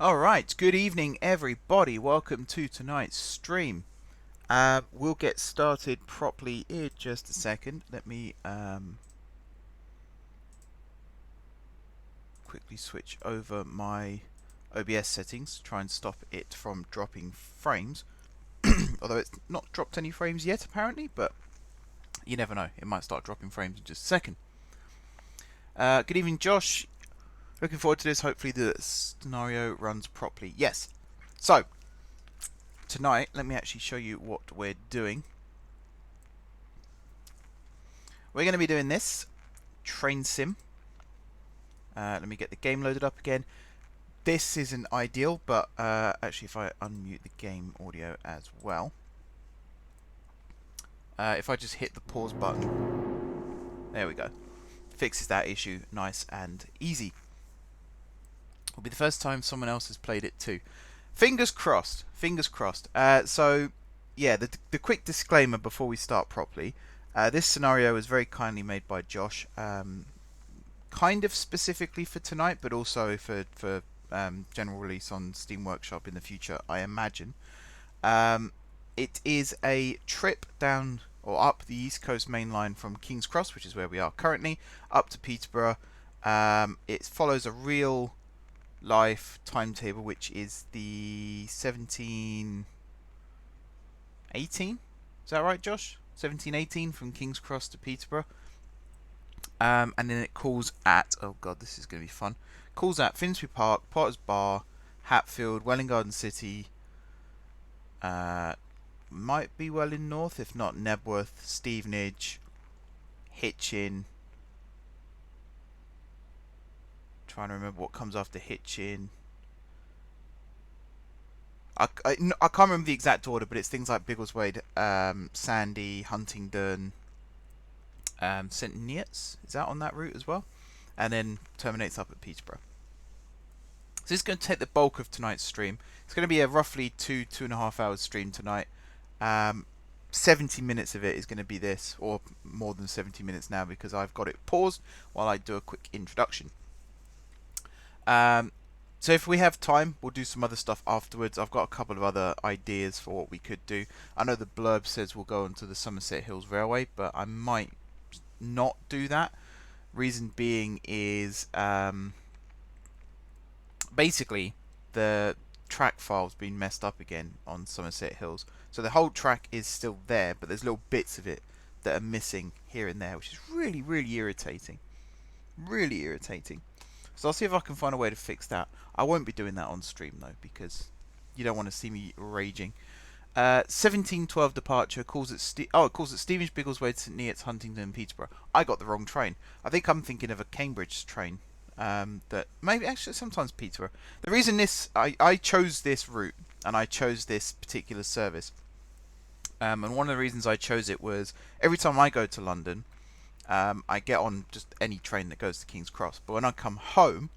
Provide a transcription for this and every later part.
Alright, good evening everybody. Welcome to tonight's stream. We'll get started properly in just a second. Let me quickly switch over my OBS settings to try and stop it from dropping frames. Although it's not dropped any frames yet apparently, but you never know. It might start dropping frames in just a second. Good evening Josh. Looking forward to this. Hopefully the scenario runs properly. Yes. So, tonight, let me actually show you what we're doing. We're going to be doing this train sim. Let me get the game loaded up again. This isn't ideal, but actually if I unmute the game audio as well. If I just hit the pause button. There we go. Fixes that issue nice and easy. Will be the first time someone else has played it too. Fingers crossed. Fingers crossed. So, yeah, the quick disclaimer before we start properly. This scenario was very kindly made by Josh. Kind of specifically for tonight, but also for general release on Steam Workshop in the future, I imagine. It is a trip down or up the East Coast Mainline from King's Cross, which is where we are currently, up to Peterborough. It follows a real life timetable, which is the 1718. Is that right, Josh? 1718 from King's Cross to Peterborough. And then it calls at, oh god, this is going to be fun. Calls at Finsbury Park, Potter's Bar, Hatfield, Welwyn Garden City, might be Welwyn North, if not Nebworth, Stevenage, Hitchin. Trying to remember what comes after Hitchin. I can't remember the exact order, but it's things like Biggleswade, Sandy, Huntingdon, St Neots. Is that on that route as well? And then terminates up at Peterborough. So this is going to take the bulk of tonight's stream. It's going to be a roughly 2.5 hours stream tonight. 70 minutes of it is going to be this, or more than 70 minutes now because I've got it paused while I do a quick introduction. So if we have time, we'll do some other stuff afterwards. I've got a couple of other ideas for what we could do. I know the blurb says we'll go onto the Somerset Hills Railway, but I might not do that. Reason being is basically the track file's been messed up again on Somerset Hills. So the whole track is still there, but there's little bits of it that are missing here and there, which is really, really irritating. Really irritating. So I'll see if I can find a way to fix that. I won't be doing that on stream though, because you don't want to see me raging. 1712 departure calls at Stevenage, Biggleswade, St Neots, Huntingdon, and Peterborough. I got the wrong train. I think I'm thinking of a Cambridge train. That maybe actually sometimes Peterborough. The reason I chose this route and I chose this particular service. And one of the reasons I chose it was every time I go to London, I get on just any train that goes to King's Cross. But when I come home,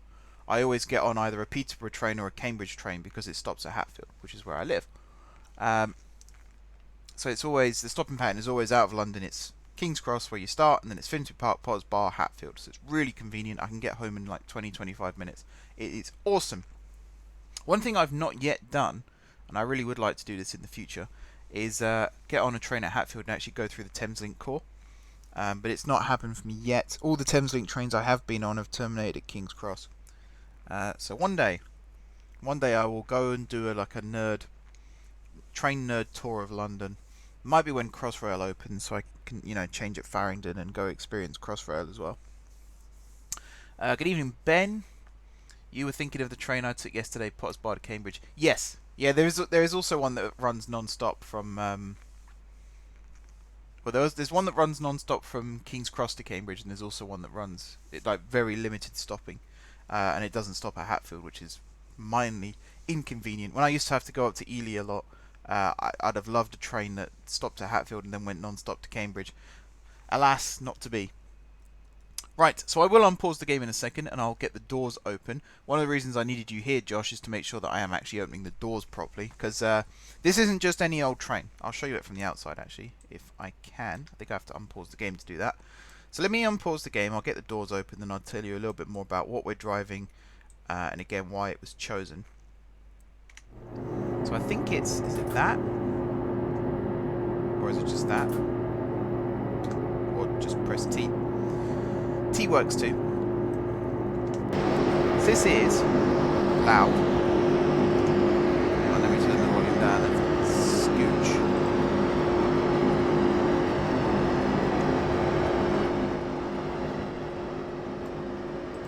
I always get on either a Peterborough train or a Cambridge train because it stops at Hatfield, which is where I live. So it's always, the stopping pattern is always out of London. It's King's Cross where you start, and then it's Finsbury Park, Potter's Bar, Hatfield. So it's really convenient. I can get home in like 20-25 minutes. It's awesome. One thing I've not yet done, and I really would like to do this in the future, is get on a train at Hatfield and actually go through the Thameslink core. But it's not happened for me yet. All the Thameslink trains I have been on have terminated at King's Cross. So one day I will go and do a train nerd tour of London. Might be when Crossrail opens, so I can change at Farringdon and go experience Crossrail as well. Good evening, Ben. You were thinking of the train I took yesterday, Potter's Bar to Cambridge. Yes, yeah. There is also one that runs non-stop from. Well, there's one that runs non-stop from King's Cross to Cambridge, and there's also one that runs very limited stopping, and it doesn't stop at Hatfield, which is mildly inconvenient. When I used to have to go up to Ely a lot, I'd have loved a train that stopped at Hatfield and then went non-stop to Cambridge. Alas, not to be. Right, so I will unpause the game in a second and I'll get the doors open. One of the reasons I needed you here, Josh, is to make sure that I am actually opening the doors properly, because this isn't just any old train. I'll show you it from the outside, actually, if I can. I think I have to unpause the game to do that. So let me unpause the game, I'll get the doors open, then I'll tell you a little bit more about what we're driving, and again, why it was chosen. So I think it's... Is it that? Or is it just that? Or just press T? T works too. So this is loud. Oh, let me turn the volume down and scooch.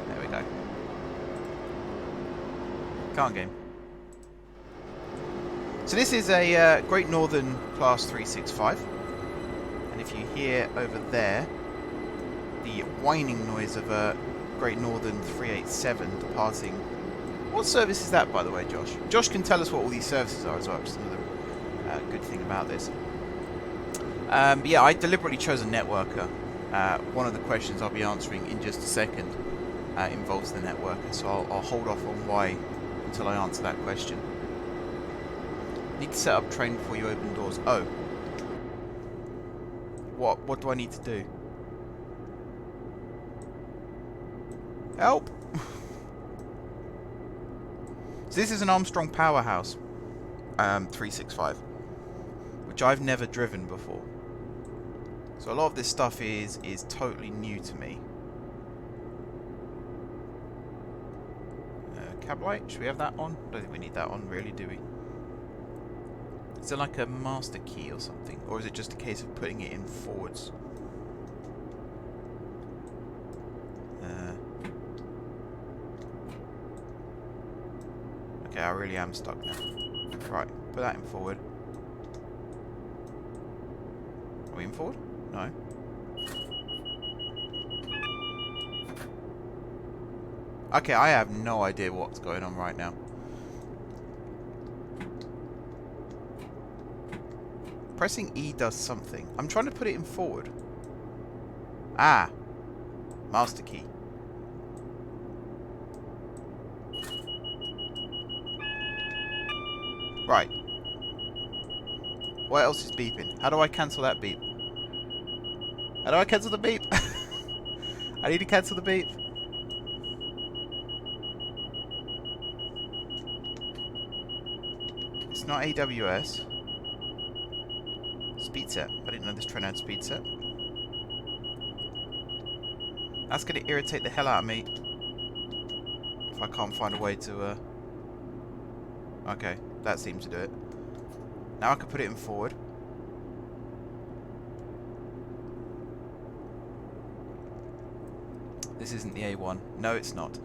There we go. Can't game. So this is a Great Northern Class 365. And if you hear over there the whining noise of a Great Northern 387 departing. What service is that, by the way, Josh? Josh can tell us what all these services are as well, which is another good thing about this. But yeah, I deliberately chose a networker. One of the questions I'll be answering in just a second involves the networker, so I'll hold off on why until I answer that question. Need to set up train before you open doors. Oh. What do I need to do? Help! So this is an Armstrong Powerhouse 365, which I've never driven before. So a lot of this stuff is totally new to me. Cab light, should we have that on? Don't think we need that on, really, do we? Is there like a master key or something? Or is it just a case of putting it in forwards? Okay, I really am stuck now. Right, put that in forward. Are we in forward? No. Okay, I have no idea what's going on right now. Pressing E does something. I'm trying to put it in forward. Ah. Master key. Right. What else is beeping? How do I cancel that beep? How do I cancel the beep? I need to cancel the beep. It's not AWS. Speed set. I didn't know this train had speed set. That's going to irritate the hell out of me if I can't find a way to... Okay, that seems to do it. Now I can put it in forward. This isn't the A1. No, it's not.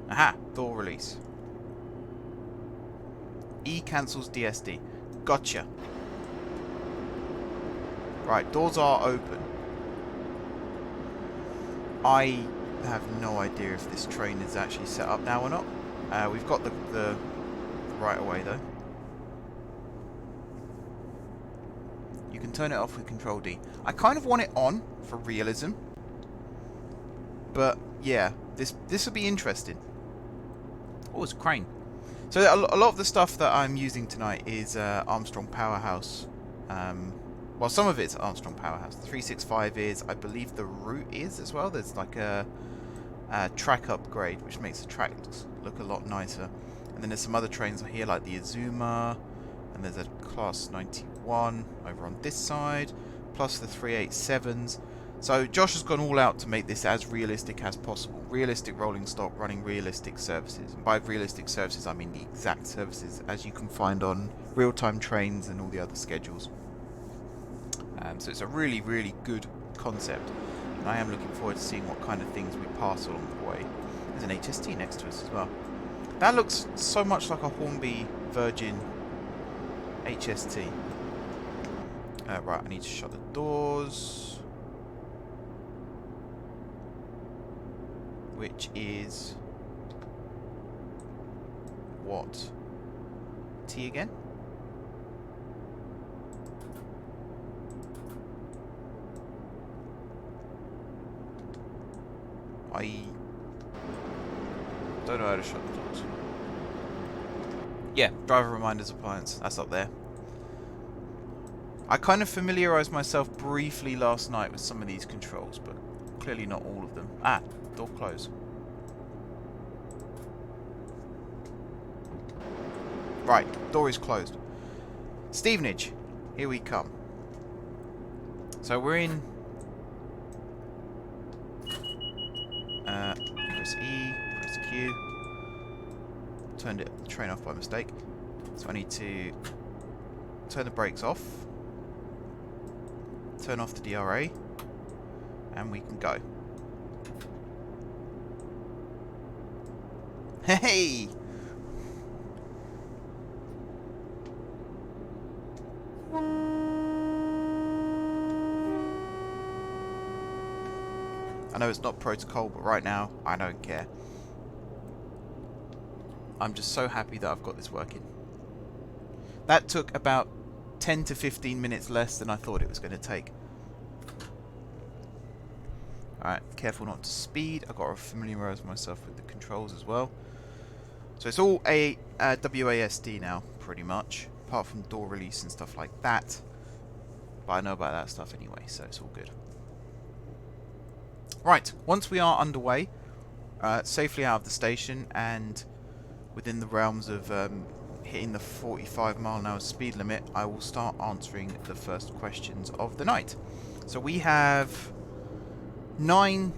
Aha! Door release. E cancels DSD. Gotcha. Right, doors are open. I have no idea if this train is actually set up now or not. We've got the right of way though. You can turn it off with Control D. I kind of want it on for realism. But yeah, this will be interesting. Oh, it's a crane. So a lot of the stuff that I'm using tonight is Armstrong Powerhouse. Well, some of it's Armstrong Powerhouse. The 365 is, I believe the route is as well. There's like a track upgrade, which makes the track look a lot nicer. And then there's some other trains here, like the Azuma, and there's a Class 91 over on this side, plus the 387s. So Josh has gone all out to make this as realistic as possible. Realistic rolling stock, running realistic services. And by realistic services, I mean the exact services as you can find on real-time trains and all the other schedules. So it's a really, really good concept. And I am looking forward to seeing what kind of things we pass along the way. There's an HST next to us as well. That looks so much like a Hornby Virgin HST. Right, I need to shut the doors. Which is... what? T again? I don't know how to shut the doors. Yeah, driver reminders appliance. That's up there. I kind of familiarised myself briefly last night with some of these controls, but clearly not all of them. Ah, door close. Right, door is closed. Stevenage, here we come. So we're in... press E, press Q. Turned the train off by mistake. So I need to turn the brakes off. Turn off the DRA. And we can go. Hey! I know it's not protocol, but right now, I don't care. I'm just so happy that I've got this working. That took about 10 to 15 minutes less than I thought it was going to take. Alright, careful not to speed. I've got to familiarise myself with the controls as well. So it's all a WASD now, pretty much. Apart from door release and stuff like that. But I know about that stuff anyway, so it's all good. Right, once we are underway, safely out of the station and within the realms of hitting the 45-mile-an-hour speed limit, I will start answering the first questions of the night. So we have 9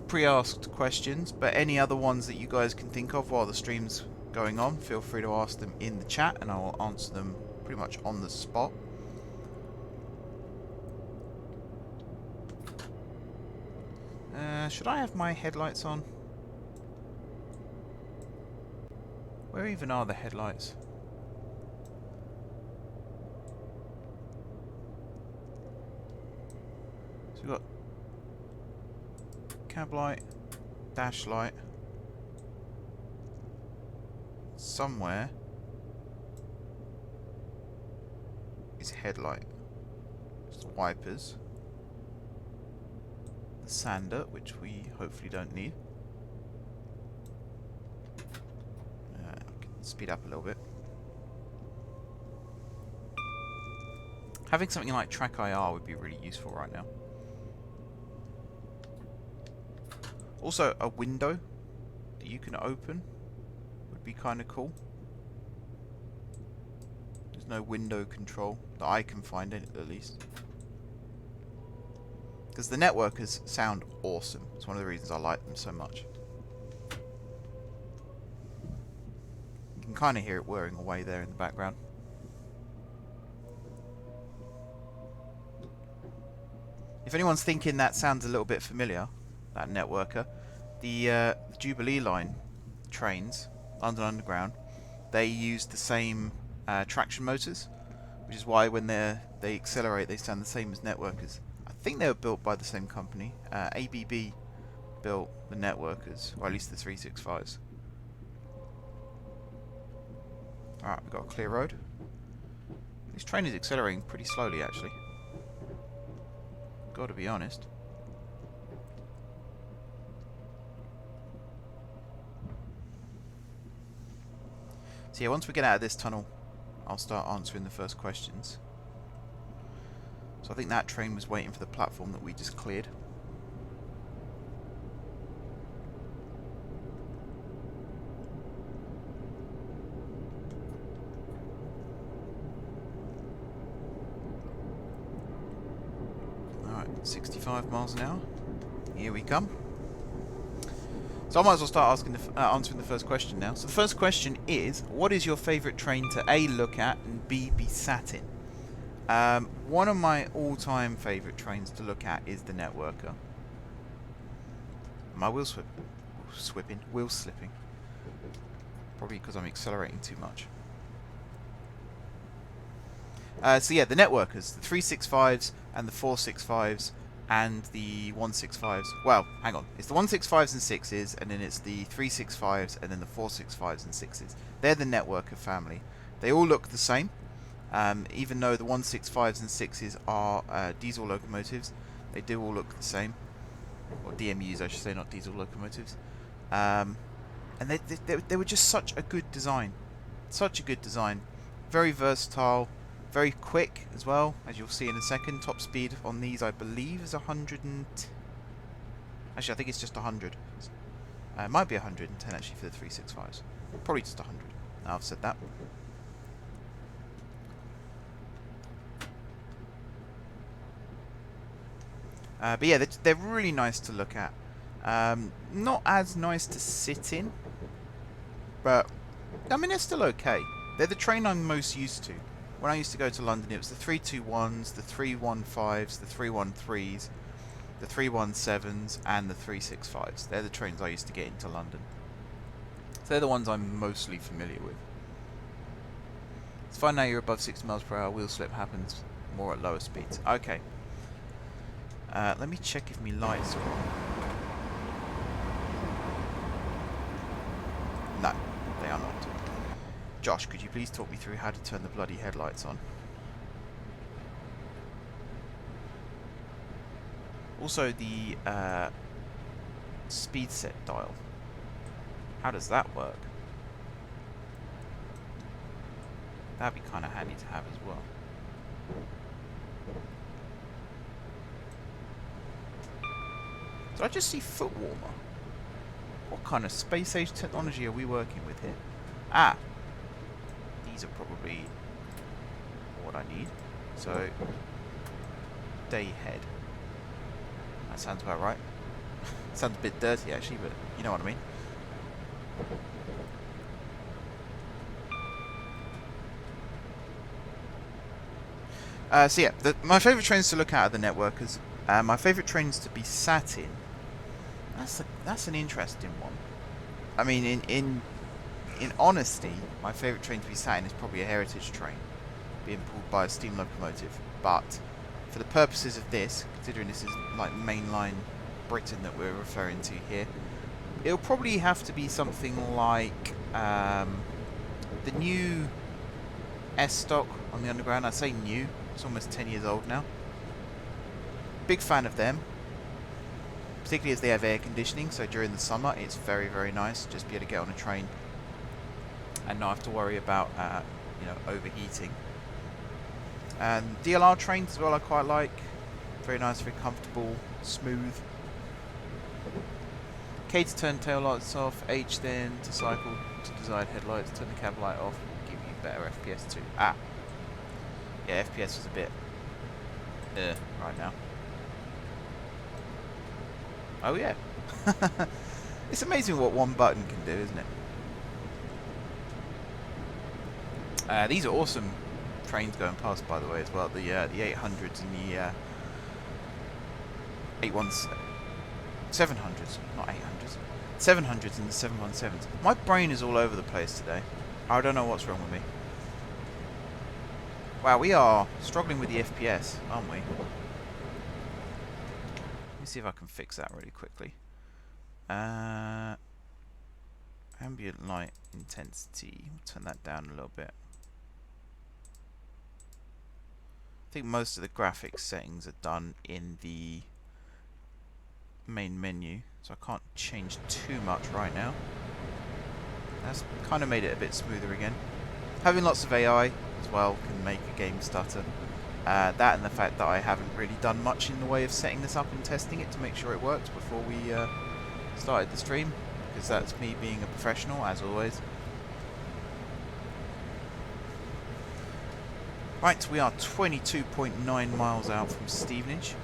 pre-asked questions, but any other ones that you guys can think of while the stream's going on, feel free to ask them in the chat and I will answer them pretty much on the spot. Should I have my headlights on? Where even are the headlights? So we've got cab light, dash light. Somewhere is headlight. Just wipers. The sander, which we hopefully don't need. Speed up a little bit. Having something like track IR would be really useful right now. Also, a window that you can open would be kind of cool. There's no window control that I can find in it, at least. Because the networkers sound awesome. It's one of the reasons I like them so much. You can kind of hear it whirring away there in the background. If anyone's thinking that sounds a little bit familiar, that networker, the Jubilee line trains, London Underground, they use the same traction motors, which is why when they accelerate, they sound the same as networkers. I think they were built by the same company. ABB built the networkers, or at least the 365s. Alright, we've got a clear road. This train is accelerating pretty slowly, actually. Got to be honest. So yeah, once we get out of this tunnel, I'll start answering the first questions. So I think that train was waiting for the platform that we just cleared. Alright, 65 miles an hour. Here we come. So I might as well start answering the first question now. So the first question is, what is your favourite train to A, look at, and B, be sat in? One of my all-time favourite trains to look at is the Networker. My wheel slipping. Probably because I'm accelerating too much. So yeah, the Networkers, the 365s and the 465s and the 165s. Well, hang on. It's the 165s and 6s, and then it's the 365s, and then the 465s and 6s. They're the Networker family. They all look the same. Even though the 165s and 6s are diesel locomotives, they do all look the same. Or DMUs, I should say, not diesel locomotives. And they were just such a good design. Such a good design. Very versatile. Very quick as well, as you'll see in a second. Top speed on these, I believe, is 100 and... Actually, I think it's just 100. It might be 110, actually, for the 365s. Probably just 100. Now I've said that. But yeah, they're really nice to look at. Not as nice to sit in, but I mean, they're still okay. They're the train I'm most used to. When I used to go to London, it was the 321s, the 315s, the 313s, the 317s, and the 365s. They're the trains I used to get into London. So they're the ones I'm mostly familiar with. It's fine now you're above 60 miles per hour. Wheel slip happens more at lower speeds. Okay. Let me check if my lights are on. No, they are not. Josh, could you please talk me through how to turn the bloody headlights on? Also, the speed set dial. How does that work? That'd be kind of handy to have as well. Did I just see foot warmer? What kind of space age technology are we working with here? Ah, these are probably what I need. So, day head. That sounds about right. Sounds a bit dirty actually, but you know what I mean. So yeah, my favourite trains to look at are the networkers. My favourite trains to be sat in. That's an interesting one. I mean, in honesty, my favourite train to be sat in is probably a heritage train, being pulled by a steam locomotive. But for the purposes of this, considering this is like mainline Britain that we're referring to here, it'll probably have to be something like the new S stock on the Underground. I say new, it's almost 10 years old now. Big fan of them, particularly as they have air conditioning, so during the summer it's very, very nice just to be able to get on a train and not have to worry about overheating. And DLR trains as well I quite like. Very nice, very comfortable, smooth. K to turn tail lights off, H then to cycle to desired headlights, turn the cab light off, give you better FPS too. Ah, yeah, FPS was a bit right now. Oh yeah. It's amazing what one button can do, isn't it? These are awesome trains going past, by the way, as well. The 800s and the 700s, not 800s. 700s and the 717s. My brain is all over the place today. I don't know what's wrong with me. Wow, we are struggling with the FPS, aren't we? Let me see if I can fix that really quickly. Ambient light intensity. We'll turn that down a little bit. I think most of the graphics settings are done in the main menu, so I can't change too much right now. That's kind of made it a bit smoother again. Having lots of AI as well can make a game stutter. That and the fact that I haven't really done much in the way of setting this up and testing it to make sure it works before we started the stream, because that's me being a professional as always. Right, we are 22.9 miles out from Stevenage.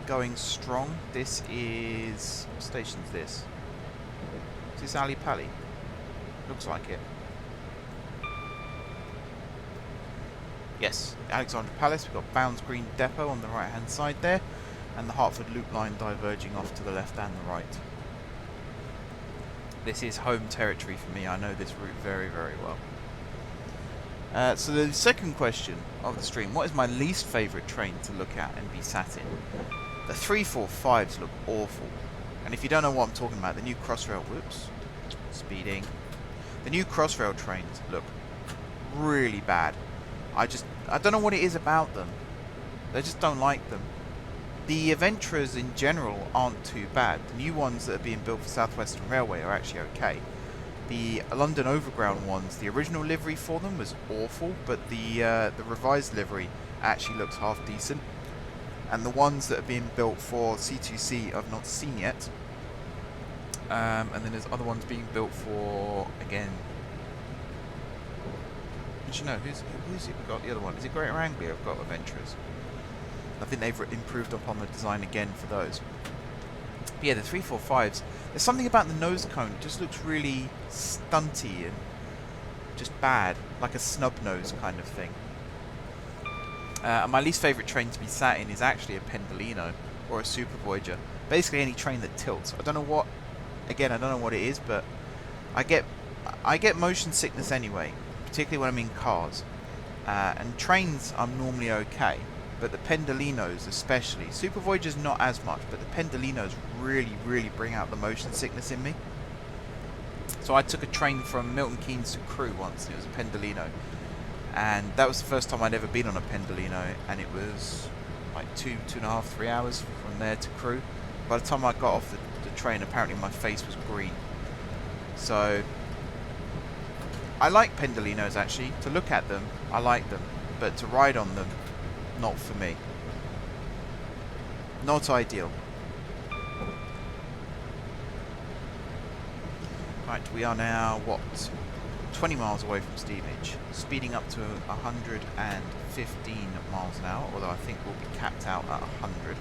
Going strong. This is... what station's this? Is this Ali Pali? Looks like it. Yes, Alexandra Palace. We've got Bounds Green Depot on the right hand side there, and the Hertford Loop line diverging off to the left and the right. This is home territory for me. I know this route very, very well. So the second question of the stream: what is my least favourite train to look at and be sat in? The 345s look awful, and if you don't know what I'm talking about, the new Crossrail, whoops, speeding. The new Crossrail trains look really bad. I don't know what it is about them. I just don't like them. The Aventras in general aren't too bad. The new ones that are being built for South Western Railway are actually okay. The London Overground ones, the original livery for them was awful, but the revised livery actually looks half decent. And the ones that are being built for C2C I've not seen yet. And then there's other ones being built for, again... Actually no, who's it got the other one? Is it Greater Anglia have got Adventures? I think they've improved upon the design again for those. But yeah, the 345s, there's something about the nose cone. It just looks really stunty and just bad, like a snub nose kind of thing. And my least favourite train to be sat in is actually a Pendolino or a Super Voyager. Basically any train that tilts. I don't know what, again, I don't know what it is, but I get motion sickness anyway, particularly when I'm in cars. And trains I'm normally okay, but the Pendolinos especially. Super Voyagers not as much, but the Pendolinos really bring out the motion sickness in me. So I took a train from Milton Keynes to Crewe once, and it was a Pendolino. And that was the first time I'd ever been on a Pendolino, and it was like 2.5, 3 hours from there to Crewe. By the time I got off the train, apparently my face was green. So I like Pendolinos actually. To look at them, I like them, but to ride on them, not for me. Not ideal. Right, we are now, what, 20 miles away from Stevenage, speeding up to 115 miles an hour, although I think we'll be capped out at 100.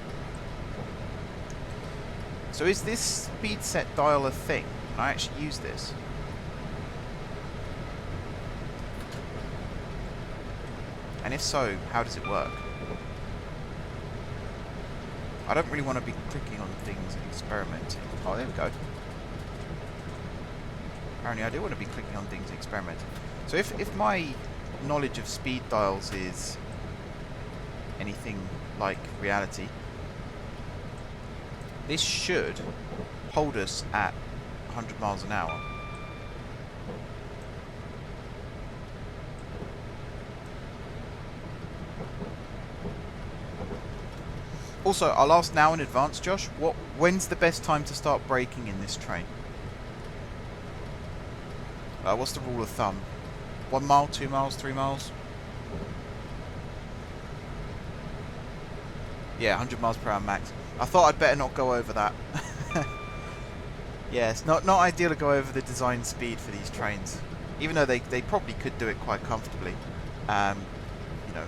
So is this speed set dial a thing? Can I actually use this? And if so, how does it work? I don't really want to be clicking on things and experimenting. Oh, there we go. Apparently I do want to be clicking on things and experimenting. So if my knowledge of speed dials is anything like reality, this should hold us at 100 miles an hour. Also, I'll ask now in advance, Josh, when's the best time to start braking in this train? What's the rule of thumb? 1 mile, 2 miles, 3 miles? Yeah, 100 miles per hour max. I thought I'd better not go over that. Yeah, it's not ideal to go over the design speed for these trains. Even though they probably could do it quite comfortably. You know,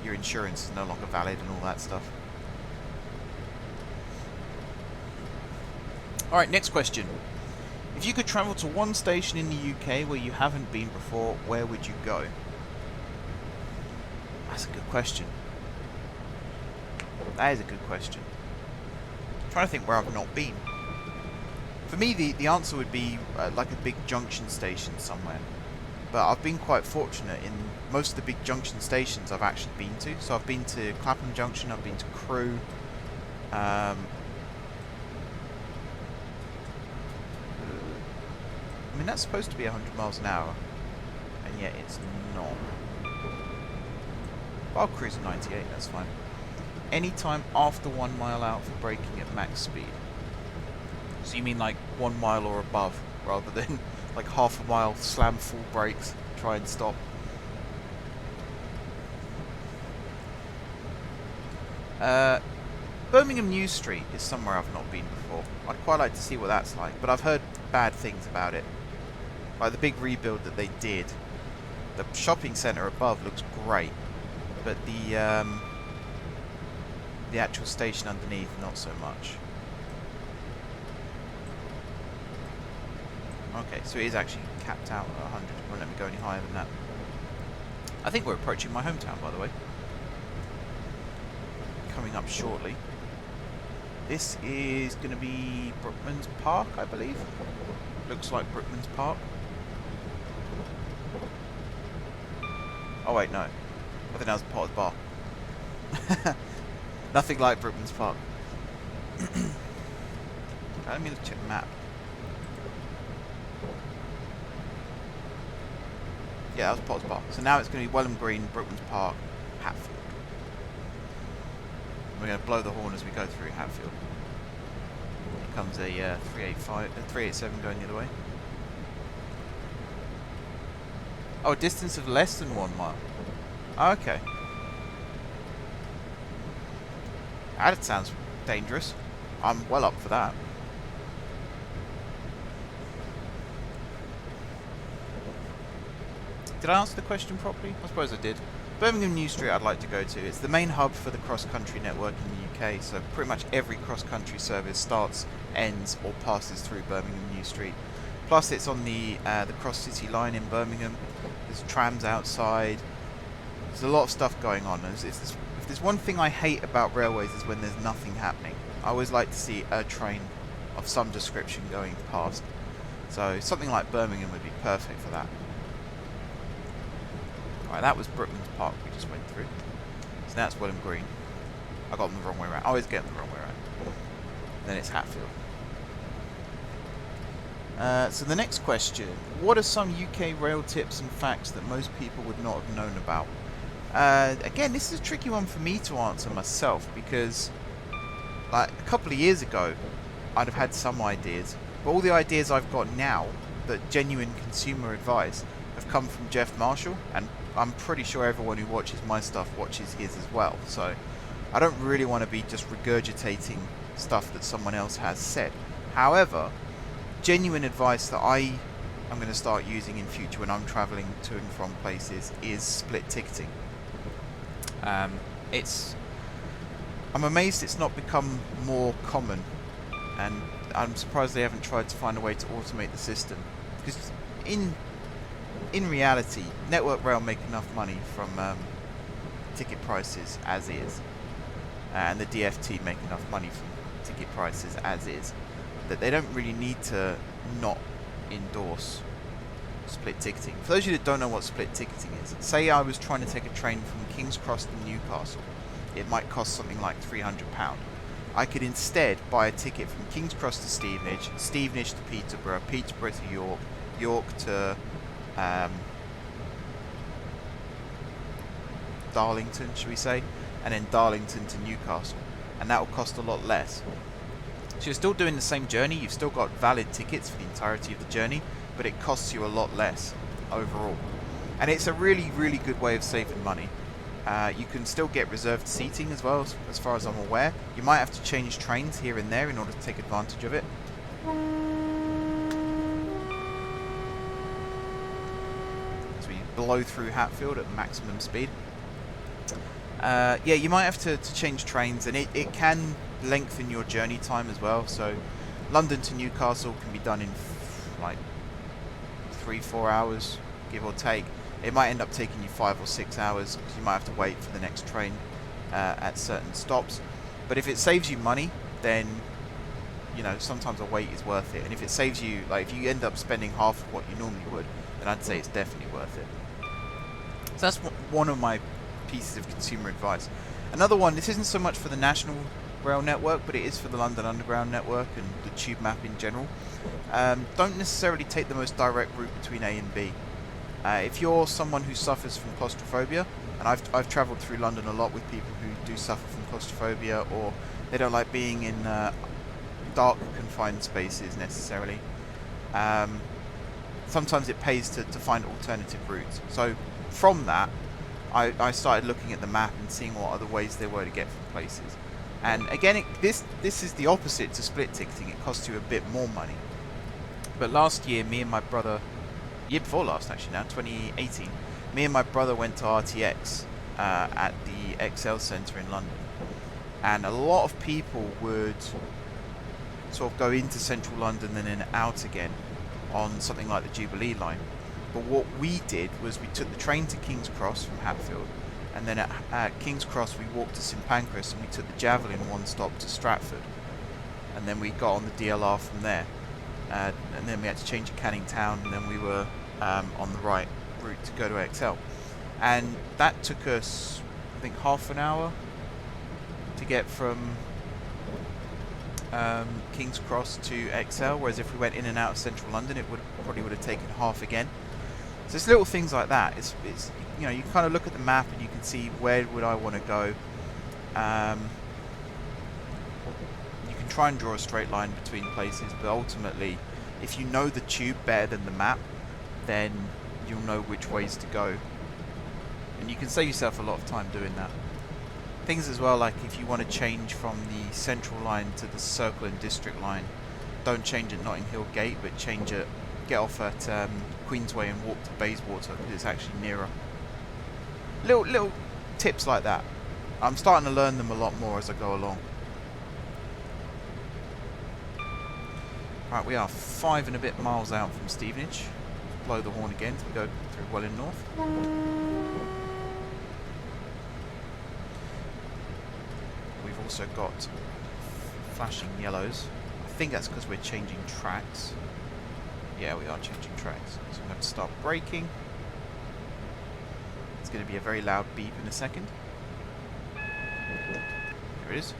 your insurance is no longer valid and all that stuff. Alright, next question. If you could travel to one station in the UK where you haven't been before, where would you go? That's a good question. That is a good question. I'm trying to think where I've not been. For me, the answer would be like a big junction station somewhere. But I've been quite fortunate in most of the big junction stations I've actually been to. So I've been to Clapham Junction, I've been to Crewe. I mean, that's supposed to be 100 miles an hour, and yet it's not. But I'll cruise at 98, that's fine. Anytime after 1 mile out for braking at max speed. So you mean like 1 mile or above, rather than like half a mile, slam full brakes, try and stop. Birmingham New Street is somewhere I've not been before. I'd quite like to see what that's like, but I've heard bad things about it. Like the big rebuild that they did. The shopping centre above looks great, but the actual station underneath, not so much. Okay, so it is actually capped out at 100. It won't let me go any higher than that. I think we're approaching my hometown, by the way. Coming up shortly. This is going to be Brookman's Park, I believe. Looks like Brookman's Park. Oh wait, no. I think that was Potter's Bar. Nothing like Brookman's Park. Let me check the map. Yeah, that was Potter's Bar. So now it's going to be Welham Green, Brookman's Park, Hatfield. We're going to blow the horn as we go through Hatfield. Here comes a 387 going the other way. Oh, a distance of less than 1 mile. Oh, okay. That sounds dangerous. I'm well up for that. Did I answer the question properly? I suppose I did. Birmingham New Street I'd like to go to. It's the main hub for the cross-country network in the UK, so pretty much every cross-country service starts, ends, or passes through Birmingham New Street. Plus it's on the cross-city line in Birmingham. There's trams outside. There's a lot of stuff going on. If there's one thing I hate about railways is when there's nothing happening. I always like to see a train of some description going past. So something like Birmingham would be perfect for that. Alright, that was Brooklands Park we just went through. So now it's Welham Green. I got them the wrong way around. I always get them the wrong way around. Then it's Hatfield. So the next question. What are some UK rail tips and facts that most people would not have known about? Again, this is a tricky one for me to answer myself, because like a couple of years ago I'd have had some ideas, but all the ideas I've got now that genuine consumer advice have come from Jeff Marshall, and I'm pretty sure everyone who watches my stuff watches his as well, so I don't really want to be just regurgitating stuff that someone else has said. However, genuine advice that I am going to start using in future when I'm travelling to and from places is split ticketing. I'm amazed it's not become more common, and I'm surprised they haven't tried to find a way to automate the system, because in reality, Network Rail make enough money from ticket prices as is, and the DFT make enough money from ticket prices as is, that they don't really need to not endorse split ticketing. For those of you that don't know what split ticketing is, say I was trying to take a train from King's Cross to Newcastle. It might cost something like £300. I could instead buy a ticket from King's Cross to Stevenage, Stevenage to Peterborough, Peterborough to York, York to Darlington, should we say, and then Darlington to Newcastle, and that will cost a lot less. So you're still doing the same journey, you've still got valid tickets for the entirety of the journey, but it costs you a lot less overall. And it's a really, really good way of saving money. You can still get reserved seating as well, as far as I'm aware. You might have to change trains here and there in order to take advantage of it. So you blow through Hatfield at maximum speed. Yeah, you might have to change trains, and it can lengthen your journey time as well. So London to Newcastle can be done in like 3-4 hours, give or take. It might end up taking you 5 or 6 hours, because you might have to wait for the next train at certain stops. But if it saves you money, then you know, sometimes a wait is worth it. And if it saves you, like if you end up spending half of what you normally would, then I'd say it's definitely worth it. So that's one of my pieces of consumer advice. Another one, this isn't so much for the National Rail Network, but it is for the London Underground Network and the tube map in general. Don't necessarily take the most direct route between A and B. If you're someone who suffers from claustrophobia, and I've travelled through London a lot with people who do suffer from claustrophobia, or they don't like being in dark, confined spaces necessarily, sometimes it pays to find alternative routes. So from that, I started looking at the map and seeing what other ways there were to get from places. And again, this is the opposite to split ticketing. It costs you a bit more money. But last year, me and my brother, year before last actually now, 2018, me and my brother went to RTX at the XL Centre in London. And a lot of people would sort of go into central London and then out again on something like the Jubilee line. But what we did was we took the train to King's Cross from Hatfield, and then at King's Cross we walked to St Pancras, and we took the Javelin one stop to Stratford, and then we got on the DLR from there, and then we had to change at Canning Town, and then we were on the right route to go to XL, and that took us I think half an hour to get from King's Cross to XL, whereas if we went in and out of central London, it probably would have taken half again. So it's little things like that. It's you know, you kind of look at the map and you can see where would I want to go. You can try and draw a straight line between places, but ultimately, if you know the tube better than the map, then you'll know which ways to go, and you can save yourself a lot of time doing that. Things as well, like if you want to change from the central line to the Circle and District line, don't change at Notting Hill Gate, but get off at Queensway and walk to Bayswater, because it's actually nearer. Little tips like that. I'm starting to learn them a lot more as I go along. Right, we are 5 and a bit miles out from Stevenage. Blow the horn again as we go through Welling North. We've also got flashing yellows. I think that's because we're changing tracks. Yeah, we are changing tracks. So I'm going to start braking. It's going to be a very loud beep in a second. There it is.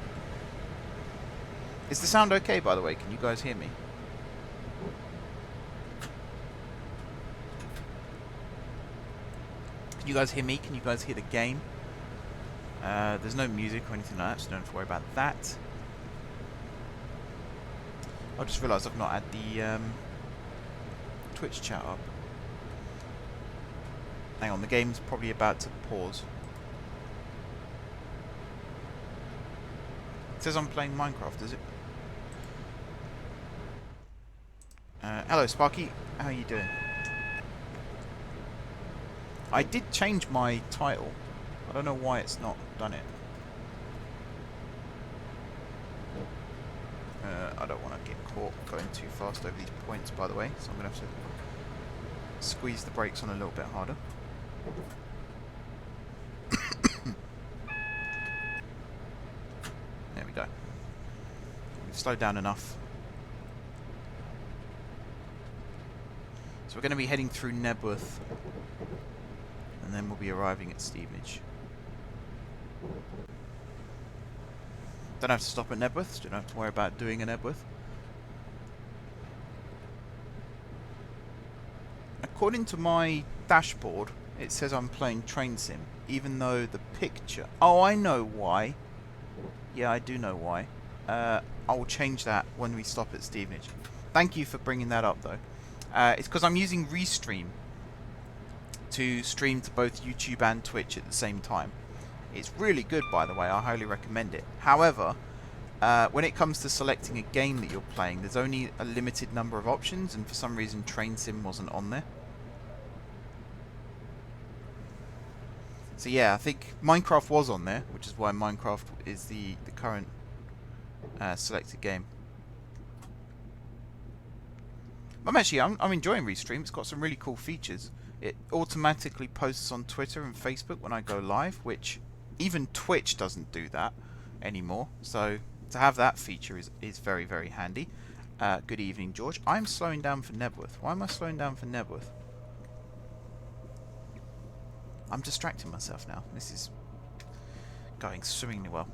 Is the sound okay, by the way? Can you guys hear me? Can you guys hear me? Can you guys hear the game? There's no music or anything like that, so don't have to worry about that. I just realised I've not had the Twitch chat up. Hang on, the game's probably about to pause. It says I'm playing Minecraft, does it? Hello, Sparky. How are you doing? I did change my title. I don't know why it's not done it. I don't want to get caught going too fast over these points, by the way, so I'm going to have to squeeze the brakes on a little bit harder. There we go. We've slowed down enough. So we're going to be heading through Nebworth, and then we'll be arriving at Stevenage. Don't have to stop at Nebworth, so don't have to worry about doing a Nebworth. According to my dashboard, it says I'm playing Train Sim, even though the picture... Oh, I know why. Yeah, I do know why. I will change that when we stop at Stevenage. Thank you for bringing that up, though. It's because I'm using Restream to stream to both YouTube and Twitch at the same time. It's really good, by the way. I highly recommend it. However, when it comes to selecting a game that you're playing, there's only a limited number of options, and for some reason Train Sim wasn't on there. So yeah, I think Minecraft was on there, which is why Minecraft is the current selected game. I'm enjoying Restream. It's got some really cool features. It automatically posts on Twitter and Facebook when I go live, which even Twitch doesn't do that anymore. So to have that feature is very, very handy. Good evening, George. I'm slowing down for Nebworth. Why am I slowing down for Nebworth? I'm distracting myself now. This is going swimmingly well.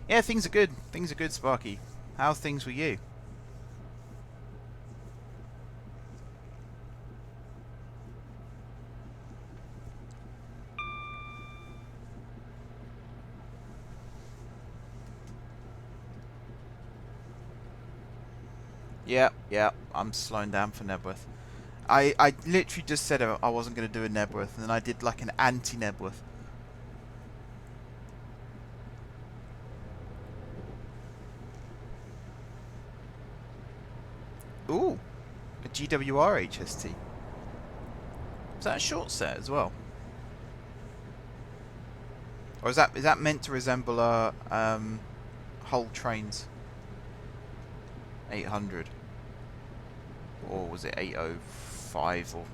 Yeah, things are good. Things are good, Sparky. How's things with you? Yeah, I'm slowing down for Nebworth. I literally just said I wasn't going to do a Nebworth, and then I did like an anti-Nebworth. Ooh, a GWR HST. Is that a short set as well? Or is that meant to resemble a Hull Trains 800? Or was it 805 or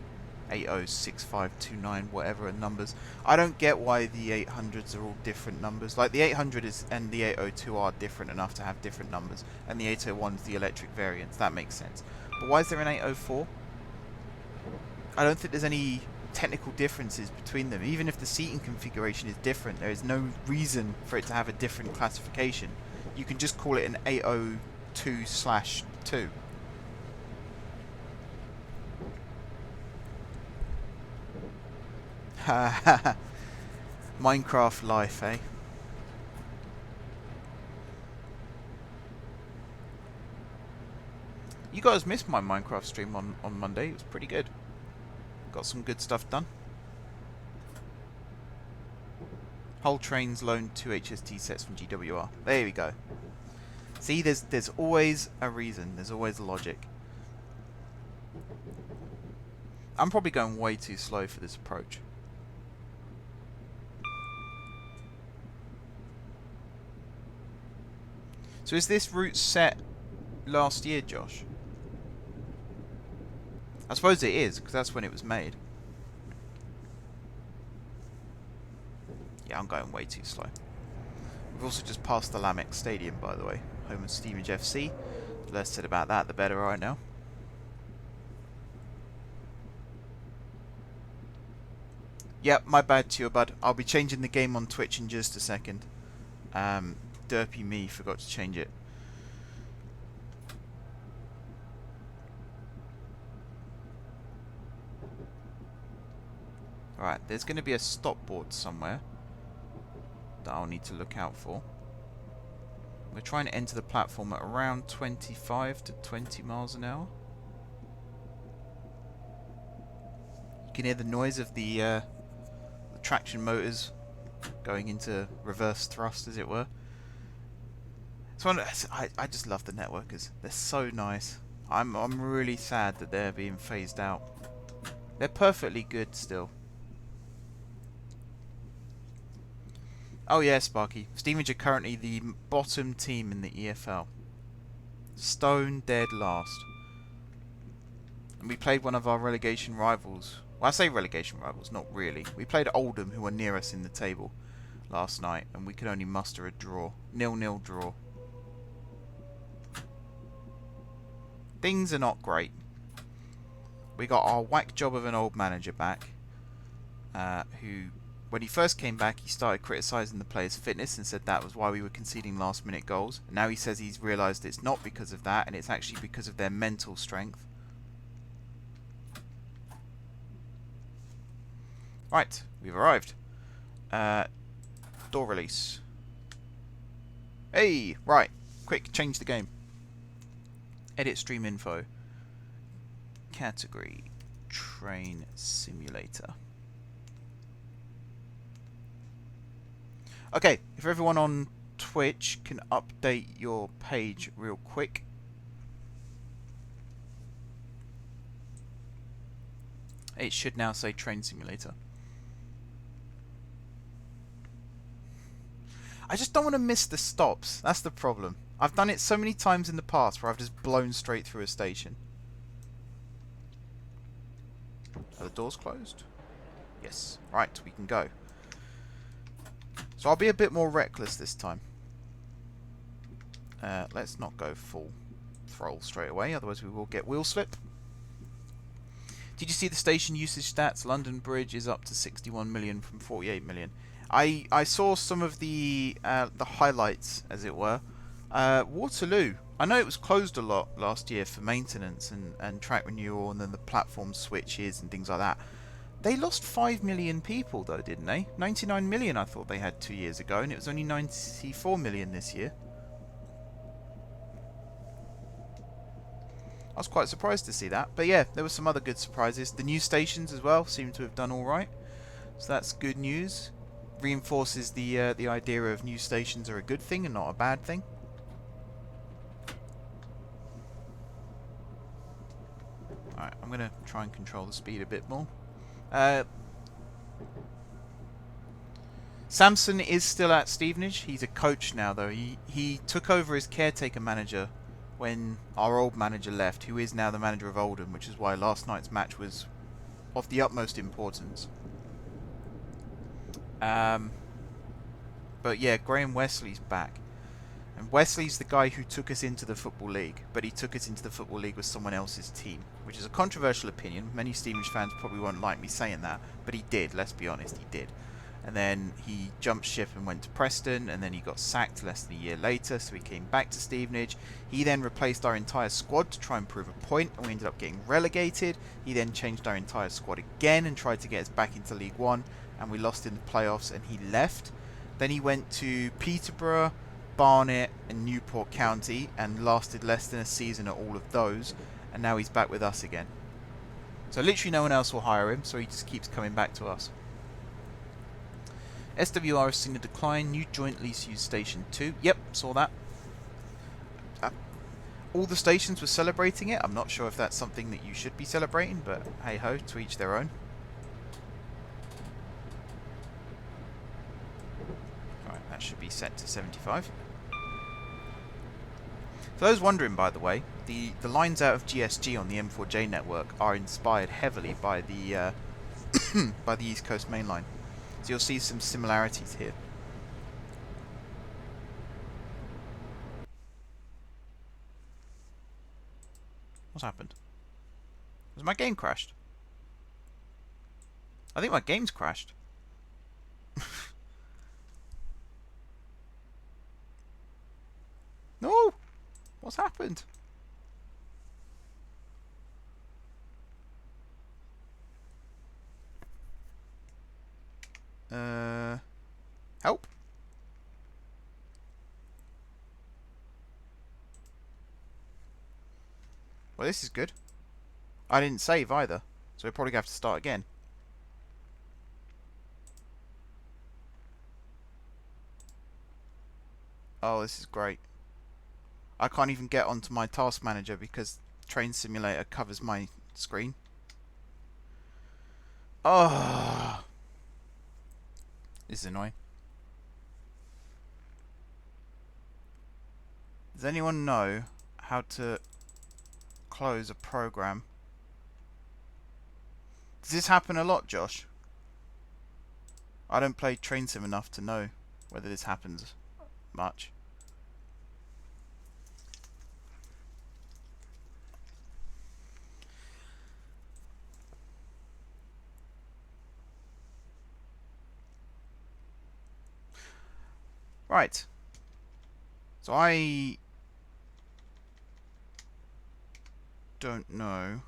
806529, whatever numbers? I don't get why the 800s are all different numbers. Like the 800 and the 802 are different enough to have different numbers, and the 801 is the electric variants. That makes sense. But why is there an 804? I don't think there's any technical differences between them. Even if the seating configuration is different, there is no reason for it to have a different classification. You can just call it an 802/2. Minecraft life, eh? You guys missed my Minecraft stream on Monday. It was pretty good. Got some good stuff done. Hull Trains loaned 2 HST sets from GWR. There we go. See, there's always a reason. There's always a logic. I'm probably going way too slow for this approach. So is this route set last year, Josh? I suppose it is, because that's when it was made. Yeah, I'm going way too slow. We've also just passed the Lamex Stadium, by the way. Home of Stevenage FC. The less said about that, the better right now. Yep, my bad to you, bud. I'll be changing the game on Twitch in just a second. Derpy me, forgot to change it. Alright, there's going to be a stopboard somewhere that I'll need to look out for. We're trying to enter the platform at around 25 to 20 miles an hour. You can hear the noise of the traction motors going into reverse thrust, as it were. I just love the networkers. They're so nice. I'm really sad that they're being phased out. They're perfectly good still. Oh yeah, Sparky. Stevenage are currently the bottom team in the EFL. Stone dead last. And we played one of our relegation rivals. Well, I say relegation rivals, not really. We played Oldham, who were near us in the table last night, and we could only muster a draw. 0-0 draw. Things are not great. We got our whack job of an old manager back, who, when he first came back, he started criticising the players' fitness and said that was why we were conceding last-minute goals. And now he says he's realised it's not because of that, and it's actually because of their mental strength. Right, we've arrived. Door release. Hey, right, quick, change the game. Edit stream info. Category, train simulator. Okay, if everyone on Twitch can update your page real quick. It should now say train simulator. I just don't want to miss the stops. That's the problem. I've done it so many times in the past where I've just blown straight through a station. Are the doors closed? Yes. Right, we can go. So I'll be a bit more reckless this time. Let's not go full throttle straight away, otherwise we will get wheel slip. Did you see the station usage stats? London Bridge is up to 61 million from 48 million. I saw some of the highlights, as it were. Waterloo. I know it was closed a lot last year for maintenance and track renewal, and then the platform switches and things like that. They lost 5 million people, though, didn't they? 99 million I thought they had 2 years ago, and it was only 94 million this year. I was quite surprised to see that. But yeah, there were some other good surprises. The new stations as well seem to have done alright. So that's good news. Reinforces the idea of new stations are a good thing and not a bad thing. Alright, I'm going to try and control the speed a bit more. Samson is still at Stevenage. He's a coach now, though. He took over as caretaker manager when our old manager left, who is now the manager of Oldham, which is why last night's match was of the utmost importance. But yeah, Graham Wesley's back. And Wesley's the guy who took us into the Football League, but he took us into the Football League with someone else's team, which is a controversial opinion. Many Stevenage fans probably won't like me saying that, but he did, let's be honest, he did. And then he jumped ship and went to Preston, and then he got sacked less than a year later, so he came back to Stevenage. He then replaced our entire squad to try and prove a point, and we ended up getting relegated. He then changed our entire squad again and tried to get us back into League One, and we lost in the playoffs, and he left. Then he went to Peterborough, Barnet and Newport County and lasted less than a season at all of those, and now he's back with us again. So literally no one else will hire him, so he just keeps coming back to us. SWR has seen a decline. New joint lease use station 2. Yep, saw that. all the stations were celebrating it. I'm not sure if that's something that you should be celebrating, but hey ho, to each their own. Alright, that should be set to 75. For those wondering, by the way, the lines out of GSG on the M4J network are inspired heavily by the by the East Coast Mainline. So you'll see some similarities here. What's happened? Has my game crashed? I think my game's crashed. No! What's happened? Help? Well, this is good. I didn't save either, so we're probably going to have to start again. Oh, this is great. I can't even get onto my task manager because Train Simulator covers my screen. Oh, this is annoying. Does anyone know how to close a program? Does this happen a lot, Josh? I don't play Train Sim enough to know whether this happens much. Right. So I don't know.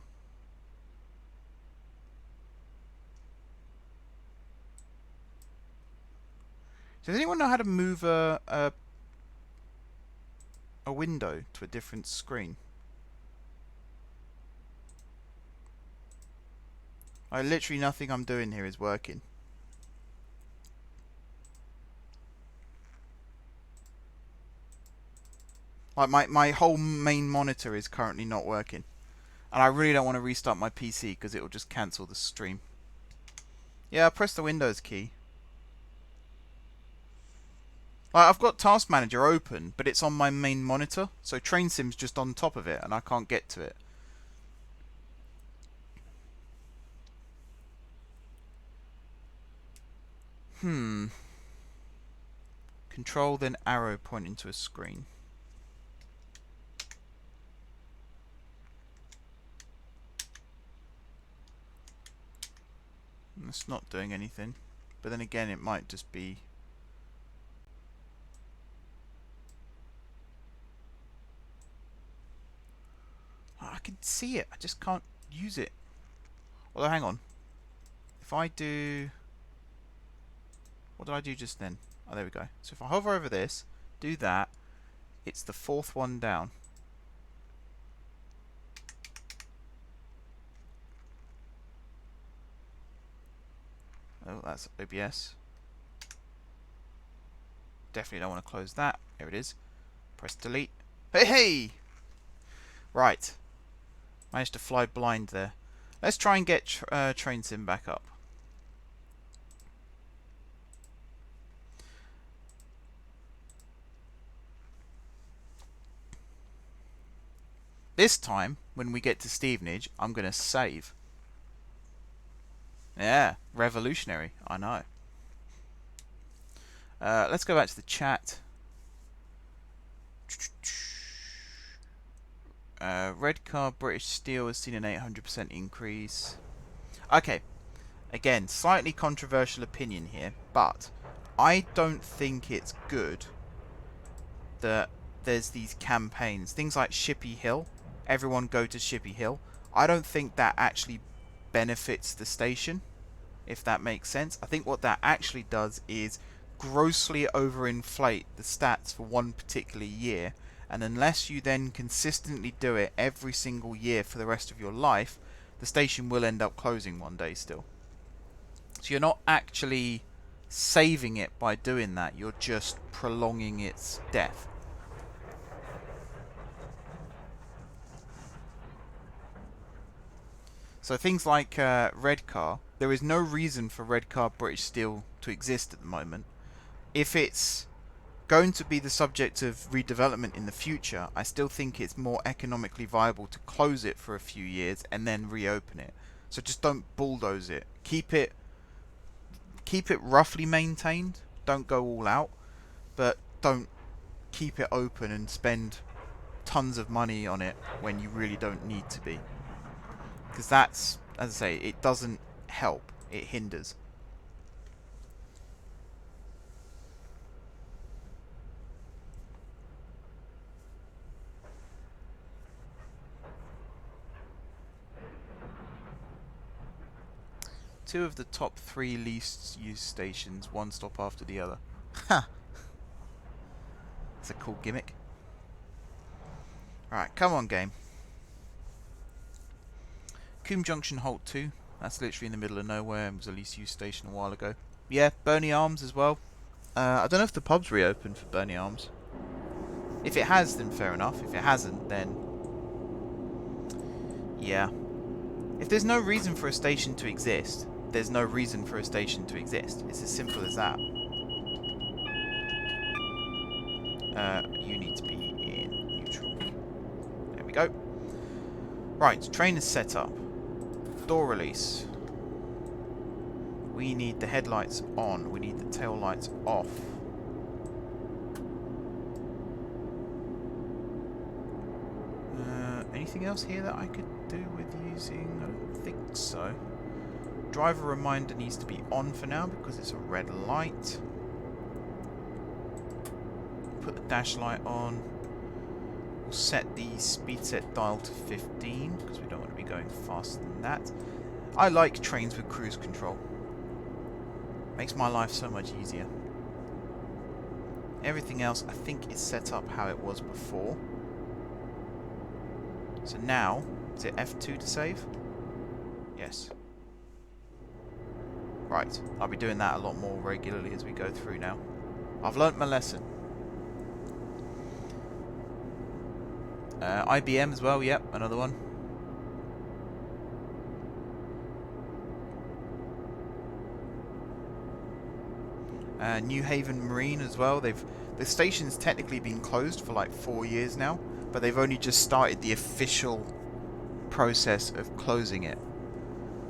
Does anyone know how to move a window to a different screen? Literally nothing I'm doing here is working. Like my whole main monitor is currently not working. And I really don't want to restart my PC because it will just cancel the stream. Yeah, press the Windows key. I've got Task Manager open, but it's on my main monitor, so Train Sim's just on top of it, and I can't get to it. Control, then arrow pointing to a screen. It's not doing anything, but then again, it might just be... I can see it, I just can't use it. Although, hang on. If I do... What did I do just then? Oh, there we go. So if I hover over this, do that, it's the fourth one down. Oh, that's OBS. Definitely don't want to close that. There it is. Press delete. Hey, hey! Right. Managed to fly blind there. Let's try and get Train Sim back up. This time, when we get to Stevenage, I'm going to save. Yeah, revolutionary, I know. Let's go back to the chat. Redcar British Steel has seen an 800% increase. Okay, again, slightly controversial opinion here, but I don't think it's good that there's these campaigns. Things like Shippy Hill, everyone go to Shippy Hill. I don't think that actually benefits the station, if that makes sense. I think what that actually does is grossly overinflate the stats for one particular year, and unless you then consistently do it every single year for the rest of your life, the station will end up closing one day still. So you're not actually saving it by doing that, you're just prolonging its death. So things like Redcar, there is no reason for Redcar British Steel to exist at the moment. If it's going to be the subject of redevelopment in the future, I still think it's more economically viable to close it for a few years and then reopen it. So just don't bulldoze it. Keep it roughly maintained. Don't go all out, but don't keep it open and spend tons of money on it when you really don't need to be. Because that's, as I say, it doesn't help. It hinders. Two of the top 3 least used stations, one stop after the other. Ha! It's a cool gimmick. Alright, come on, game. Coombe Junction Halt 2. That's literally in the middle of nowhere and was a least used station a while ago. Yeah, Burnley Arms as well. I don't know if the pub's reopened for Burnley Arms. If it has, then fair enough. If it hasn't, then... yeah. If there's no reason for a station to exist, there's no reason for a station to exist. It's as simple as that. You need to be in neutral. There we go. Right, train is set up. Door release. We need the headlights on. We need the tail lights off. Anything else here that I could do with using? I don't think so. Driver reminder needs to be on for now because it's a red light. Put the dash light on. We'll set the speed set dial to 15 because we don't want to be going faster than that. I like trains with cruise control. Makes my life so much easier. Everything else I think is set up how it was before. So now, is it F2 to save? Yes. Right, I'll be doing that a lot more regularly as we go through now. I've learnt my lesson. IBM as well, yep, another one. New Haven Marine as well. The station's technically been closed for like 4 years now, but they've only just started the official process of closing it.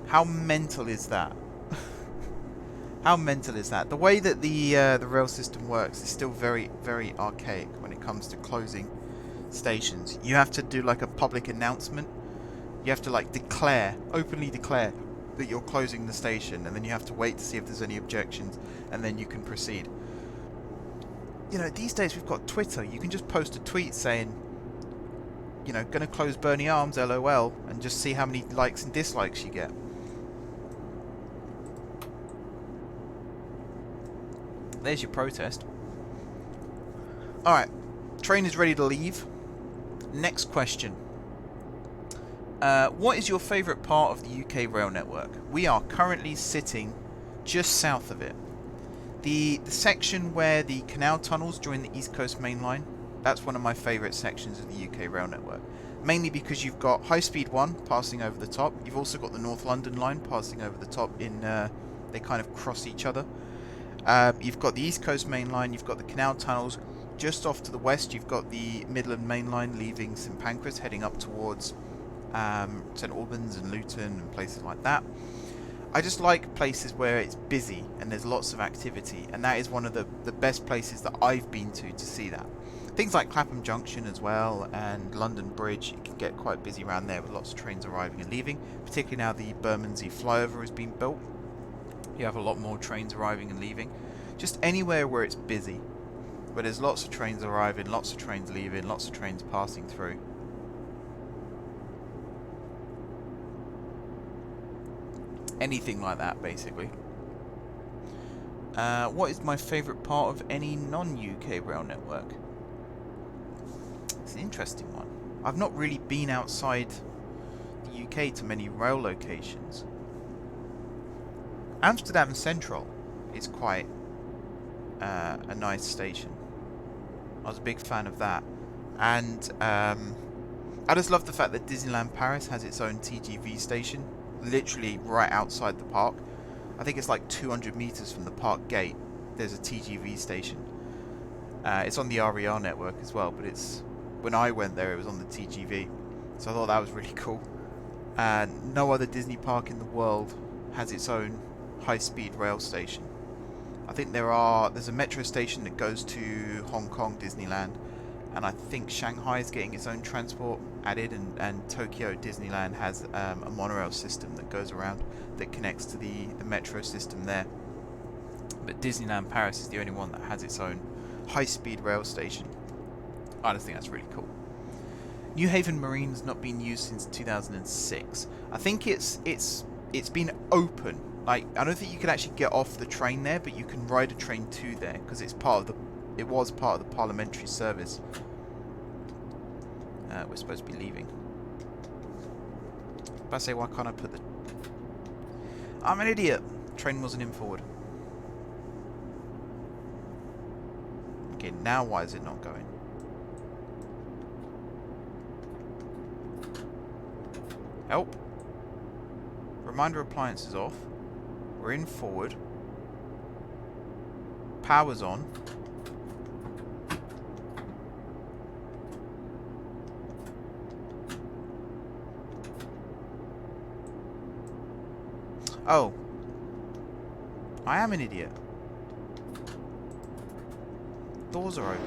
How mental is that? How mental is that? The way that the rail system works is still very, very archaic when it comes to closing stations. You have to do like a public announcement. You have to like openly declare that you're closing the station, and then you have to wait to see if there's any objections, and then you can proceed. You know, these days we've got Twitter. You can just post a tweet saying, you know, gonna close Burnley Arms, LOL, and just see how many likes and dislikes you get. There's your protest. Alright, train is ready to leave. Next question. What is your favourite part of the UK rail network? We are currently sitting just south of it. The section where the canal tunnels join the East Coast Mainline, that's one of my favourite sections of the UK rail network. Mainly because you've got High Speed 1 passing over the top. You've also got the North London line passing over the top in... they kind of cross each other. You've got the East Coast Main Line, you've got the canal tunnels. Just off to the west, you've got the Midland Main Line leaving St Pancras, heading up towards St Albans and Luton and places like that. I just like places where it's busy and there's lots of activity, and that is one of the best places that I've been to see that. Things like Clapham Junction as well, and London Bridge, it can get quite busy around there with lots of trains arriving and leaving, particularly now the Bermondsey flyover has been built. You have a lot more trains arriving and leaving. Just anywhere where it's busy, where there's lots of trains arriving, lots of trains leaving, lots of trains passing through. Anything like that, basically. What is my favourite part of any non-UK rail network? It's an interesting one. I've not really been outside the UK to many rail locations. Amsterdam Central is quite a nice station. I was a big fan of that. And I just love the fact that Disneyland Paris has its own TGV station literally right outside the park. I think it's like 200 meters from the park gate. There's a TGV station. It's on the RER network as well, but it's when I went there, it was on the TGV. So I thought that was really cool. No other Disney park in the world has its own high-speed rail station. I think there's a metro station that goes to Hong Kong Disneyland, and I think Shanghai is getting its own transport added, and Tokyo Disneyland has a monorail system that goes around that connects to the metro system there. But Disneyland Paris is the only one that has its own high-speed rail station. I just think that's really cool. New Haven Marine's not been used since 2006. I think it's been open. Like, I don't think you can actually get off the train there, but you can ride a train to there because it was part of the parliamentary service. We're supposed to be leaving. But I say, why can't I put the... I'm an idiot. Train wasn't in forward. Okay, now why is it not going? Help. Reminder appliance is off. We're in forward. Power's on. Oh. I am an idiot. Doors are open.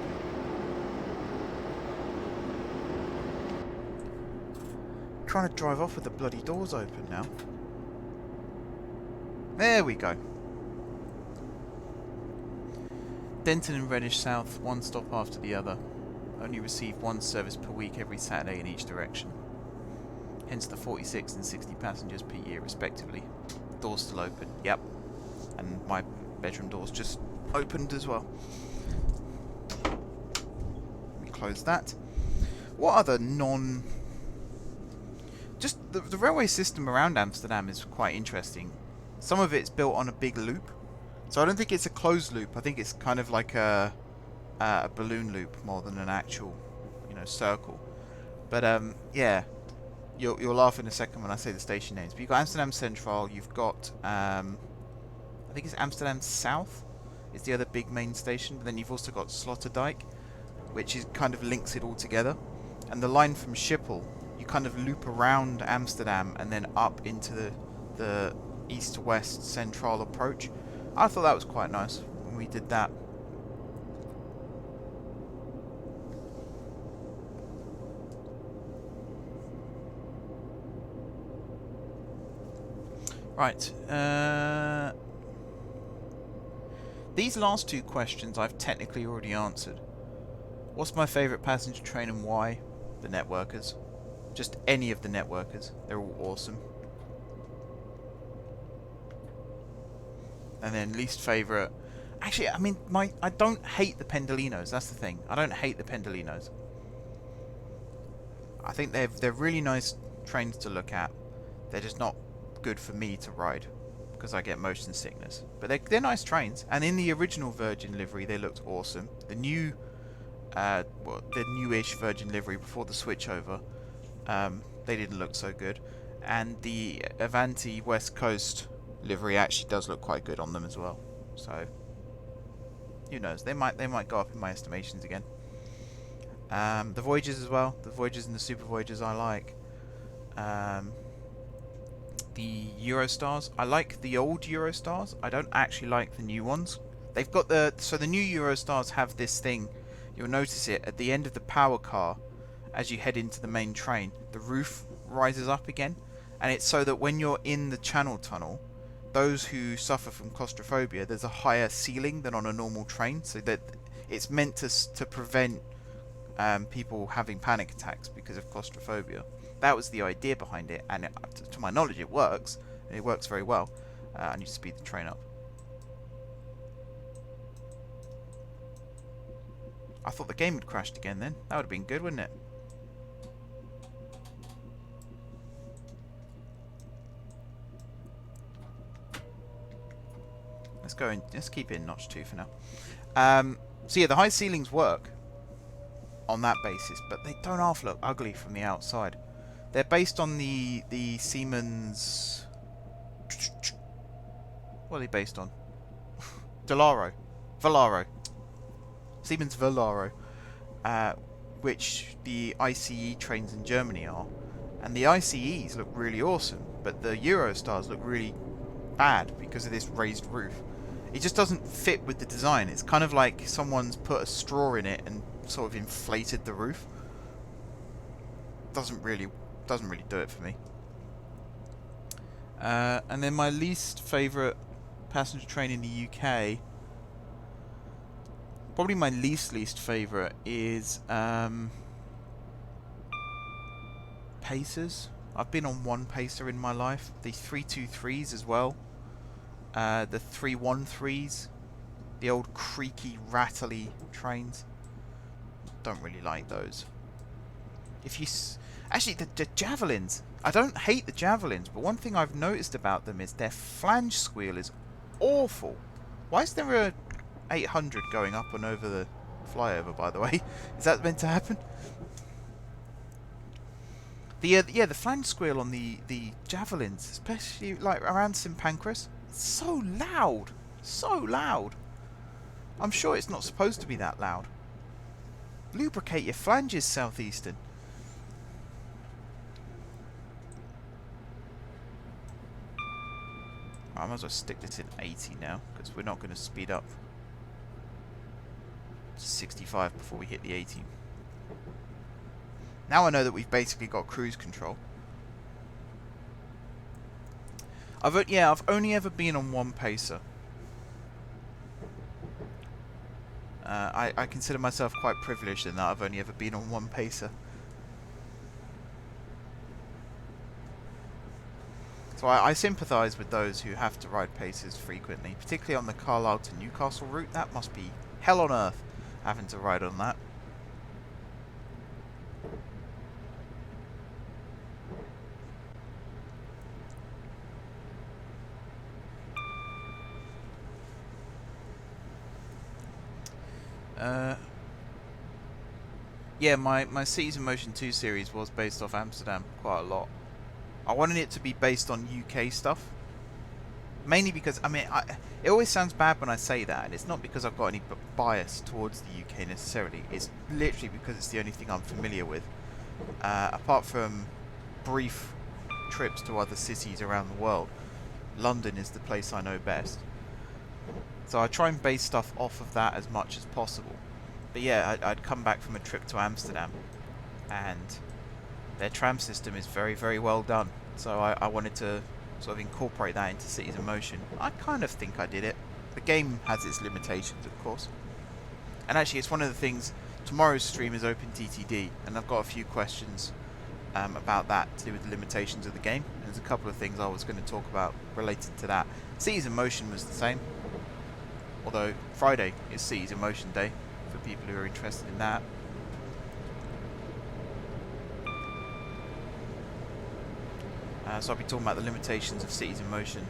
I'm trying to drive off with the bloody doors open now. There we go. Denton and Reddish South, one stop after the other. Only receive one service per week every Saturday in each direction. Hence the 46 and 60 passengers per year respectively. Doors still open, yep. And my bedroom door's just opened as well. Let me close that. What other just the railway system around Amsterdam is quite interesting. Some of it's built on a big loop. So I don't think it's a closed loop. I think it's kind of like a balloon loop more than an actual, circle. But yeah, you'll laugh in a second when I say the station names. But you've got Amsterdam Central. You've got I think it's Amsterdam South is the other big main station. But then you've also got Sloterdijk, which is kind of links it all together. And the line from Schiphol, you kind of loop around Amsterdam and then up into the east-west central approach. I thought that was quite nice when we did that. Right. These last two questions I've technically already answered. What's my favourite passenger train and why? The Networkers. Just any of the Networkers. They're all awesome. And then least favourite... Actually, I mean, I don't hate the Pendolinos. That's the thing. I don't hate the Pendolinos. I think they're really nice trains to look at. They're just not good for me to ride because I get motion sickness. But they're nice trains. And in the original Virgin livery, they looked awesome. The new... the newish Virgin livery before the switchover, they didn't look so good. And the Avanti West Coast livery actually does look quite good on them as well. So who knows? They might go up in my estimations again. The Voyagers as well. The Voyagers and the Super Voyagers I like. The Eurostars. I like the old Eurostars. I don't actually like the new ones. They've got the new Eurostars have this thing. You'll notice it at the end of the power car as you head into the main train. The roof rises up again, and it's so that when you're in the Channel Tunnel, those who suffer from claustrophobia, there's a higher ceiling than on a normal train, so that it's meant to prevent people having panic attacks because of claustrophobia. That was the idea behind it, and to my knowledge it works, and it works very well. I need to speed the train up. I thought the game had crashed again then. That would have been good, wouldn't it? Let's go and let's keep it in notch 2 for now. So yeah, the high ceilings work on that basis, but they don't half look ugly from the outside. They're based on the Siemens. What are they based on? Velaro. Siemens Velaro, which the ICE trains in Germany are. And the ICEs look really awesome, but the Eurostars look really bad because of this raised roof. It just doesn't fit with the design. It's kind of like someone's put a straw in it and sort of inflated the roof. Doesn't really do it for me. And then my least favourite passenger train in the UK, probably my least favourite, is Pacers. I've been on one Pacer in my life. The 323s as well. The 313s. The old creaky, rattly trains. Don't really like those. If you... Actually, the Javelins. I don't hate the Javelins, but one thing I've noticed about them is their flange squeal is awful. Why is there a 800 going up and over the flyover, by the way? Is that meant to happen? The flange squeal on the Javelins, especially like around St Pancras, it's so loud. So loud. I'm sure it's not supposed to be that loud. Lubricate your flanges, Southeastern. I might as well stick this in 80 now, because we're not going to speed up to 65 before we hit the 80. Now I know that we've basically got cruise control. I've only ever been on one Pacer. I consider myself quite privileged in that I've only ever been on one Pacer. So I sympathise with those who have to ride Pacers frequently, particularly on the Carlisle to Newcastle route. That must be hell on earth, having to ride on that. Yeah, my Cities in Motion 2 series was based off Amsterdam quite a lot. I wanted it to be based on UK stuff. Mainly because, I mean, it always sounds bad when I say that, and it's not because I've got any bias towards the UK necessarily. It's literally because it's the only thing I'm familiar with. Apart from brief trips to other cities around the world, London is the place I know best. So I try and base stuff off of that as much as possible. But yeah, I'd come back from a trip to Amsterdam, and their tram system is very, very well done. So I wanted to sort of incorporate that into Cities in Motion. I kind of think I did it. The game has its limitations, of course. And actually, it's one of the things... Tomorrow's stream is OpenTTD, and I've got a few questions about that to do with the limitations of the game. There's a couple of things I was going to talk about related to that. Cities in Motion was the same. Although Friday is Cities in Motion Day, for people who are interested in that. So I'll be talking about the limitations of Cities in Motion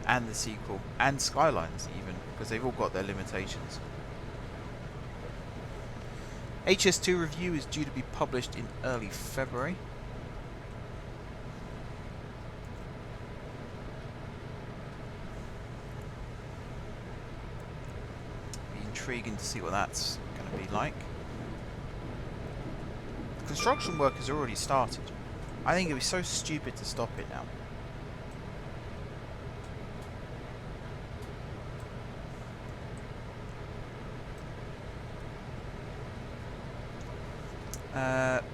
and the sequel, and Skylines even, because they've all got their limitations. HS2 review is due to be published in early February. Be intriguing to see what that's going to be like. Construction work has already started. I think it would be so stupid to stop it now.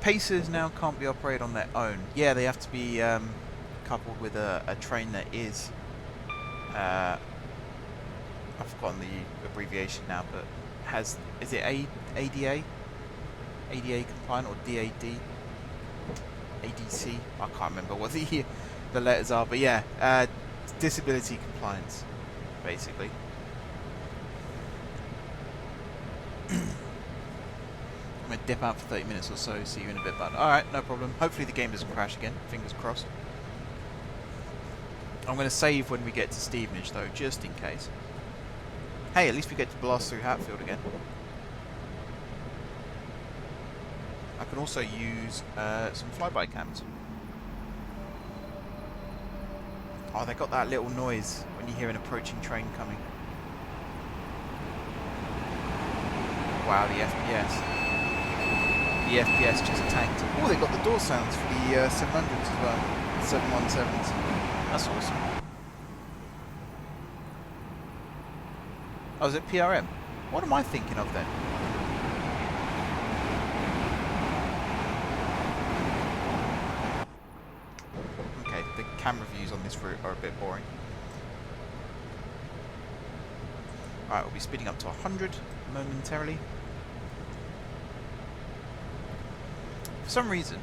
Pacers now can't be operated on their own. Yeah, they have to be coupled with a train that is... I've forgotten the abbreviation now, but has... Is it ADA? ADA compliant or DAD? ADC? I can't remember what the letters are, but yeah, disability compliance, basically. I'm going to dip out for 30 minutes or so, see you in a bit, bud. Alright, no problem. Hopefully the game doesn't crash again, fingers crossed. I'm going to save when we get to Stevenage, though, just in case. Hey, at least we get to blast through Hatfield again. I can also use some flyby cams. Oh, they got that little noise when you hear an approaching train coming. Wow, the FPS. The FPS just tanked. Oh, they got the door sounds for the 700s as well. 717s. That's awesome. Oh, is it PRM? What am I thinking of then? Okay, the camera views on this route are a bit boring. Alright, we'll be speeding up to 100 momentarily. For some reason...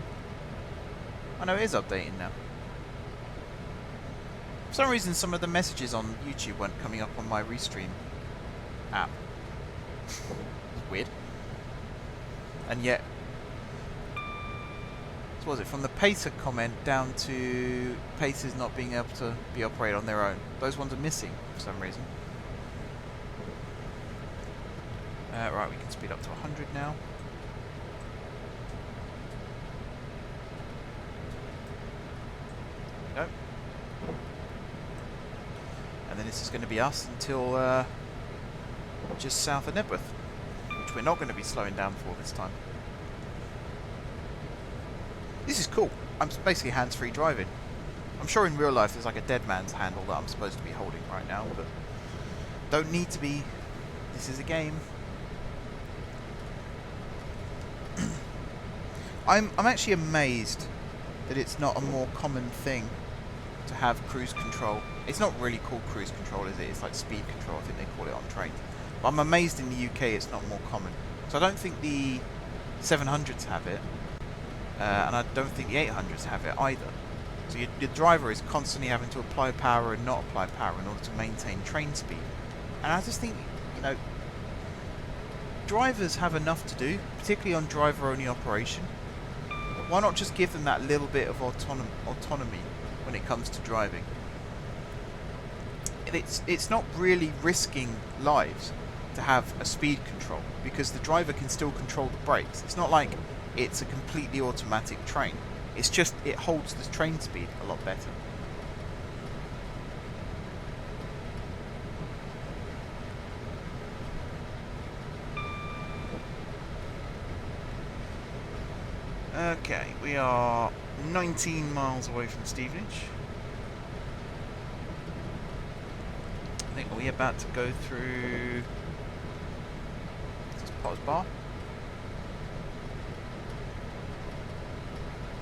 I know it is updating now. For some reason, some of the messages on YouTube weren't coming up on my Restream app. It's weird. And yet... So what was it? From the Pacer comment down to Pacers not being able to be operated on their own. Those ones are missing for some reason. Right, we can speed up to 100 now. There we go. And then this is going to be us until just south of Nebworth, which we're not going to be slowing down for this time. This is cool. I'm basically hands-free driving. I'm sure in real life there's like a dead man's handle that I'm supposed to be holding right now, but don't need to be. This is a game. I'm actually amazed that it's not a more common thing to have cruise control. It's not really called cruise control, is it? It's like speed control, I think they call it on trains. But I'm amazed in the UK it's not more common. So I don't think the 700s have it, and I don't think the 800s have it either. So your driver is constantly having to apply power and not apply power in order to maintain train speed. And I just think, you know, drivers have enough to do, particularly on driver-only operation. Why not just give them that little bit of autonomy when it comes to driving? It's not really risking lives to have a speed control, because the driver can still control the brakes. It's not like it's a completely automatic train. It's just it holds the train speed a lot better. Okay, we are 19 miles away from Stevenage. I think we're about to go through... Is this Potter's Bar?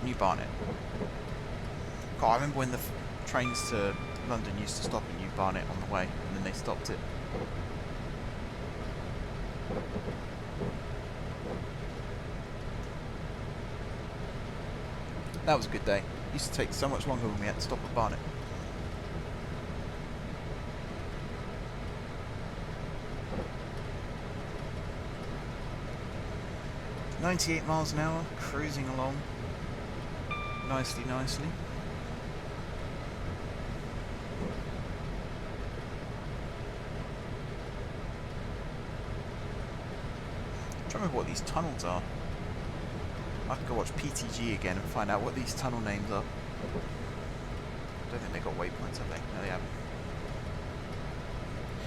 New Barnet. God, I remember when the trains to London used to stop at New Barnet on the way, and then they stopped it. That was a good day. It used to take so much longer when we had to stop at Barnet. .98 miles an hour, cruising along nicely. I'm trying to remember what these tunnels are. I have to go watch PTG again and find out what these tunnel names are. I don't think they got waypoints, have they? No, they haven't.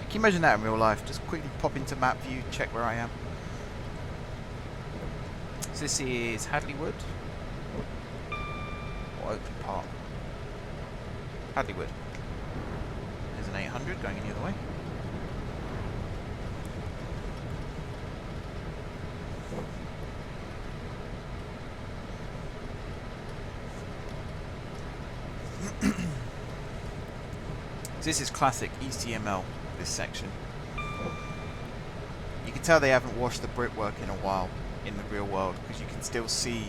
Can you imagine that in real life? Just quickly pop into map view, check where I am. So this is Hadley Wood or Oakley Park. Hadley Wood. There's an 800 going any other way. This is classic ECML, this section. You can tell they haven't washed the brickwork in a while in the real world, because you can still see,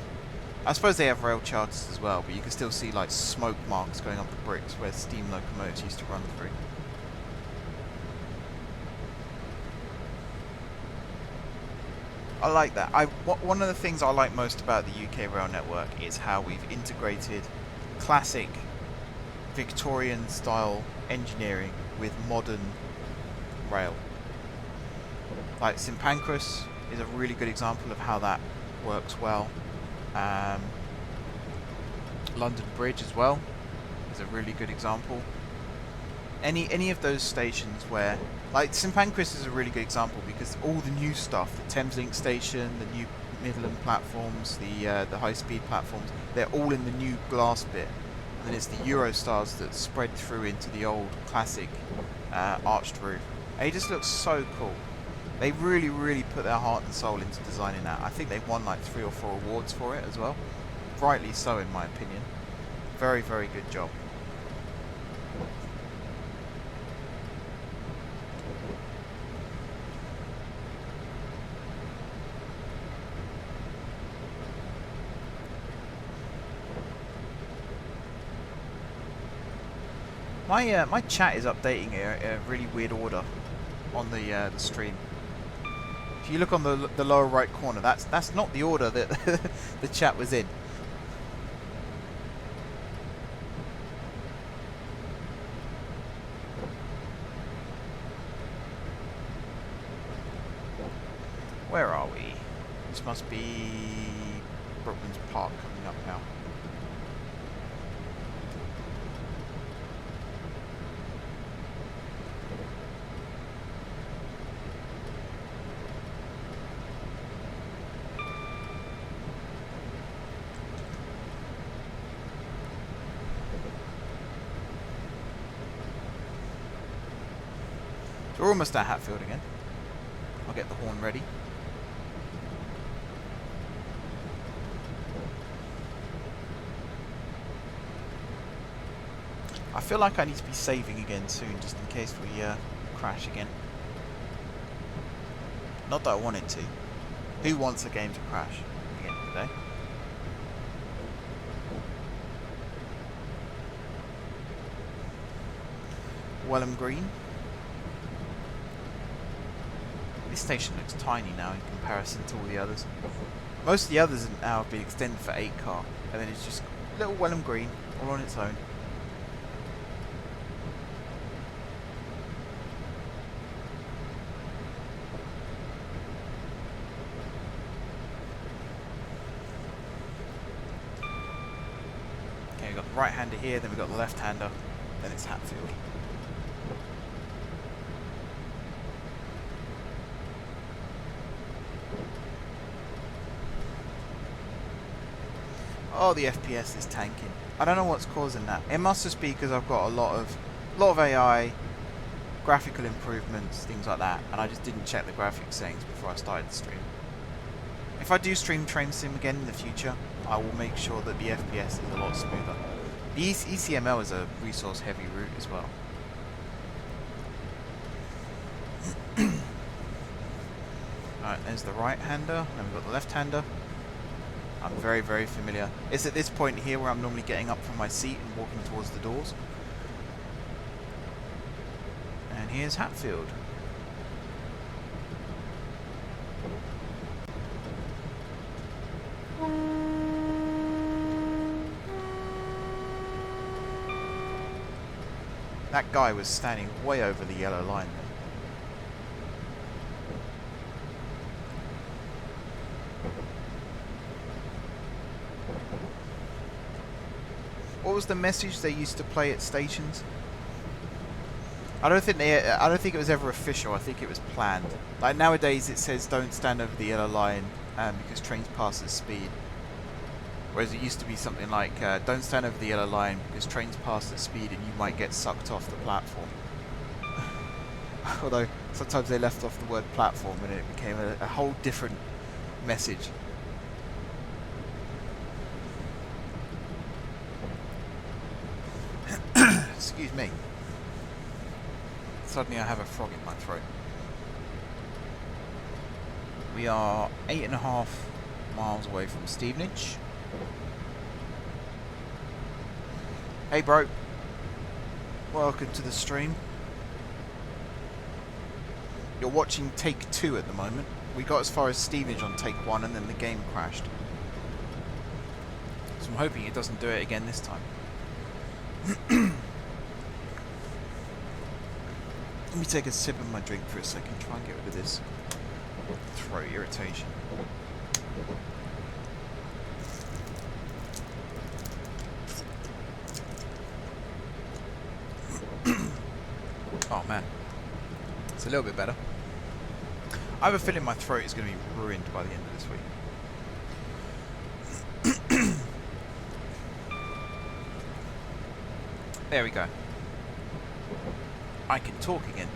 I suppose they have rail charges as well, but you can still see like smoke marks going up the bricks where steam locomotives used to run through. I like that. One of the things I like most about the UK rail network is how we've integrated classic Victorian style engineering with modern rail. Like St Pancras is a really good example of how that works well. Um, London Bridge as well is a really good example. Any of those stations where, like St Pancras is a really good example because all the new stuff, the Thameslink station, the new Midland platforms, the high-speed platforms, they're all in the new glass bit, and then it's the Eurostars that spread through into the old classic arched roof. And it just looks so cool. They really, really put their heart and soul into designing that. I think they've won like 3 or 4 awards for it as well. Rightly so, in my opinion. Very, very good job. My chat is updating in a really weird order on the stream. If you look on the lower right corner, that's not the order that the chat was in. Where are we? This must be Brooklands Park coming up now. So we're almost at Hatfield again. I'll get the horn ready. I feel like I need to be saving again soon, just in case we crash again. Not that I want it to. Who wants a game to crash at the end of the day? Welham Green. This station looks tiny now in comparison to all the others. Most of the others now have been extended for 8 car, and then it's just little Welham Green all on its own. Okay, we've got the right-hander here, then we've got the left-hander, then it's Hatfield. Oh, the FPS is tanking. I don't know what's causing that. It must just be because I've got a lot of AI, graphical improvements, things like that, and I just didn't check the graphics settings before I started the stream. If I do stream Train Sim again in the future, I will make sure that the FPS is a lot smoother. The ECML is a resource-heavy route as well. Alright, there's the right-hander, and we've got the left-hander. I'm very, very familiar. It's at this point here where I'm normally getting up from my seat and walking towards the doors. And here's Hatfield. That guy was standing way over the yellow line there. What was the message they used to play at stations? I don't think it was ever official. I think it was planned. Like nowadays, it says don't stand over the yellow line because trains pass at speed. Whereas it used to be something like don't stand over the yellow line because trains pass at speed and you might get sucked off the platform. Although sometimes they left off the word platform and it became a whole different message. Excuse me. Suddenly I have a frog in my throat. We are 8.5 miles away from Stevenage. Hey bro. Welcome to the stream. You're watching take 2 at the moment. We got as far as Stevenage on take 1 and then the game crashed. So I'm hoping it doesn't do it again this time. Let me take a sip of my drink for a second, try and get rid of this throat irritation. man. It's a little bit better. I have a feeling my throat is going to be ruined by the end of this week. There we go. I can talk again.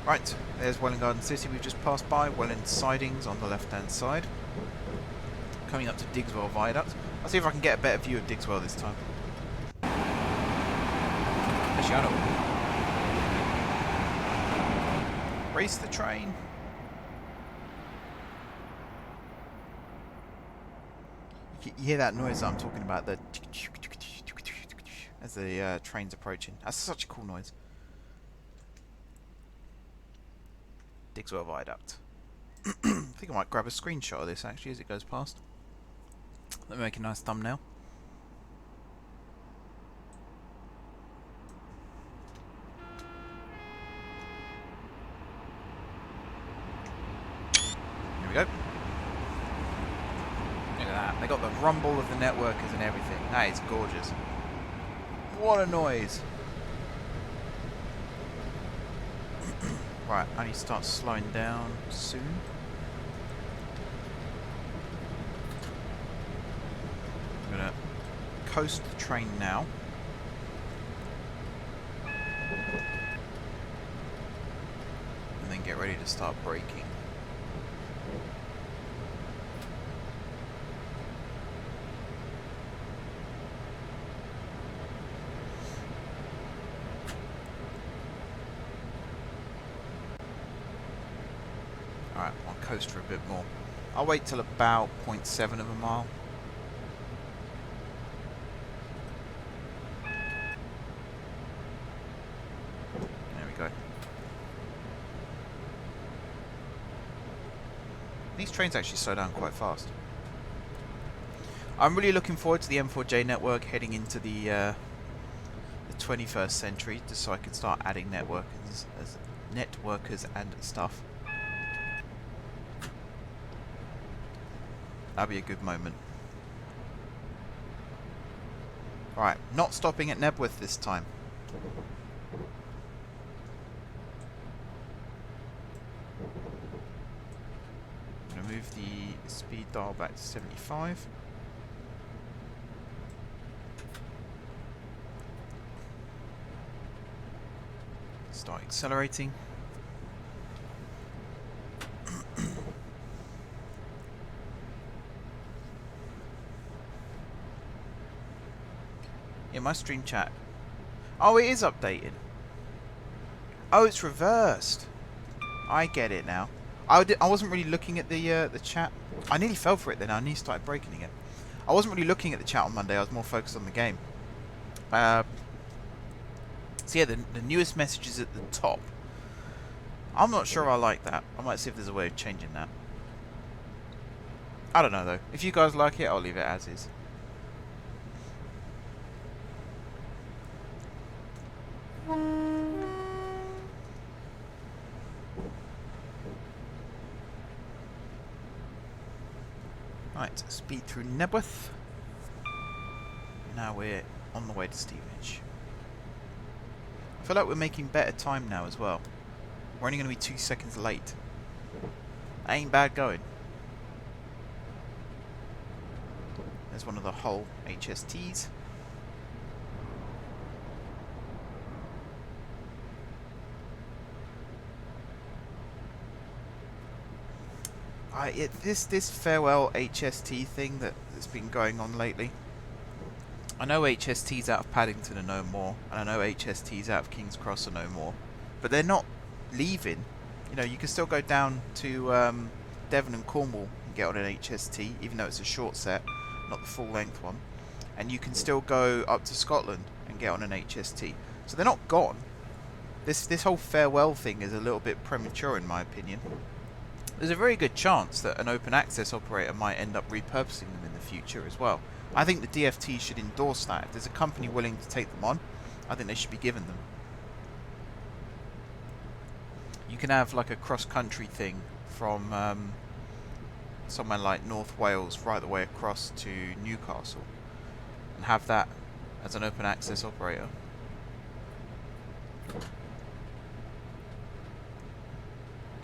Right, there's Welland Garden City we've just passed by. Welland Sidings on the left-hand side. Coming up to Digswell Viaduct. I'll see if I can get a better view of Digswell this time. Actually, I know. Race the train. You hear that noise that I'm talking about, the as the train's approaching. That's such a cool noise. Digswell Viaduct. I think I might grab a screenshot of this actually as it goes past. Let me make a nice thumbnail. Here we go. Look at that. They got the rumble of the networkers and everything. That is gorgeous. What a noise. Right, I need to start slowing down soon. I'm going to coast the train now. And then get ready to start braking. Alright, I'll coast for a bit more. I'll wait till about 0.7 of a mile. There we go. These trains actually slow down quite fast. I'm really looking forward to the M4J network heading into the 21st century, just so I can start adding networkers and stuff. That'll be a good moment. Alright, not stopping at Nebworth this time. I'm going to move the speed dial back to 75. Start accelerating. Yeah, my stream chat. Oh, it is updated. Oh, it's reversed. I get it now. I wasn't really looking at the chat. I nearly fell for it then. I nearly started breaking again. I wasn't really looking at the chat on Monday. I was more focused on the game. So yeah, the newest message is at the top. I'm not sure I like that. I might see if there's a way of changing that. I don't know though. If you guys like it, I'll leave it as is. Right, speed through Nebworth. Now we're on the way to Stevenage. I feel like we're making better time now as well. We're only going to be 2 seconds late. That ain't bad going. There's one of the Hull HSTs. This farewell HST thing that's been going on lately. I know HSTs out of Paddington are no more, and I know HSTs out of King's Cross are no more, but they're not leaving. You know, you can still go down to Devon and Cornwall and get on an HST, even though it's a short set, not the full length one. And you can still go up to Scotland and get on an HST. So they're not gone. This whole farewell thing is a little bit premature in my opinion. There's a very good chance that an open access operator might end up repurposing them in the future as well. I think the DFT should endorse that. If there's a company willing to take them on, I think they should be given them. You can have like a cross-country thing from somewhere like North Wales right the way across to Newcastle and have that as an open access operator.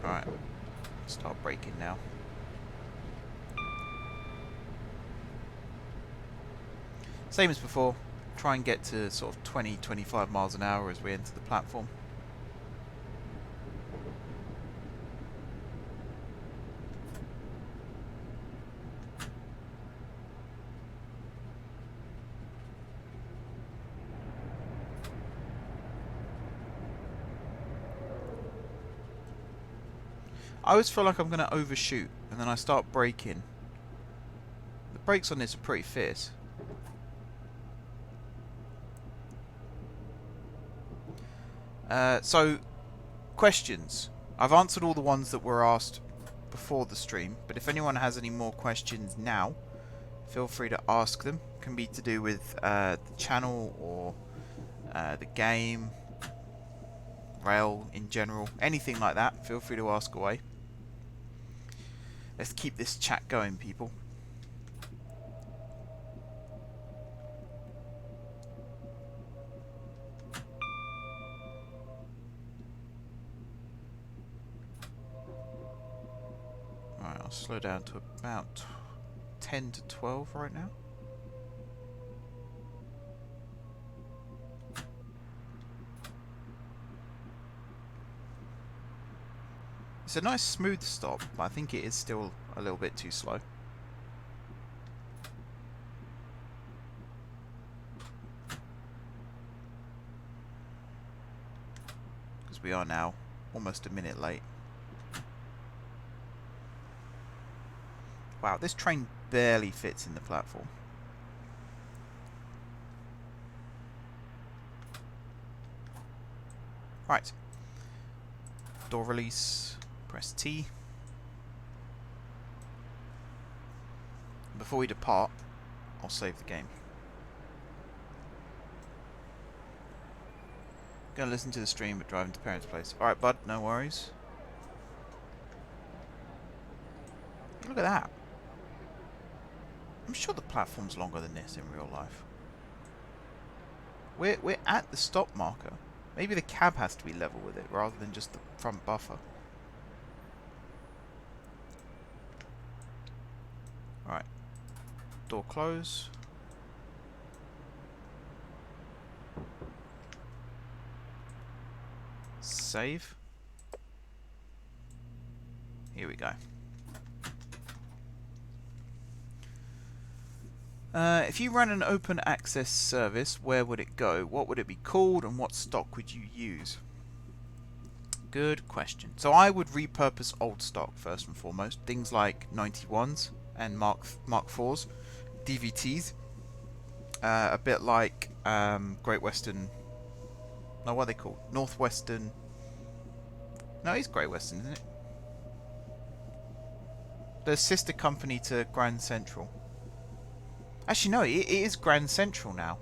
Alright, start braking now. Same as before, try and get to sort of 20-25 miles an hour as we enter the platform. I always feel like I'm going to overshoot, and then I start braking. The brakes on this are pretty fierce. So, questions. I've answered all the ones that were asked before the stream, but if anyone has any more questions now, feel free to ask them. Can be to do with the channel or the game, rail in general, anything like that. Feel free to ask away. Let's keep this chat going, people. Alright, I'll slow down to about 10 to 12 right now. It's a nice smooth stop, but I think it is still a little bit too slow. Because we are now almost a minute late. Wow, this train barely fits in the platform. Right. Door release. Press T. Before we depart, I'll save the game. Gonna listen to the stream but driving to parents' place. Alright, bud, no worries. Look at that. I'm sure the platform's longer than this in real life. We're at the stop marker. Maybe the cab has to be level with it rather than just the front buffer. Right. Door close. Save. Here we go. If you ran an open access service, where would it go? What would it be called and what stock would you use? Good question. So I would repurpose old stock first and foremost. Things like 91s and Mark IVs, DVTs. A bit like Great Western... No, what are they called? Northwestern... No, it's Great Western, isn't it? The sister company to Grand Central. Actually, no, it is Grand Central now.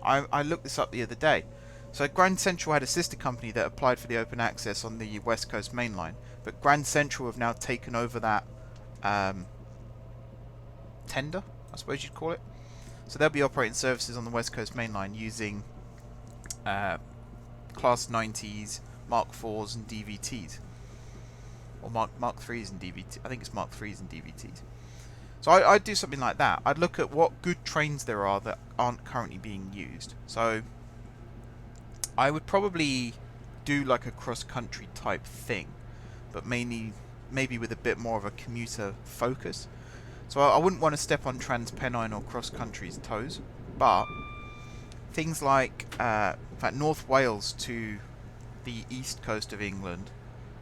I looked this up the other day. So Grand Central had a sister company that applied for the open access on the West Coast Mainline, but Grand Central have now taken over that tender, I suppose you'd call it. So they'll be operating services on the West Coast Mainline using Class 90s, Mark IVs and DVTs. Or Mark 3s and DVTs. I think it's Mark 3s and DVTs. So I'd do something like that. I'd look at what good trains there are that aren't currently being used. So I would probably do like a cross-country type thing, but maybe with a bit more of a commuter focus. So I wouldn't want to step on Transpennine or cross-country's toes, but things like, in fact, North Wales to the east coast of England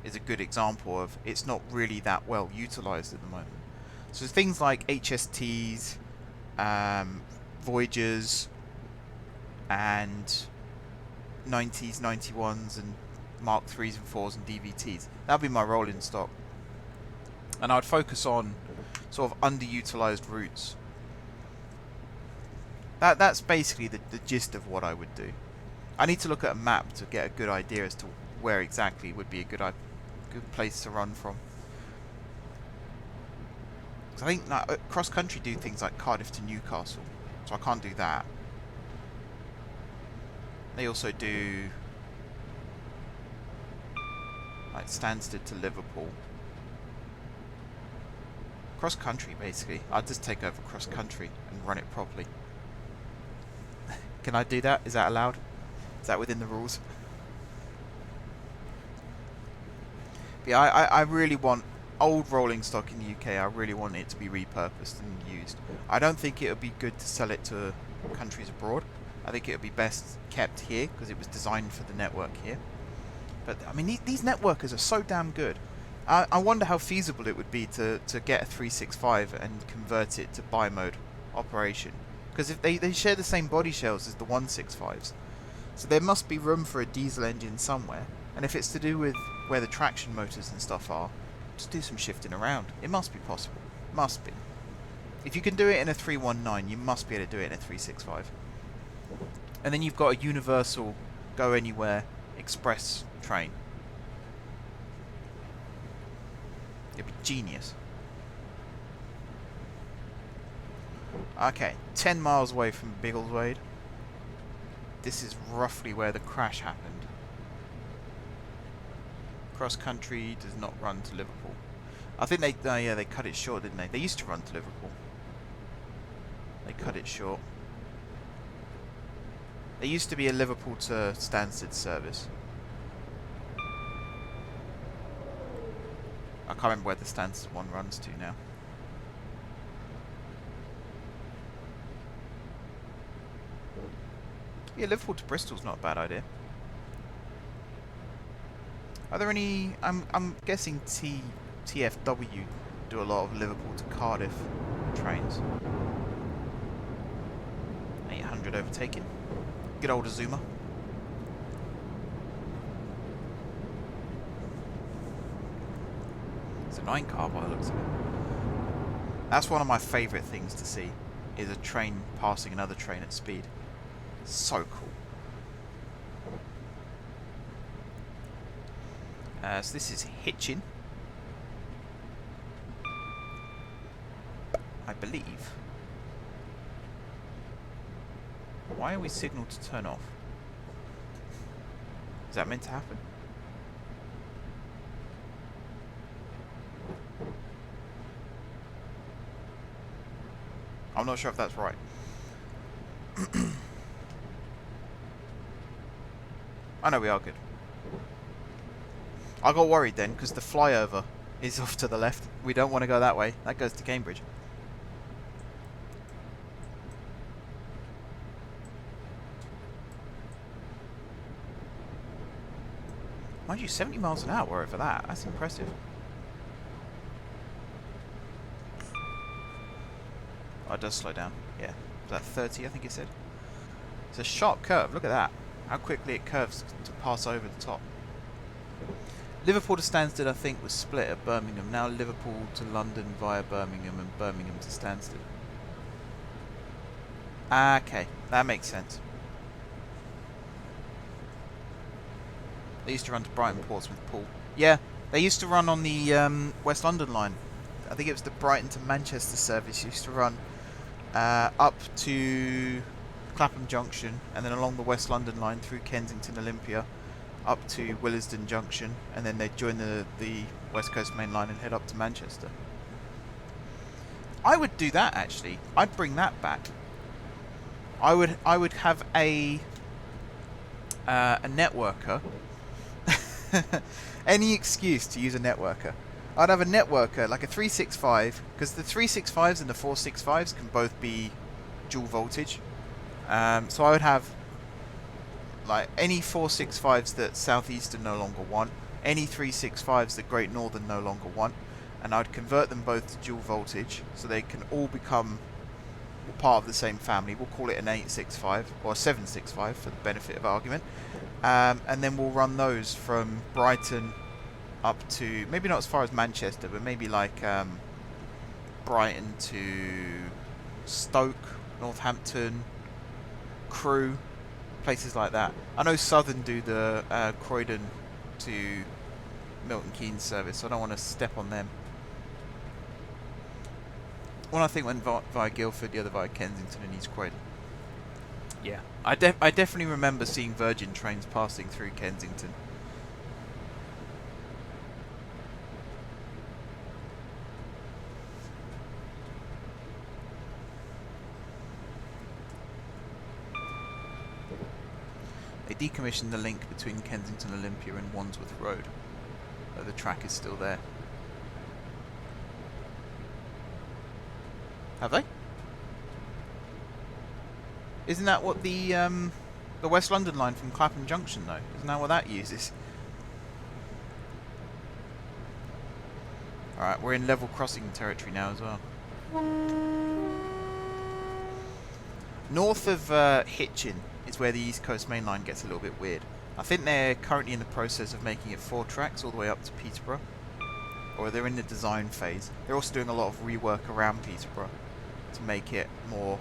is a good example of it's not really that well utilised at the moment. So things like HSTs, Voyagers, and 90s, 91s, and Mark 3s and 4s and DVTs. That would be my rolling stock. And I'd focus on sort of underutilised routes. That's basically the gist of what I would do. I need to look at a map to get a good idea as to where exactly would be a good place to run from. I think cross-country do things like Cardiff to Newcastle, so I can't do that. They also do like Stansted to Liverpool. Cross country, basically. I'd just take over cross country and run it properly. Can I do that? Is that allowed? Is that within the rules? But yeah, I really want old rolling stock in the UK. I really want it to be repurposed and used. I don't think it would be good to sell it to countries abroad. I think it would be best kept here because it was designed for the network here. But I mean, these networkers are so damn good. I wonder how feasible it would be to get a 365 and convert it to bi-mode operation. Because if they share the same body shells as the 165s. So there must be room for a diesel engine somewhere. And if it's to do with where the traction motors and stuff are, just do some shifting around. It must be possible. Must be. If you can do it in a 319, you must be able to do it in a 365. And then you've got a universal go anywhere express train. It'd be genius. Okay, 10 miles away from Biggleswade. This is roughly where the crash happened. Cross country does not run to Liverpool. I think they cut it short, didn't they? They used to run to Liverpool. They cut it short. There used to be a Liverpool to Stansted service. I can't remember where the Stansted one runs to now. Yeah, Liverpool to Bristol's not a bad idea. Are there any... I'm guessing TFW do a lot of Liverpool to Cardiff trains. 800 overtaken. Good old Azuma. It's a 9 car by the looks of it. That's one of my favourite things to see, is a train passing another train at speed. So cool. So this is Hitchin, I believe. Why are we signalled to turn off? Is that meant to happen? I'm not sure if that's right. I know we are good. I got worried then because the flyover is off to the left. We don't want to go that way. That goes to Cambridge. Mind you, 70 miles an hour over that. That's impressive. Oh, it does slow down. Yeah. Was that 30, I think it said? It's a sharp curve. Look at that. How quickly it curves to pass over the top. Liverpool to Stansted, I think, was split at Birmingham. Now Liverpool to London via Birmingham and Birmingham to Stansted. Okay, that makes sense. They used to run to Brighton, Portsmouth, Poole. Yeah, they used to run on the West London line. I think it was the Brighton to Manchester service used to run up to Clapham Junction and then along the West London line through Kensington Olympia up to Willesden Junction, and then they'd join the West Coast Mainline and head up to Manchester. I would do that, actually. I'd bring that back. I would have a networker. Any excuse to use a networker. I'd have a networker, like a 365, because the 365s and the 465s can both be dual voltage. So I would have like any 465s that Southeastern no longer want, any 365s that Great Northern no longer want, and I'd convert them both to dual voltage so they can all become part of the same family. We'll call it an 865 or a 765 for the benefit of argument, and then we'll run those from Brighton up to, maybe not as far as Manchester, but maybe like Brighton to Stoke, Northampton, Crewe, places like that. I know Southern do the Croydon to Milton Keynes service, so I don't want to step on them. One I think went via Guildford, the other via Kensington and East Croydon. Yeah, I definitely remember seeing Virgin trains passing through Kensington. They decommissioned the link between Kensington Olympia and Wandsworth Road, though the track is still there. Have they? Isn't that what the West London line from Clapham Junction, though? Isn't that what that uses? Alright, we're in level crossing territory now as well. North of Hitchin is where the East Coast Mainline gets a little bit weird. I think they're currently in the process of making it 4 tracks all the way up to Peterborough. Or they're in the design phase. They're also doing a lot of rework around Peterborough to make it more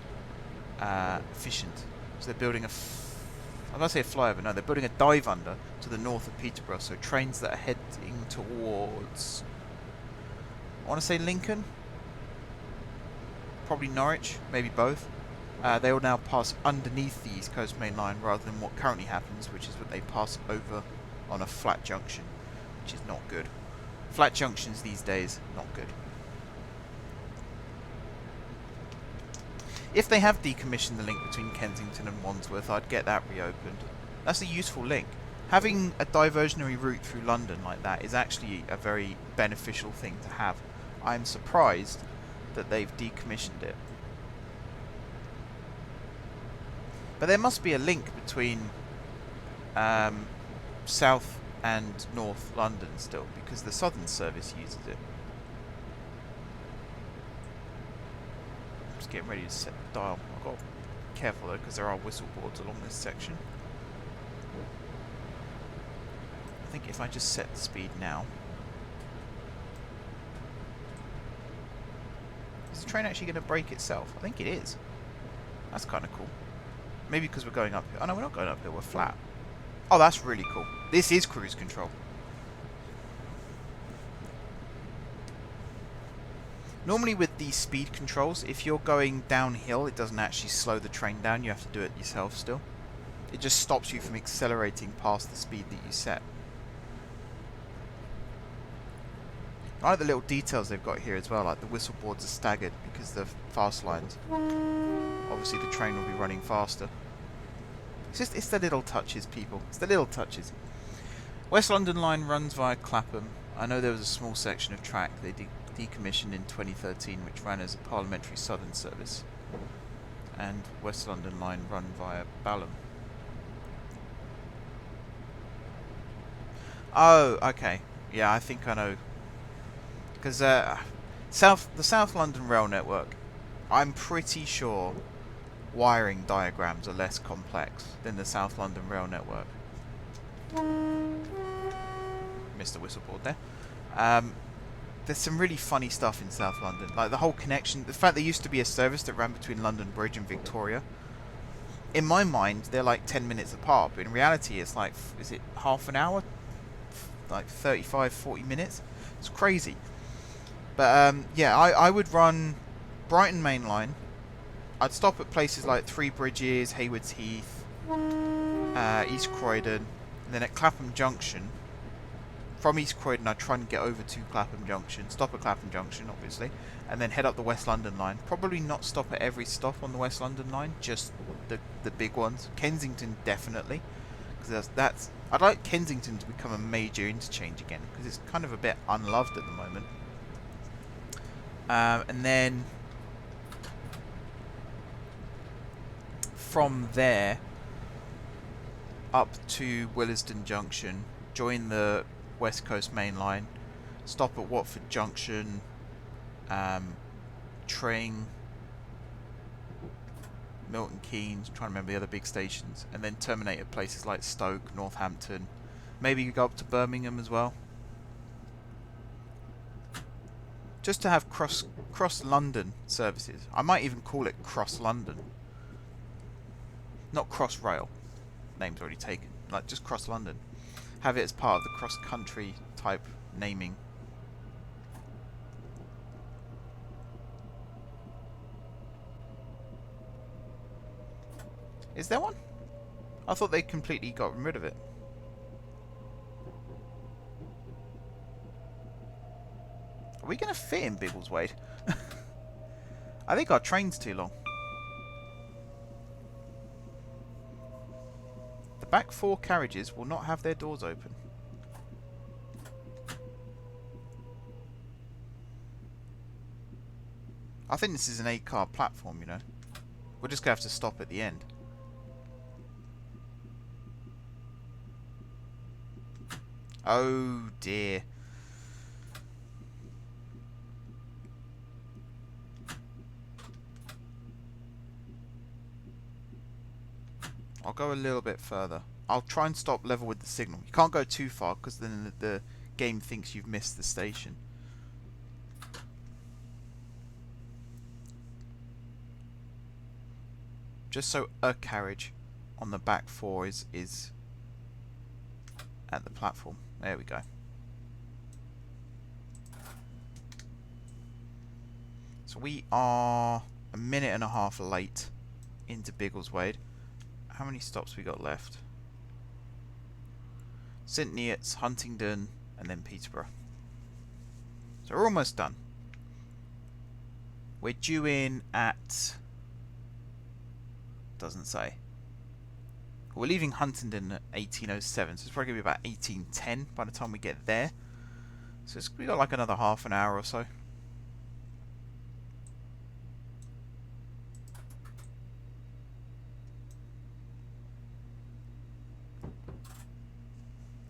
efficient. So they're building I'm going to say a flyover, no, they're building a dive under to the north of Peterborough, so trains that are heading towards, I want to say Lincoln, probably Norwich, maybe both. They will now pass underneath the East Coast Main Line rather than what currently happens, which is that they pass over on a flat junction, which is not good. Flat junctions these days, not good. If they have decommissioned the link between Kensington and Wandsworth, I'd get that reopened. That's a useful link. Having a diversionary route through London like that is actually a very beneficial thing to have. I'm surprised that they've decommissioned it. But there must be a link between South and North London still, because the Southern service uses it. I'm just getting ready to set the dial. I've got to be careful though, because there are whistle boards along this section. I think if I just set the speed now... Is the train actually going to brake itself? I think it is. That's kind of cool. Maybe because we're going uphill. Oh no, we're not going uphill, we're flat. Oh, that's really cool. This is cruise control. Normally with these speed controls, if you're going downhill, it doesn't actually slow the train down. You have to do it yourself still. It just stops you from accelerating past the speed that you set. I like the little details they've got here as well, like the whistle boards are staggered because they're fast lines. Obviously the train will be running faster. It's the little touches, people. It's the little touches. West London Line runs via Clapham. I know there was a small section of track they decommissioned in 2013 which ran as a parliamentary southern service. And West London Line run via Balham. Oh, okay. Yeah, I think I know. Because the South London Rail Network, I'm pretty sure wiring diagrams are less complex than the South London Rail Network. Missed the whistleboard there. There's some really funny stuff in South London, like the whole connection. The fact there used to be a service that ran between London Bridge and Victoria. In my mind, they're like 10 minutes apart, but in reality, it's like, is it half an hour? Like 35, 40 minutes? It's crazy. But yeah, I would run Brighton Main Line. I'd stop at places like Three Bridges, Haywards Heath, East Croydon, and then at Clapham Junction. From East Croydon, I'd try and get over to Clapham Junction, stop at Clapham Junction, obviously, and then head up the West London Line. Probably not stop at every stop on the West London Line, just the big ones. Kensington, definitely, because that's. I'd like Kensington to become a major interchange again, because it's kind of a bit unloved at the moment. And then from there up to Willesden Junction, join the West Coast Main Line, stop at Watford Junction, Tring, Milton Keynes, trying to remember the other big stations, and then terminate at places like Stoke, Northampton. Maybe you go up to Birmingham as well. Just to have cross London services. I might even call it Cross London. Not Cross Rail. Name's already taken. Like just Cross London. Have it as part of the cross country type naming. Is there one? I thought they completely got rid of it. Are we going to fit in Biggleswade? I think our train's too long. The back 4 carriages will not have their doors open. I think this is an 8-car platform, you know. We're just going to have to stop at the end. Oh dear. I'll go a little bit further. I'll try and stop level with the signal. You can't go too far because then the game thinks you've missed the station. Just so a carriage on the back 4 is at the platform. There we go. So we are a minute and a half late into Biggleswade. How many stops we got left? St Neots, Huntingdon, and then Peterborough. So we're almost done. We're due in at... doesn't say. We're leaving Huntingdon at 1807, so it's probably going to be about 1810 by the time we get there. So we got like another half an hour or so.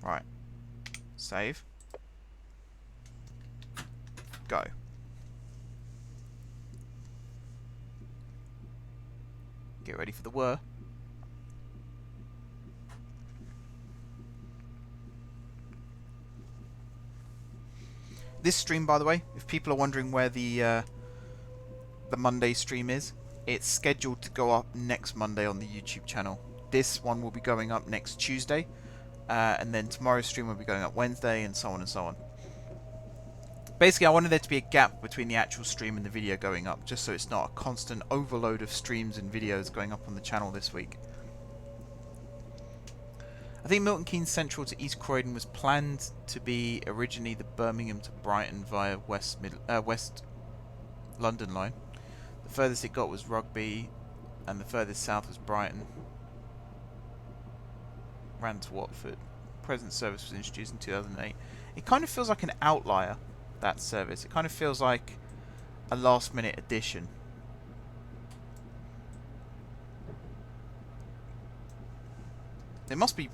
Right. Save. Go. Get ready for the whir. This stream, by the way, if people are wondering where the Monday stream is, it's scheduled to go up next Monday on the YouTube channel. This one will be going up next Tuesday, and then tomorrow's stream will be going up Wednesday, and so on and so on. Basically, I wanted there to be a gap between the actual stream and the video going up, just so it's not a constant overload of streams and videos going up on the channel this week. I think Milton Keynes Central to East Croydon was planned to be originally the Birmingham to Brighton via West London line. The furthest it got was Rugby, and the furthest south was Brighton. Ran to Watford. Present service was introduced in 2008. It kind of feels like an outlier, that service. It kind of feels like a last minute addition. It must be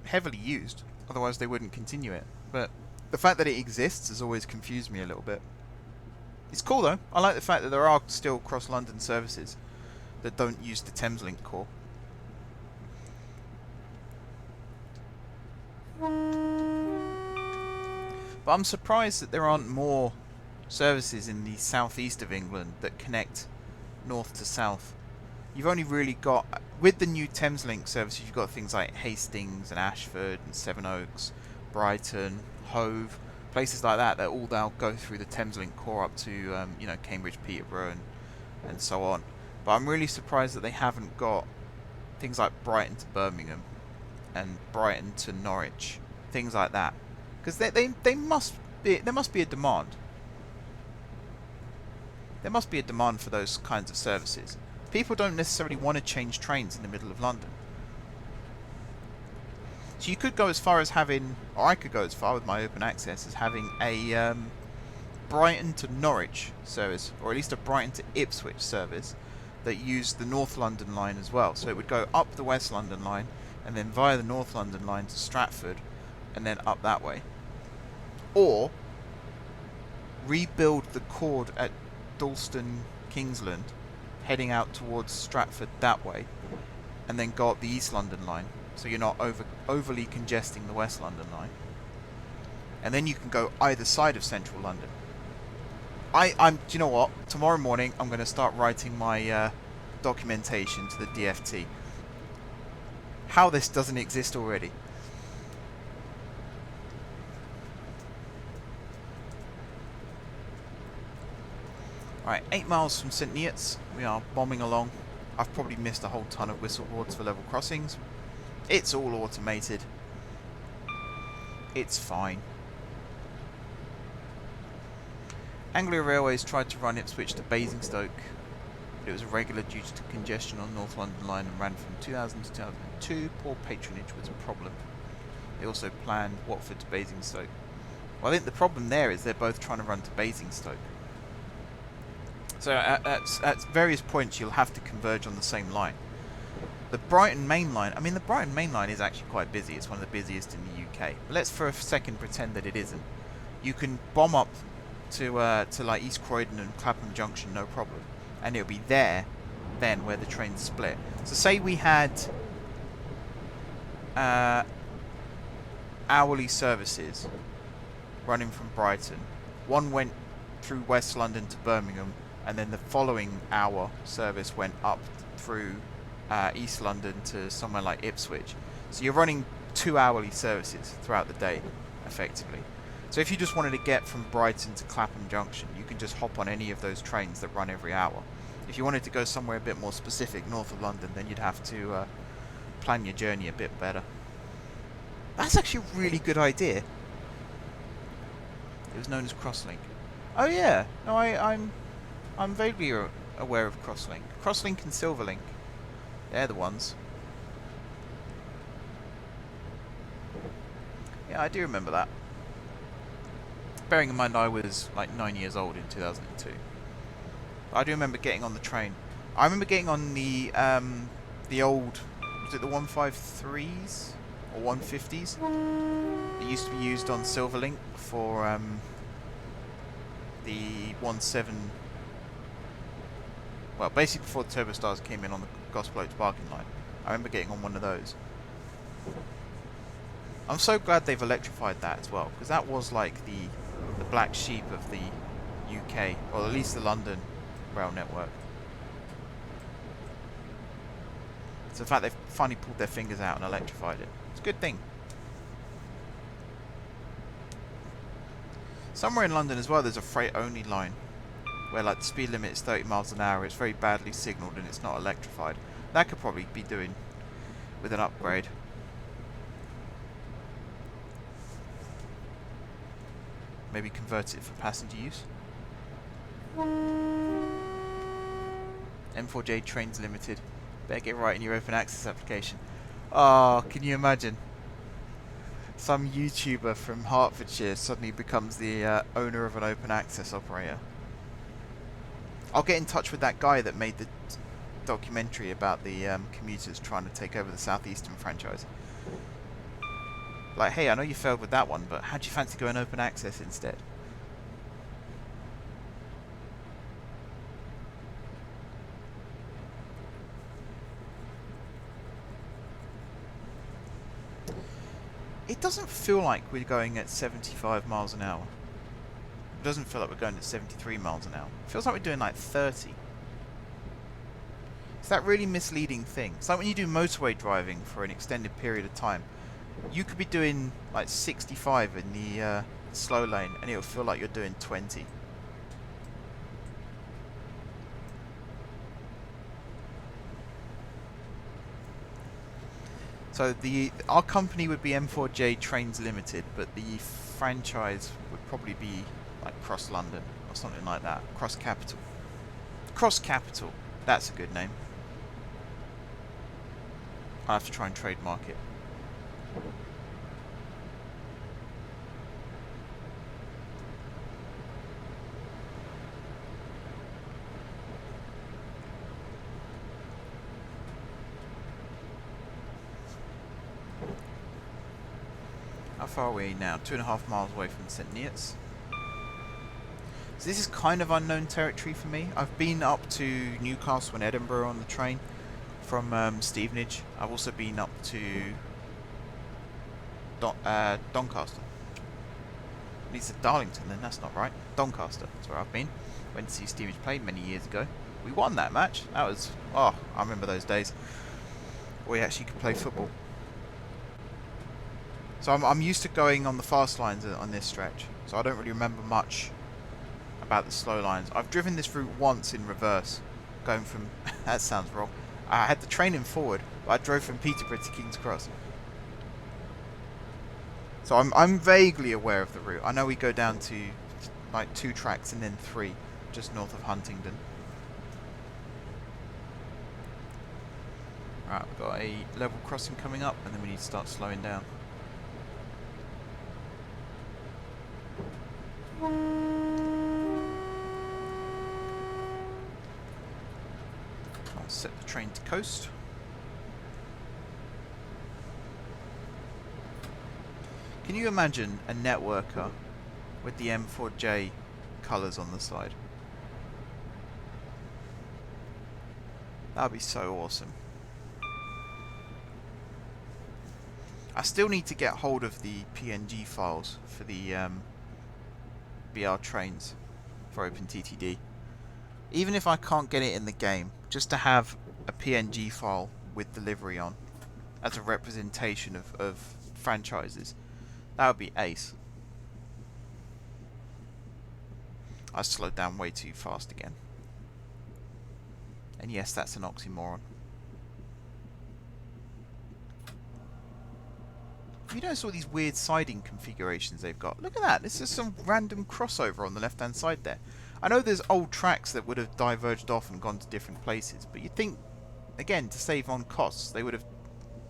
heavily used, otherwise they wouldn't continue it. But the fact that it exists has always confused me a little bit. It's cool though. I like the fact that there are still cross-London services that don't use the Thameslink core. But I'm surprised that there aren't more services in the southeast of England that connect north to south. You've only really got, with the new Thameslink services, you've got things like Hastings and Ashford and Sevenoaks, Brighton, Hove, places like that that all now go through the Thameslink core up to you know, Cambridge, Peterborough, and so on. But I'm really surprised that they haven't got things like Brighton to Birmingham and Brighton to Norwich, things like that, because there must be a demand. There must be a demand for those kinds of services. People don't necessarily want to change trains in the middle of London. So you could go as far as having, or I could go as far with my open access, as having a Brighton to Norwich service, or at least a Brighton to Ipswich service that used the North London line as well. So it would go up the West London line and then via the North London line to Stratford and then up that way. Or rebuild the chord at Dalston, Kingsland, heading out towards Stratford that way, and then go up the East London line, so you're not overly congesting the West London line. And then you can go either side of Central London. Do you know what? Tomorrow morning I'm going to start writing my documentation to the DFT. How this doesn't exist already. Alright, 8 miles from St Neots. We are bombing along. I've probably missed a whole ton of whistle boards for level crossings. It's all automated. It's fine. Anglia Railways tried to run Ipswich to Basingstoke, but it was irregular due to congestion on North London Line and ran from 2000 to 2002. Poor patronage was a problem. They also planned Watford to Basingstoke. Well, I think the problem there is they're both trying to run to Basingstoke. So at various points you'll have to converge on the same line. The Brighton Main Line, I mean the Brighton Main Line is actually quite busy. It's one of the busiest in the UK. But let's for a second pretend that it isn't. You can bomb up to like East Croydon and Clapham Junction, no problem. And it'll be there then where the trains split. So say we had hourly services running from Brighton. One went through West London to Birmingham, and then the following hour service went up through East London to somewhere like Ipswich. So you're running 2 hourly services throughout the day, effectively. So if you just wanted to get from Brighton to Clapham Junction, you can just hop on any of those trains that run every hour. If you wanted to go somewhere a bit more specific, north of London, then you'd have to plan your journey a bit better. That's actually a really good idea. It was known as Crosslink. Oh yeah, no, I'm vaguely aware of Crosslink. Crosslink and Silverlink, they're the ones. Yeah, I do remember that. Bearing in mind I was like 9 years old in 2002. I do remember getting on the train. I remember getting on the old, was it the 153s or 150s? It used to be used on Silverlink for the 17. Well, basically before the Turbo Stars came in on the Gospel Oaks Barking line. I remember getting on one of those. I'm so glad they've electrified that as well, because that was like the black sheep of the UK, or at least the London rail network. So the fact they've finally pulled their fingers out and electrified it, it's a good thing. Somewhere in London as well there's a freight only line where like the speed limit is 30 miles an hour, it's very badly signalled and it's not electrified. That could probably be doing with an upgrade. Maybe convert it for passenger use. M4J Trains Limited. Better get right in your open access application. Oh, can you imagine? Some YouTuber from Hertfordshire suddenly becomes the owner of an open access operator. I'll get in touch with that guy that made the documentary about the commuters trying to take over the Southeastern franchise. Like, hey, I know you failed with that one, but how'd you fancy going open access instead? It doesn't feel like we're going at 75 miles an hour. It doesn't feel like we're going at 73 miles an hour. It feels like we're doing like 30. It's that really misleading thing. It's like when you do motorway driving for an extended period of time. You could be doing like 65 in the slow lane and it'll feel like you're doing 20. So our company would be M4J Trains Limited, but the franchise would probably be like Cross London or something like that. Cross Capital. Cross Capital. That's a good name. I'll have to try and trademark it. How far are we now? 2.5 miles away from St Neots. So this is kind of unknown territory for me. I've been up to Newcastle and Edinburgh on the train from Stevenage. I've also been up to Doncaster. At least at Darlington then, that's not right. Doncaster, that's where I've been. Went to see Stevenage play many years ago. We won that match. That was, oh, I remember those days. We actually could play football. So I'm used to going on the fast lines on this stretch, so I don't really remember much about the slow lines. I've driven this route once in reverse, going from, that sounds wrong, I had the train in forward, but I drove from Peterborough to King's Cross. So I'm vaguely aware of the route. I know we go down to like 2 tracks and then 3 just north of Huntingdon. Right, we've got a level crossing coming up, and then we need to start slowing down. I'll set the train to coast. Can you imagine a networker with the M4J colours on the side? That would be so awesome. I still need to get hold of the PNG files for the BR trains for OpenTTD. Even if I can't get it in the game, just to have a PNG file with delivery on as a representation of franchises, that would be ace. I slowed down way too fast again. And yes, that's an oxymoron. You notice all these weird siding configurations they've got. Look at that. This is some random crossover on the left-hand side there. I know there's old tracks that would have diverged off and gone to different places, but you'd think, again, to save on costs, they would have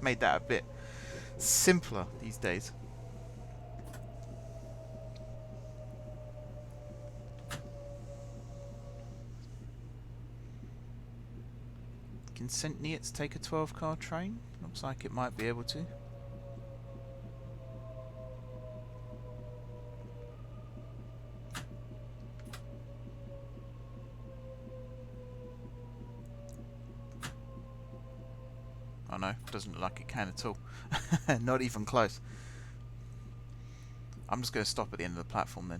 made that a bit simpler these days. Can St. Neots take a 12-car train? Looks like it might be able to. Oh no, doesn't look like it can at all. Not even close. I'm just going to stop at the end of the platform then.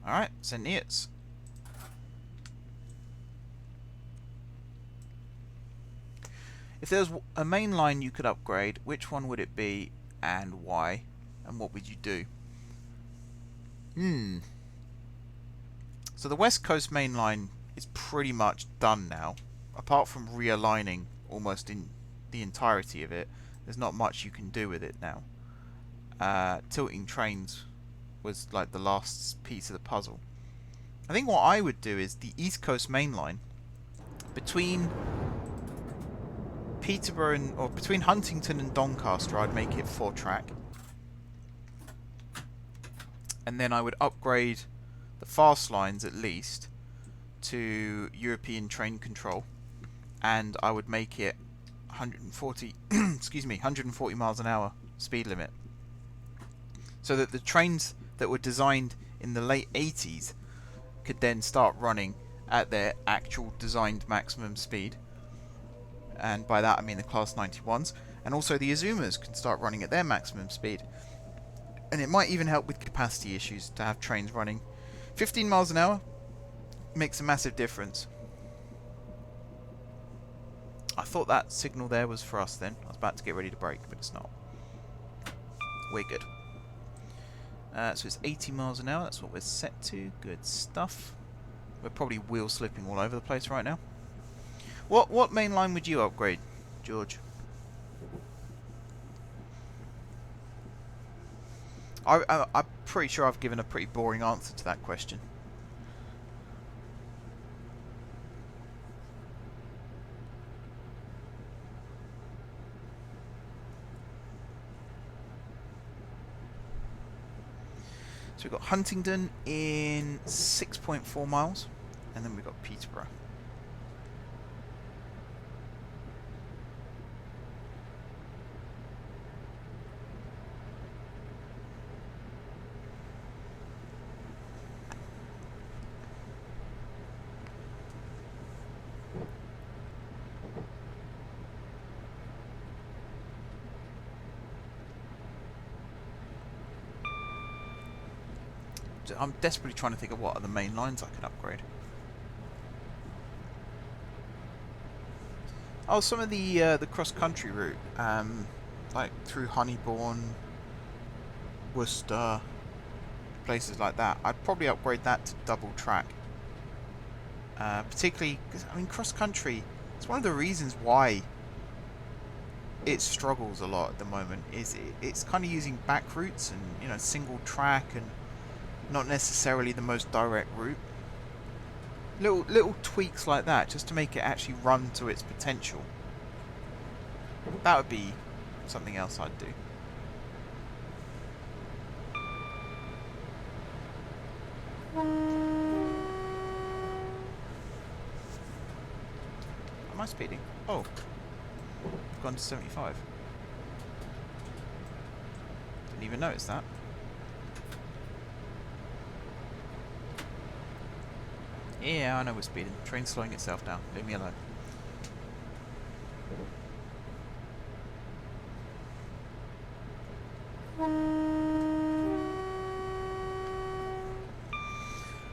Alright, St. Neots. If there was a main line you could upgrade, which one would it be and why? And what would you do? So the West Coast Mainline is pretty much done now. Apart from realigning almost in the entirety of it, there's not much you can do with it now. Tilting trains was like the last piece of the puzzle. I think what I would do is the East Coast Mainline between Peterborough or between Huntingdon and Doncaster, I'd make it 4-track, and then I would upgrade the fast lines at least to European train control, and I would make it 140 140 miles an hour speed limit, so that the trains that were designed in the late 80s could then start running at their actual designed maximum speed. And by that I mean the Class 91s, and also the Azumas can start running at their maximum speed. And it might even help with capacity issues to have trains running 15 miles an hour. Makes a massive difference. I thought that signal there was for us then. I was about to get ready to brake, but it's not. We're good. So it's 80 miles an hour, that's what we're set to. Good stuff. We're probably wheel slipping all over the place right now. What main line would you upgrade, George? I'm pretty sure I've given a pretty boring answer to that question. So we've got Huntingdon in 6.4 miles, and then we've got Peterborough. I'm desperately trying to think of what are the main lines I can upgrade. Oh, some of the cross-country route, like through Honeybourne, Worcester, places like that. I'd probably upgrade that to double track. Particularly, 'cause, I mean, cross country. It's one of the reasons why it struggles a lot at the moment. It's kind of using back routes and single track and not necessarily the most direct route. Little tweaks like that just to make it actually run to its potential. That would be something else I'd do. Am I speeding? Oh, I've gone to 75. Didn't even notice that. Yeah, I know we're speeding. Train's slowing itself down. Leave me alone.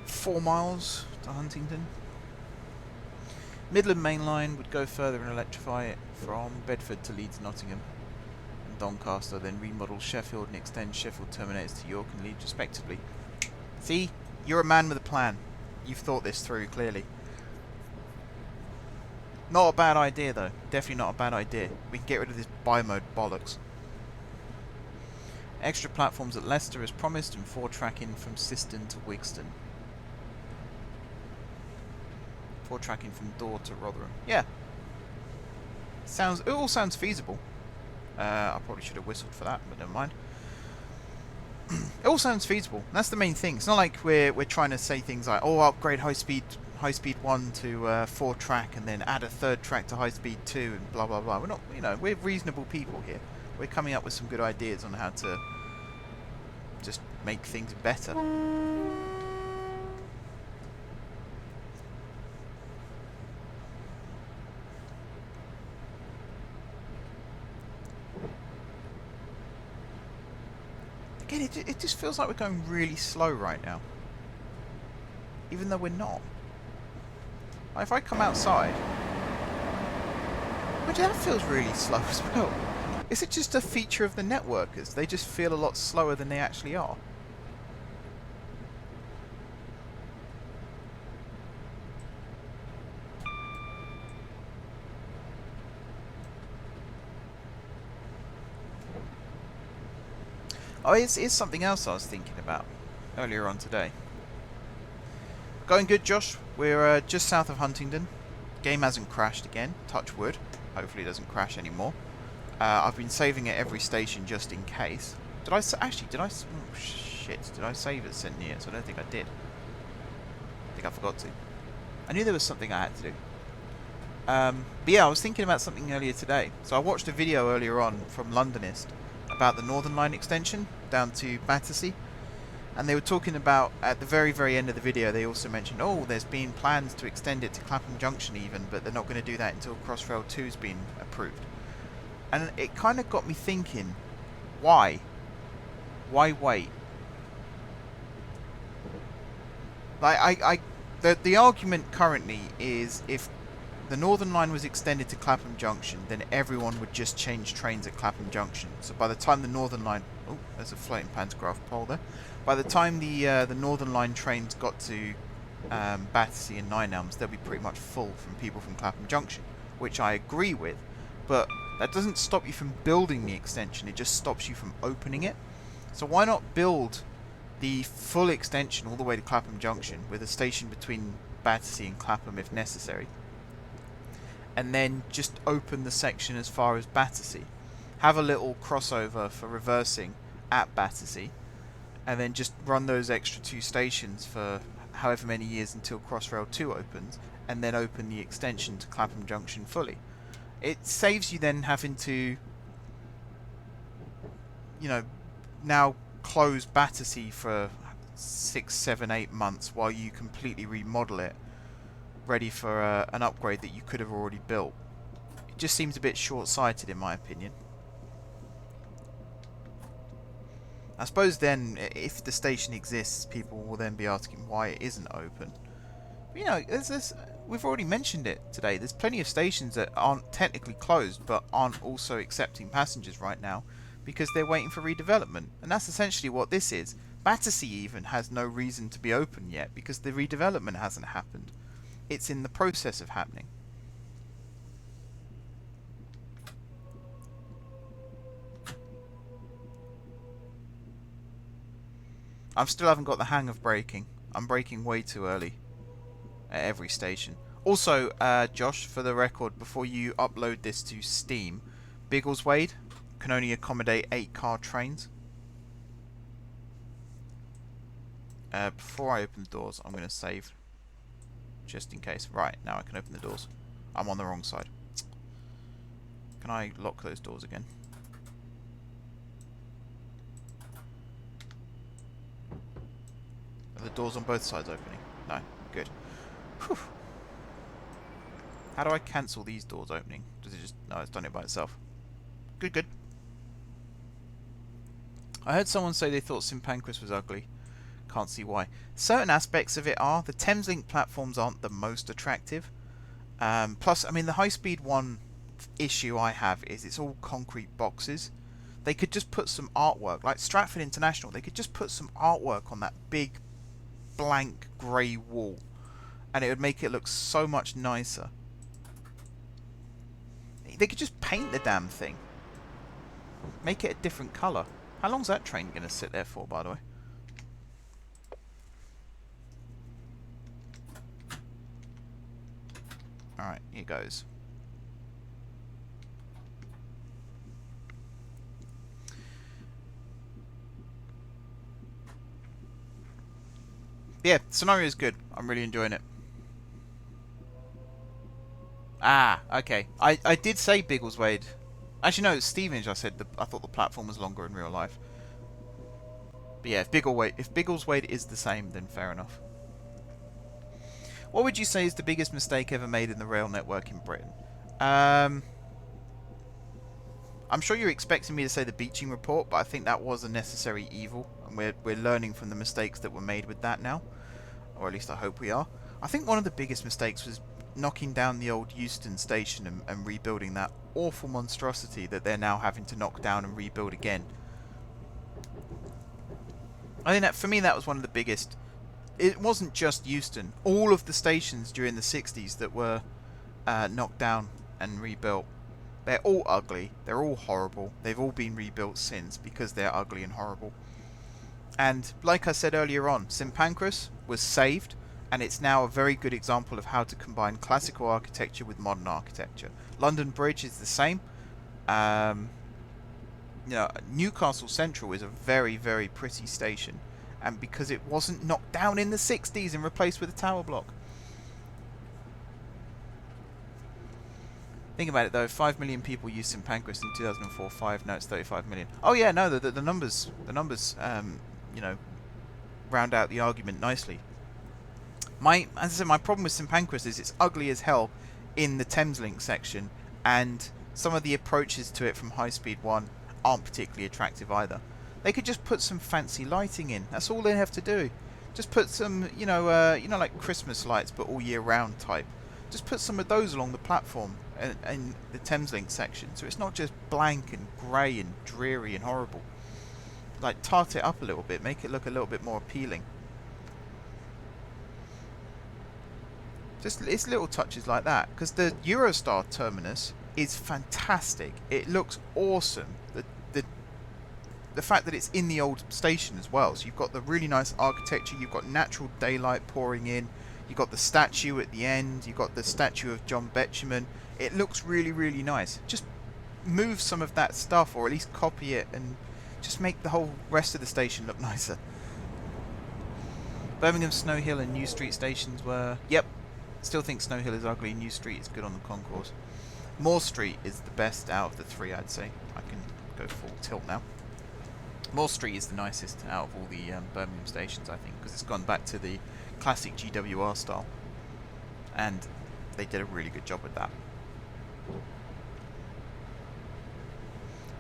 Four miles to Huntingdon. Midland Mainline would go further and electrify it from Bedford to Leeds, Nottingham and Doncaster, then remodel Sheffield and extend Sheffield terminators to York and Leeds respectively. See? You're a man with a plan. You've thought this through, clearly. Not a bad idea, though. Definitely not a bad idea. We can get rid of this bi-mode bollocks. Extra platforms at Leicester as promised, and 4-tracking from Siston to Wigston. 4-tracking from Dore to Rotherham. Yeah. It all sounds feasible. I probably should have whistled for that, but never mind. It all sounds feasible. That's the main thing. It's not like we're trying to say things like, oh, upgrade high speed 1 to 4-track and then add a 3rd track to high speed 2 and blah blah blah. We're not, we're reasonable people here. We're coming up with some good ideas on how to just make things better. Again, it just feels like we're going really slow right now. Even though we're not. Like if I come outside... But that feels really slow as well. Is it just a feature of the networkers? They just feel a lot slower than they actually are. Oh, it's something else I was thinking about earlier on today. Going good, Josh. We're just south of Huntingdon. Game hasn't crashed again. Touch wood. Hopefully it doesn't crash anymore. I've been saving at every station just in case. Did I actually? Did I? Oh shit! Did I save at St. Neots? I don't think I did. I think I forgot to. I knew there was something I had to do. But yeah, I was thinking about something earlier today. So I watched a video earlier on from Londonist about the Northern Line extension down to Battersea, and they were talking about, at the very, very end of the video, they also mentioned, oh, there's been plans to extend it to Clapham Junction even, but they're not going to do that until Crossrail 2's been approved. And it kind of got me thinking, why? Why wait? Like, the argument currently is if the Northern Line was extended to Clapham Junction, then everyone would just change trains at Clapham Junction. So by the time the Northern Line... Oh, there's a floating pantograph pole there. By the time the Northern Line trains got to Battersea and Nine Elms, they'll be pretty much full from people from Clapham Junction, which I agree with. But that doesn't stop you from building the extension, it just stops you from opening it. So why not build the full extension all the way to Clapham Junction, with a station between Battersea and Clapham if necessary, and then just open the section as far as Battersea. Have a little crossover for reversing at Battersea, and then just run those extra 2 stations for however many years until Crossrail 2 opens, and then open the extension to Clapham Junction fully. It saves you then having to, now close Battersea for 6, 7, 8 months while you completely remodel it, ready for an upgrade that you could have already built. It just seems a bit short-sighted in my opinion. I suppose then, if the station exists, people will then be asking why it isn't open. But, we've already mentioned it today. There's plenty of stations that aren't technically closed, but aren't also accepting passengers right now because they're waiting for redevelopment. And that's essentially what this is. Battersea even has no reason to be open yet because the redevelopment hasn't happened. It's in the process of happening. I still haven't got the hang of braking. I'm braking way too early at every station. Also, Josh, for the record, before you upload this to Steam, Biggleswade can only accommodate 8-car trains. Before I open the doors, I'm going to save, just in case. Right, now I can open the doors. I'm on the wrong side. Can I lock those doors again? Are the doors on both sides opening? No, good. Whew. How do I cancel these doors opening? Does it just... No, it's done it by itself. Good, good. I heard someone say they thought St Pancras was ugly. Can't see why. Certain aspects of it are. The Thameslink platforms aren't the most attractive. Plus, I mean, the high-speed one issue I have is it's all concrete boxes. They could just put some artwork, like Stratford International, they could just put some artwork on that big blank grey wall, and it would make it look so much nicer. They could just paint the damn thing. Make it a different colour. How long's that train going to sit there for, by the way? Alright, here goes. Yeah, scenario is good. I'm really enjoying it. Ah, okay. I did say Biggleswade. Actually, no, it's Stevenage. I said I thought the platform was longer in real life. But yeah, if Biggleswade is the same, then fair enough. What would you say is the biggest mistake ever made in the rail network in Britain? I'm sure you're expecting me to say the Beeching report, but I think that was a necessary evil, and we're learning from the mistakes that were made with that now, or at least I hope we are. I think one of the biggest mistakes was knocking down the old Euston station and rebuilding that awful monstrosity that they're now having to knock down and rebuild again. I think that, for me, that was one of the biggest. It wasn't just Euston. All of the stations during the 60s that were knocked down and rebuilt, they're all ugly, they're all horrible, they've all been rebuilt since because they're ugly and horrible. And like I said earlier on, St Pancras was saved, and it's now a very good example of how to combine classical architecture with modern architecture. London Bridge is the same. Newcastle Central is a very, very pretty station, and because it wasn't knocked down in the 60s and replaced with a tower block. Think about it though, 5 million people used St Pancras in 2004. Now it's 35 million. Oh yeah, no, the numbers, round out the argument nicely. As I said, my problem with St Pancras is it's ugly as hell in the Thameslink section, and some of the approaches to it from High Speed 1 aren't particularly attractive either. They could just put some fancy lighting in. That's all they have to do. Just put some, like Christmas lights, but all year round type. Just put some of those along the platform in the Thameslink section, so it's not just blank and grey and dreary and horrible. Like, tart it up a little bit, make it look a little bit more appealing. Just it's little touches like that, because the Eurostar terminus is fantastic. It looks awesome. The fact that it's in the old station as well, so you've got the really nice architecture, you've got natural daylight pouring in, you've got the statue at the end, you've got the statue of John Betjeman. It looks really, really nice. Just move some of that stuff, or at least copy it, and just make the whole rest of the station look nicer. Birmingham, Snow Hill and New Street stations were... Yep, still think Snow Hill is ugly, New Street is good on the concourse. Moore Street is the best out of the three, I'd say. I can go full tilt now. Moore Street is the nicest out of all the Birmingham stations, I think, because it's gone back to the classic GWR style, and they did a really good job with that.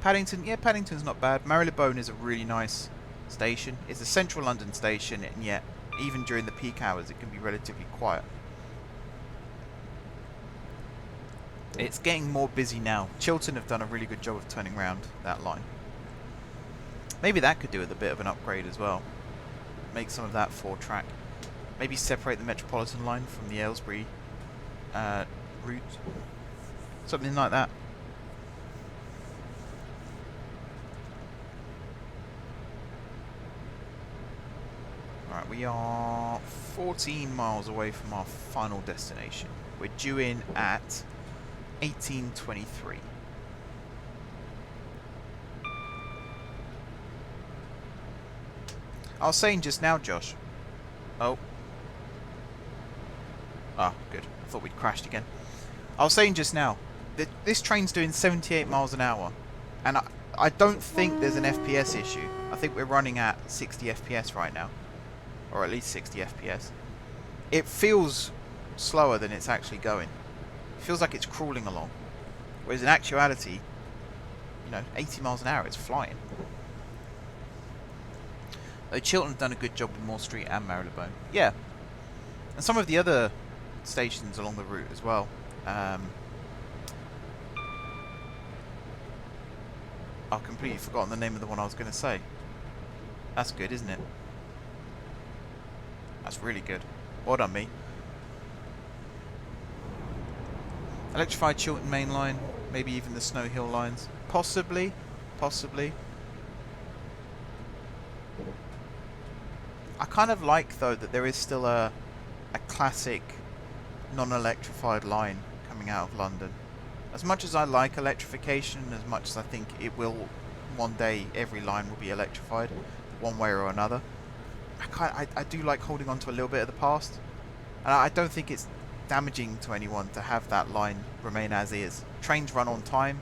Paddington, yeah, Paddington's not bad. Marylebone is a really nice station. It's a central London station, and yet, even during the peak hours, it can be relatively quiet. It's getting more busy now. Chiltern have done a really good job of turning around that line. Maybe that could do with a bit of an upgrade as well. Make some of that 4-track. Maybe separate the Metropolitan line from the Aylesbury route. Something like that. Alright, we are 14 miles away from our final destination. We're due in at 18:23. I was saying just now, Josh. Oh. Ah, good. I thought we'd crashed again. I was saying just now, that this train's doing 78 miles an hour. And I don't think there's an FPS issue. I think we're running at 60 FPS right now. Or at least 60 FPS. It feels slower than it's actually going. It feels like it's crawling along. Whereas in actuality, 80 miles an hour, it's flying. Though Chiltern's done a good job with Moore Street and Marylebone. Yeah. And some of the other stations along the route as well. I've completely forgotten the name of the one I was going to say. That's good, isn't it? That's really good. Well done, me. Electrified Chiltern Mainline. Maybe even the Snow Hill lines. Possibly. Possibly. I kind of like, though, that there is still a classic non-electrified line coming out of London. As much as I like electrification, as much as I think it will, one day, every line will be electrified, one way or another, I do like holding on to a little bit of the past. And I don't think it's damaging to anyone to have that line remain as is. Trains run on time.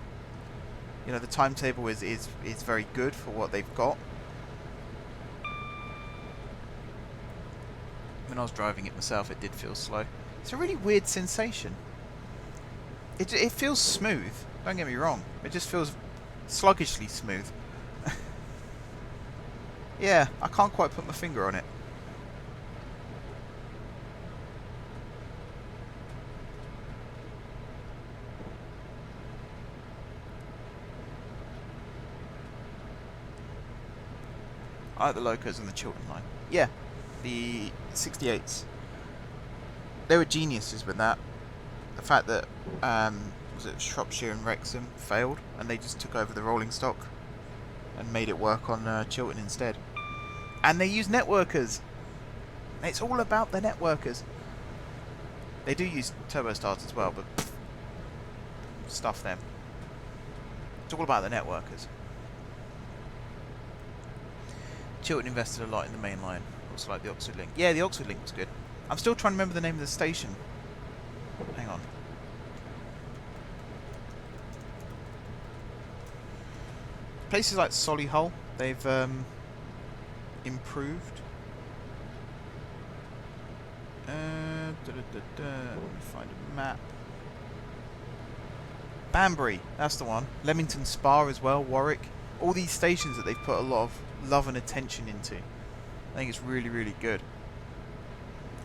The timetable is very good for what they've got. When I was driving it myself, it did feel slow. It's a really weird sensation. It feels smooth, don't get me wrong. It just feels sluggishly smooth. Yeah, I can't quite put my finger on it. I like the Locos and the Chiltern line. Yeah, the 68s. They were geniuses with that. The fact that was it Shropshire and Wrexham failed, and they just took over the rolling stock and made it work on Chiltern instead. And they use networkers. It's all about the networkers. They do use turbo starts as well, but stuff them. It's all about the networkers. Chiltern invested a lot in the main line. Also like the Oxford Link. Yeah, the Oxford Link was good. I'm still trying to remember the name of the station. Hang on. Places like Solihull, they've improved. Let me find a map. Banbury, that's the one. Leamington Spa as well, Warwick. All these stations that they've put a lot of love and attention into. I think it's really, really good.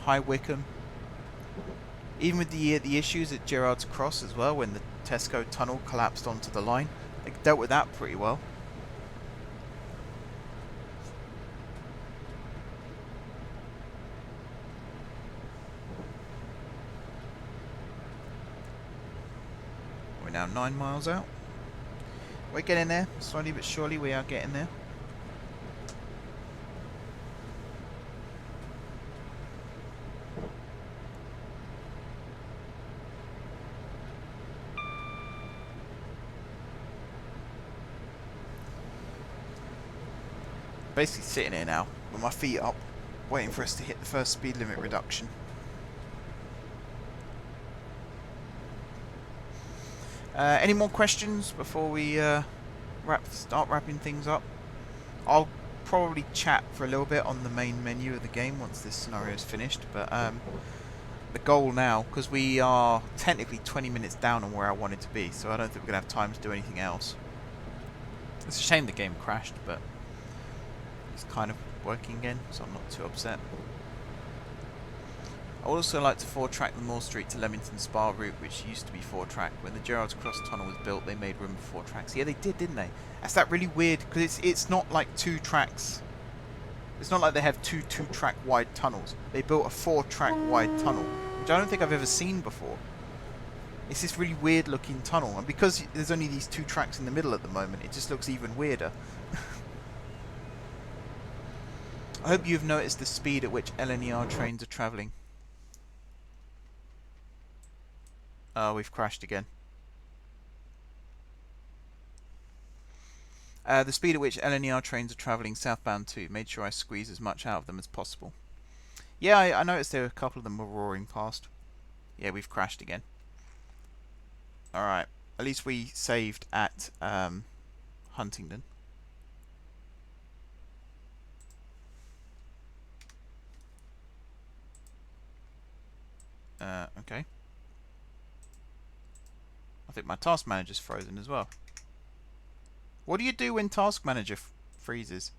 High Wycombe. Even with the issues at Gerrard's Cross as well, when the Tesco tunnel collapsed onto the line, they dealt with that pretty well. We're now 9 miles out. We're getting there, slowly but surely we are getting there. Basically sitting here now with my feet up, waiting for us to hit the first speed limit reduction. Any more questions before we start wrapping things up? I'll probably chat for a little bit on the main menu of the game once this scenario is finished, but the goal now, because we are technically 20 minutes down on where I wanted to be, so I don't think we're going to have time to do anything else. It's a shame the game crashed, but it's kind of working again, so I'm not too upset. I would also like to 4-track the Moore Street to Leamington Spa route, which used to be 4-track. When the Gerrard's Cross tunnel was built, they made room for 4 tracks. Yeah, they did, didn't they? That's that really weird, because it's not like 2 tracks It's not like they have two track wide tunnels. They built a 4-track wide tunnel, which I don't think I've ever seen before. It's this really weird looking tunnel, and because there's only these 2 tracks in the middle at the moment, it just looks even weirder. I hope you've noticed the speed at which LNER trains are travelling. Oh, we've crashed again. The speed at which LNER trains are travelling southbound too. Made sure I squeeze as much out of them as possible. Yeah, I noticed there were a couple of them were roaring past. Yeah, we've crashed again. Alright, at least we saved at Huntingdon. Okay. I think my task manager's frozen as well. What do you do when task manager freezes?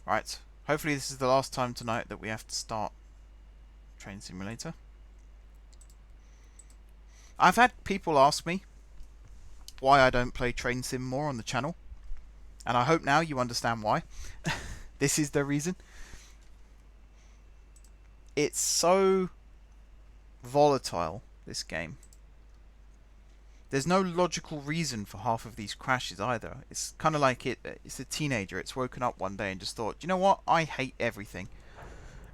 Right, hopefully this is the last time tonight that we have to start Train Simulator. I've had people ask me why I don't play Train Sim more on the channel, and I hope now you understand why. This is the reason. It's so volatile, this game. There's no logical reason for half of these crashes either. It's kind of like it's a teenager. It's woken up one day and just thought, you know what, I hate everything,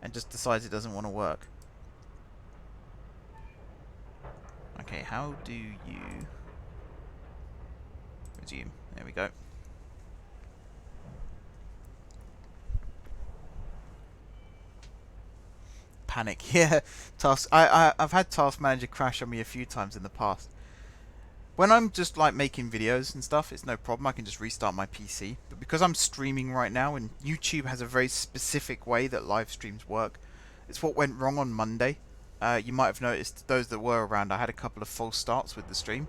and just decides it doesn't want to work. Okay, how do you resume? There we go. Panic. Yeah, task. I've had Task Manager crash on me a few times in the past. When I'm just like making videos and stuff, it's no problem. I can just restart my PC. But because I'm streaming right now, and YouTube has a very specific way that live streams work, it's what went wrong on Monday. You might have noticed, those that were around, I had a couple of false starts with the stream.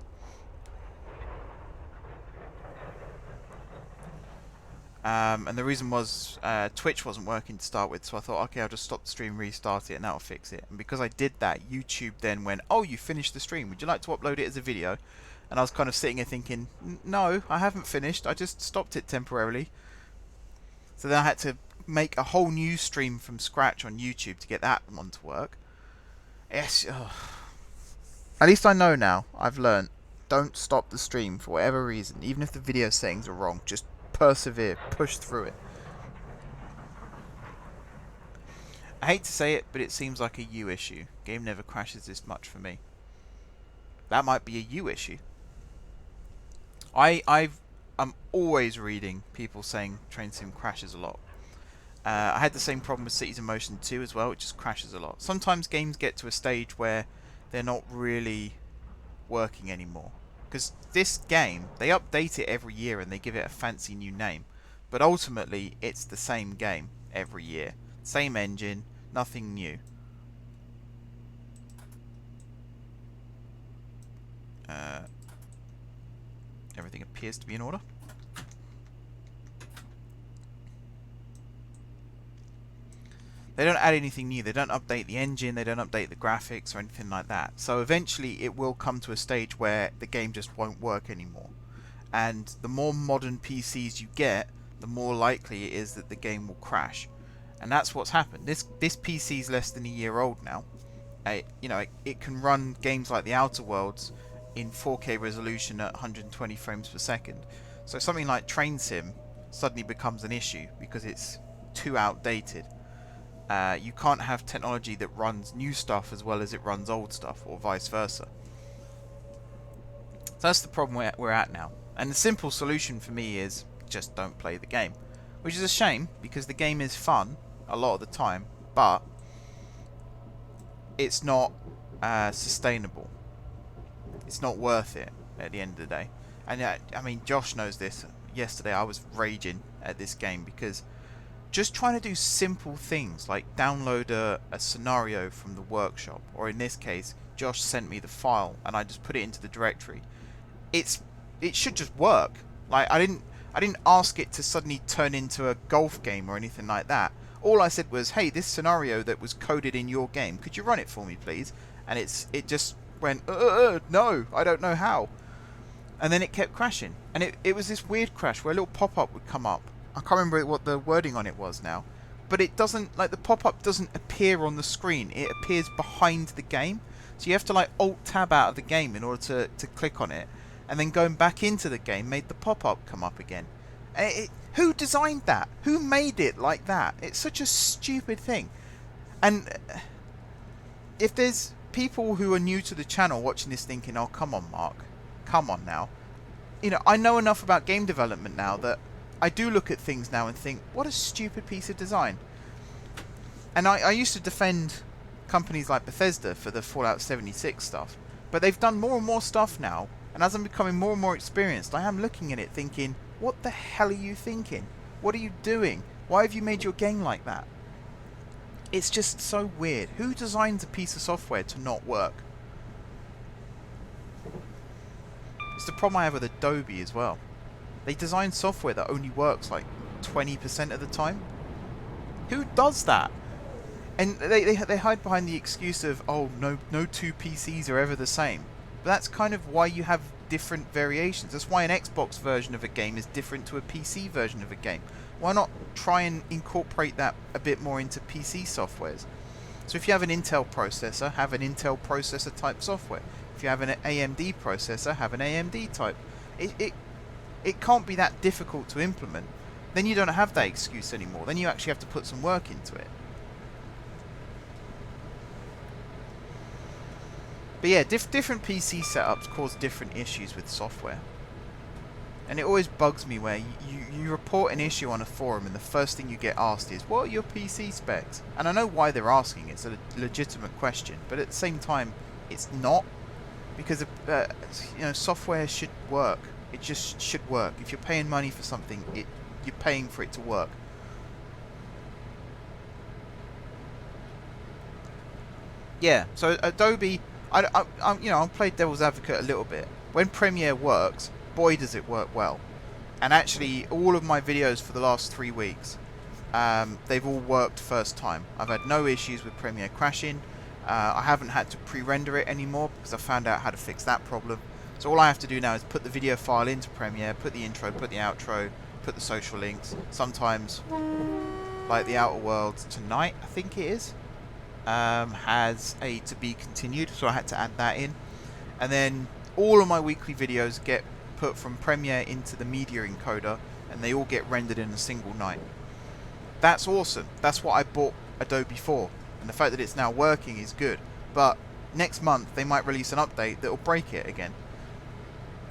And the reason was Twitch wasn't working to start with, so I thought, okay, I'll just stop the stream, restart it, and that'll fix it. And because I did that, YouTube then went, oh, you finished the stream. Would you like to upload it as a video? And I was kind of sitting here thinking, no, I haven't finished. I just stopped it temporarily. So then I had to make a whole new stream from scratch on YouTube to get that one to work. Yes. Ugh. At least I know now. I've learned. Don't stop the stream for whatever reason. Even if the video settings are wrong, just persevere. Push through it. I hate to say it, but it seems like a you issue. Game never crashes this much for me. That might be a you issue. I'm always reading people saying Train Sim crashes a lot. I had the same problem with Cities in Motion 2 as well. It just crashes a lot. Sometimes games get to a stage where they're not really working anymore. Because this game, they update it every year and they give it a fancy new name. But ultimately, it's the same game every year. Same engine, nothing new. Everything appears to be in order. They don't add anything new. They don't update the engine. They don't update the graphics or anything like that. So eventually it will come to a stage where the game just won't work anymore. And the more modern PCs you get, the more likely it is that the game will crash. And that's what's happened. This PC is less than a year old now. It can run games like The Outer Worlds in 4K resolution at 120 frames per second. So something like Train Sim suddenly becomes an issue because it's too outdated. You can't have technology that runs new stuff as well as it runs old stuff, or vice versa. So that's the problem we're at now. And the simple solution for me is just don't play the game. Which is a shame, because the game is fun a lot of the time, but it's not sustainable. It's not worth it at the end of the day. And I mean, Josh knows this. Yesterday I was raging at this game because just trying to do simple things like download a scenario from the workshop, or in this case, Josh sent me the file and I just put it into the directory. It should just work. Like I I didn't ask it to suddenly turn into a golf game or anything like that. All I said was, hey, this scenario that was coded in your game, could you run it for me, please? And it just went, no, I don't know how. And then it kept crashing. And it was this weird crash where a little pop-up would come up. I can't remember what the wording on it was now. But it doesn't, like, the pop-up doesn't appear on the screen. It appears behind the game. So you have to, like, Alt-Tab out of the game in order to click on it. And then going back into the game made the pop-up come up again. Who designed that? Who made it like that? It's such a stupid thing. And if there's people who are new to the channel watching this thinking, oh, come on, Mark. Come on now. You know, I know enough about game development now that I do look at things now and think, what a stupid piece of design. And I used to defend companies like Bethesda for the Fallout 76 stuff. But they've done more and more stuff now. And as I'm becoming more and more experienced, I am looking at it thinking, what the hell are you thinking? What are you doing? Why have you made your game like that? It's just so weird. Who designs a piece of software to not work? It's the problem I have with Adobe as well. They design software that only works like 20% of the time. Who does that? And they hide behind the excuse of, oh, no two PCs are ever the same. But that's kind of why you have different variations. That's why an Xbox version of a game is different to a PC version of a game. Why not try and incorporate that a bit more into PC softwares? So if you have an Intel processor, have an Intel processor type software. If you have an AMD processor, have an AMD type. It can't be that difficult to implement. Then you don't have that excuse anymore. Then you actually have to put some work into it. But yeah, different PC setups cause different issues with software. And it always bugs me where you report an issue on a forum and the first thing you get asked is, what are your PC specs? And I know why they're asking, it's a legitimate question, but at the same time, it's not. Because software should work. It just should work. If you're paying money for something, you're paying for it to work. Yeah, so Adobe, I'll play devil's advocate a little bit. When Premiere works, boy does it work well. And actually, all of my videos for the last 3 weeks, they've all worked first time. I've had no issues with Premiere crashing. I haven't had to pre-render it anymore because I found out how to fix that problem. So all I have to do now is put the video file into Premiere, put the intro, put the outro, put the social links. Sometimes, like the Outer Worlds tonight, I think it is, has a to be continued, so I had to add that in. And then all of my weekly videos get put from Premiere into the media encoder, and they all get rendered in a single night. That's awesome. That's what I bought Adobe for. And the fact that it's now working is good. But next month they might release an update that will break it again.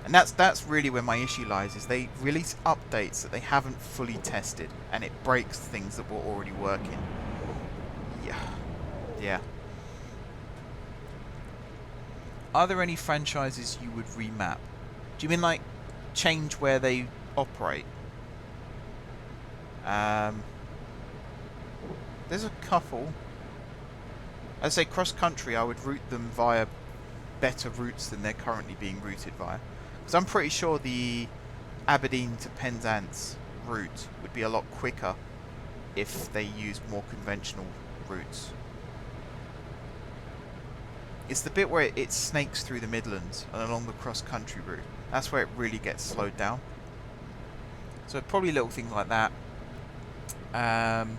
And that's really where my issue lies, is they release updates that they haven't fully tested, and it breaks things that were already working. Yeah. Are there any franchises you would remap? Do you mean like change where they operate? There's a couple. I'd say cross country, I would route them via better routes than they're currently being routed via. Because I'm pretty sure the Aberdeen to Penzance route would be a lot quicker if they used more conventional routes. It's the bit where it snakes through the Midlands and along the cross country route. That's where it really gets slowed down. So probably little things like that. Trying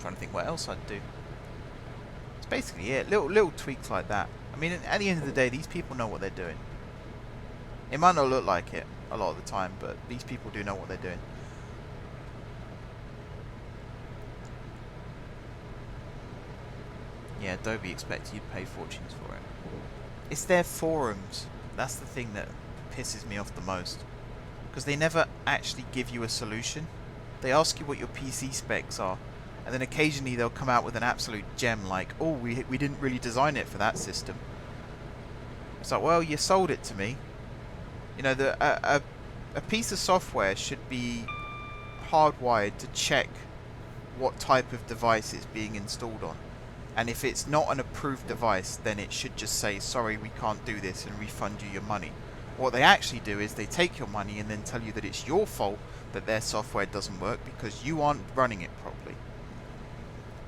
to think what else I'd do. It's basically it. Little tweaks like that. I mean, at the end of the day, these people know what they're doing. It might not look like it a lot of the time, but these people do know what they're doing. Yeah, Adobe expects you to pay fortunes for it. It's their forums. That's the thing that pisses me off the most. Because they never actually give you a solution. They ask you what your PC specs are, and then occasionally they'll come out with an absolute gem like, oh, we didn't really design it for that system. It's like, well, you sold it to me. You know, a piece of software should be hardwired to check what type of device it's being installed on. And if it's not an approved device, then it should just say, sorry, we can't do this, and refund you your money. What they actually do is they take your money and then tell you that it's your fault that their software doesn't work because you aren't running it properly.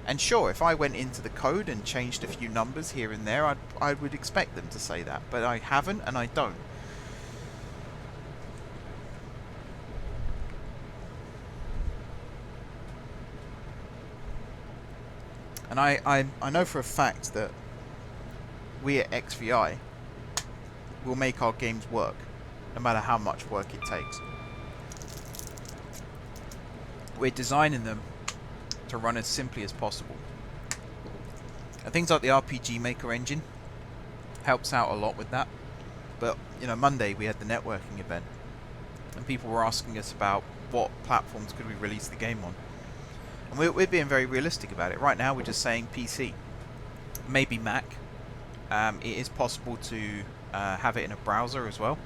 And sure, if I went into the code and changed a few numbers here and there, I would expect them to say that, but I haven't and I don't. And I know for a fact that we at XVI will make our games work, no matter how much work it takes. We're designing them to run as simply as possible. And things like the RPG Maker engine helps out a lot with that. But, you know, Monday we had the networking event, and people were asking us about what platforms could we release the game on. And we're being very realistic about it. Right now we're just saying PC. Maybe Mac. It is possible to have it in a browser as well.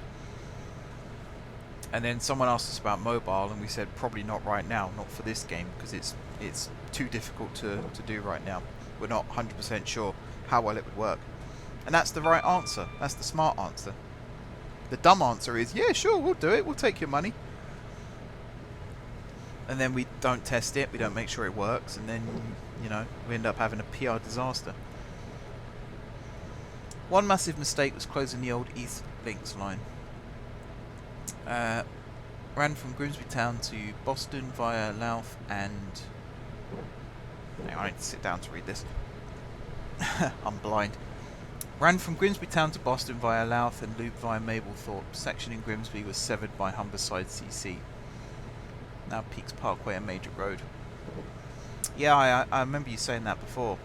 And then someone asked us about mobile, and we said probably not right now, not for this game, because it's too difficult to do right now. We're not 100% sure how well it would work. And that's the right answer. That's the smart answer. The dumb answer is, yeah, sure, we'll do it. We'll take your money. And then we don't test it, we don't make sure it works, and then, you know, we end up having a PR disaster. One massive mistake was closing the old East Links line. Ran from Grimsby Town to Boston via Louth and... Hang on, I need to sit down to read this. I'm blind. Ran from Grimsby Town to Boston via Louth and looped via Mablethorpe. Section in Grimsby was severed by Humberside CC. Now Peaks Parkway, a major road. Yeah, I remember you saying that before.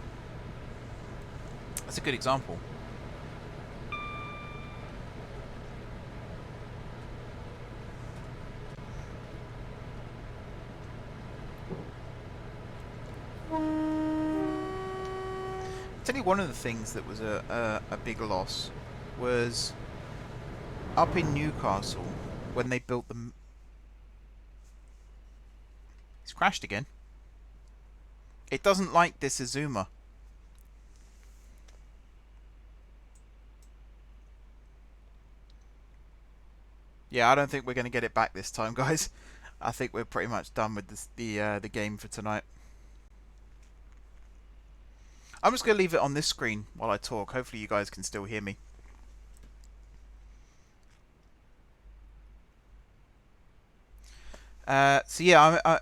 That's a good example. I'll tell you one of the things that was a big loss was up in Newcastle when they built the... It's crashed again. It doesn't like this Azuma. Yeah, I don't think we're going to get it back this time, guys. I think we're pretty much done with this, the game for tonight. I'm just going to leave it on this screen while I talk. Hopefully you guys can still hear me. So yeah,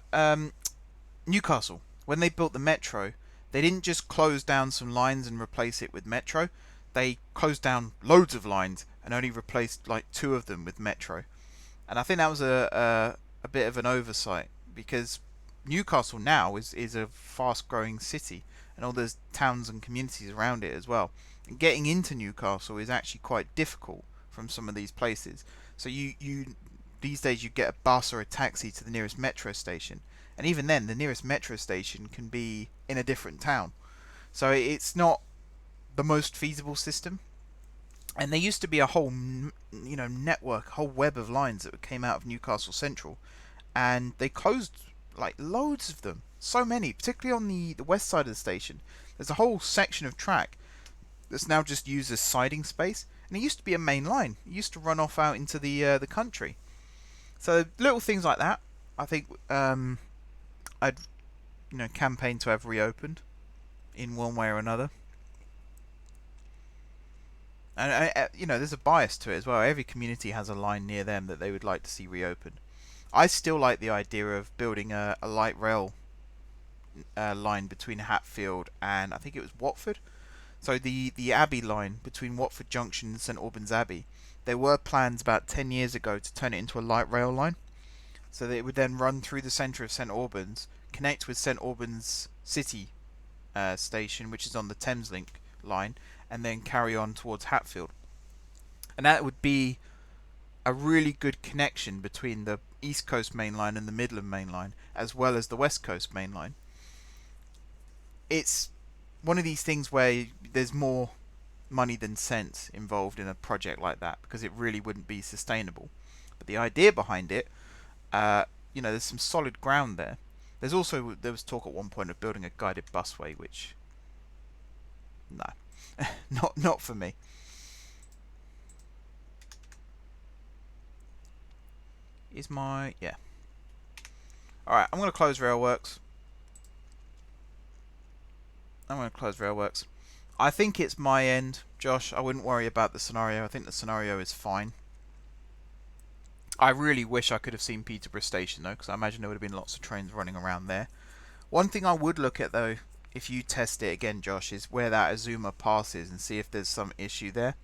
Newcastle, when they built the metro, they didn't just close down some lines and replace it with metro. They closed down loads of lines and only replaced like 2 of them with metro. And I think that was a bit of an oversight, because Newcastle now is a fast-growing city, and all those towns and communities around it as well. And getting into Newcastle is actually quite difficult from some of these places. So you these days you get a bus or a taxi to the nearest metro station, and even then the nearest metro station can be in a different town. So it's not the most feasible system. And there used to be a whole network, a whole web of lines that came out of Newcastle Central, and they closed like loads of them. So many, particularly on the west side of the station. There's a whole section of track that's now just used as siding space, and it used to be a main line. It used to run off out into the country. So little things like that, I think I'd campaign to have reopened in one way or another. And there's a bias to it as well. Every community has a line near them that they would like to see reopened. I still like the idea of building a light rail line between Hatfield and I think it was Watford. So the Abbey line between Watford Junction and St Albans Abbey. There were plans about 10 years ago to turn it into a light rail line, so that it would then run through the centre of St Albans, connect with St Albans City station, which is on the Thameslink line, and then carry on towards Hatfield. And that would be a really good connection between the East Coast Mainline and the Midland Mainline, as well as the West Coast Mainline. It's one of these things where there's more money than sense involved in a project like that, because it really wouldn't be sustainable. But the idea behind it, there's some solid ground there. There was talk at one point of building a guided busway, which no, not for me. Is my... yeah. Alright, I'm going to close Railworks. I think it's my end, Josh. I wouldn't worry about the scenario. I think the scenario is fine. I really wish I could have seen Peterborough Station, though, because I imagine there would have been lots of trains running around there. One thing I would look at, though, if you test it again, Josh, is where that Azuma passes and see if there's some issue there.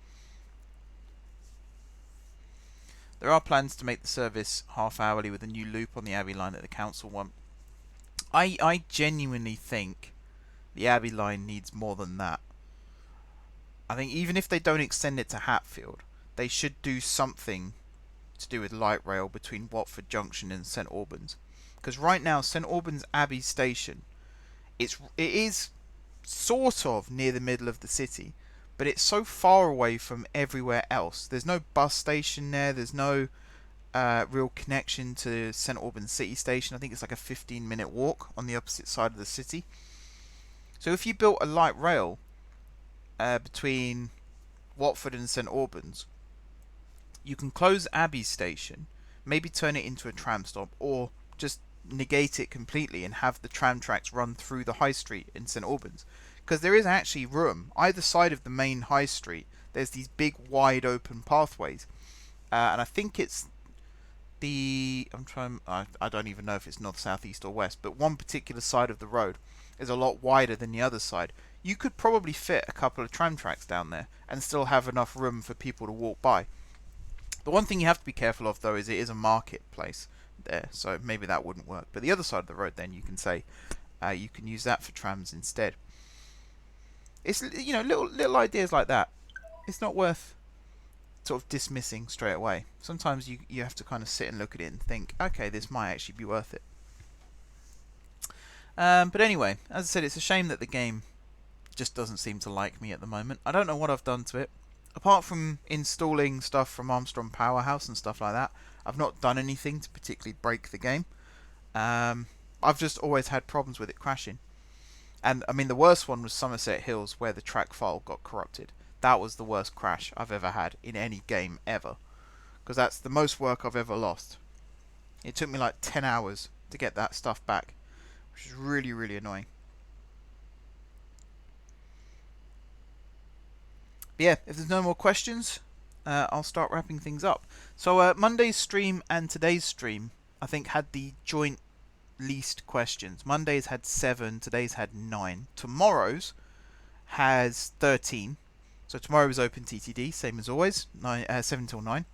There are plans to make the service half-hourly with a new loop on the Abbey line that the council want. I genuinely think the Abbey line needs more than that. I think even if they don't extend it to Hatfield, they should do something to do with light rail between Watford Junction and St Albans. Because right now, St Albans Abbey Station, it is sort of near the middle of the city, but it's so far away from everywhere else. There's no bus station there. There's no real connection to St Albans City Station. I think it's like a 15-minute walk on the opposite side of the city. So if you built a light rail between Watford and St Albans, you can close Abbey Station, maybe turn it into a tram stop, or just negate it completely and have the tram tracks run through the high street in St Albans. Because there is actually room. Either side of the main high street, there's these big wide open pathways. And I think it's I don't even know if it's north, south, east or west, but one particular side of the road is a lot wider than the other side. You could probably fit a couple of tram tracks down there and still have enough room for people to walk by. The one thing you have to be careful of, though, is it is a marketplace there, so maybe that wouldn't work. But the other side of the road, then, you can say you can use that for trams instead. It's, you know, little ideas like that. It's not worth sort of dismissing straight away. Sometimes you have to kind of sit and look at it and think, okay, this might actually be worth it. But anyway, as I said, it's a shame that the game just doesn't seem to like me at the moment. I don't know what I've done to it. Apart from installing stuff from Armstrong Powerhouse and stuff like that, I've not done anything to particularly break the game. I've just always had problems with it crashing. And, I mean, the worst one was Somerset Hills, where the track file got corrupted. That was the worst crash I've ever had in any game ever. Because that's the most work I've ever lost. It took me like 10 hours to get that stuff back, which is really, really annoying. But yeah, if there's no more questions, I'll start wrapping things up. So Monday's stream and today's stream, I think, had the joint least questions. Monday's had 7, today's had 9. Tomorrow's has 13. So tomorrow is open TTD, same as always, 7 till 9.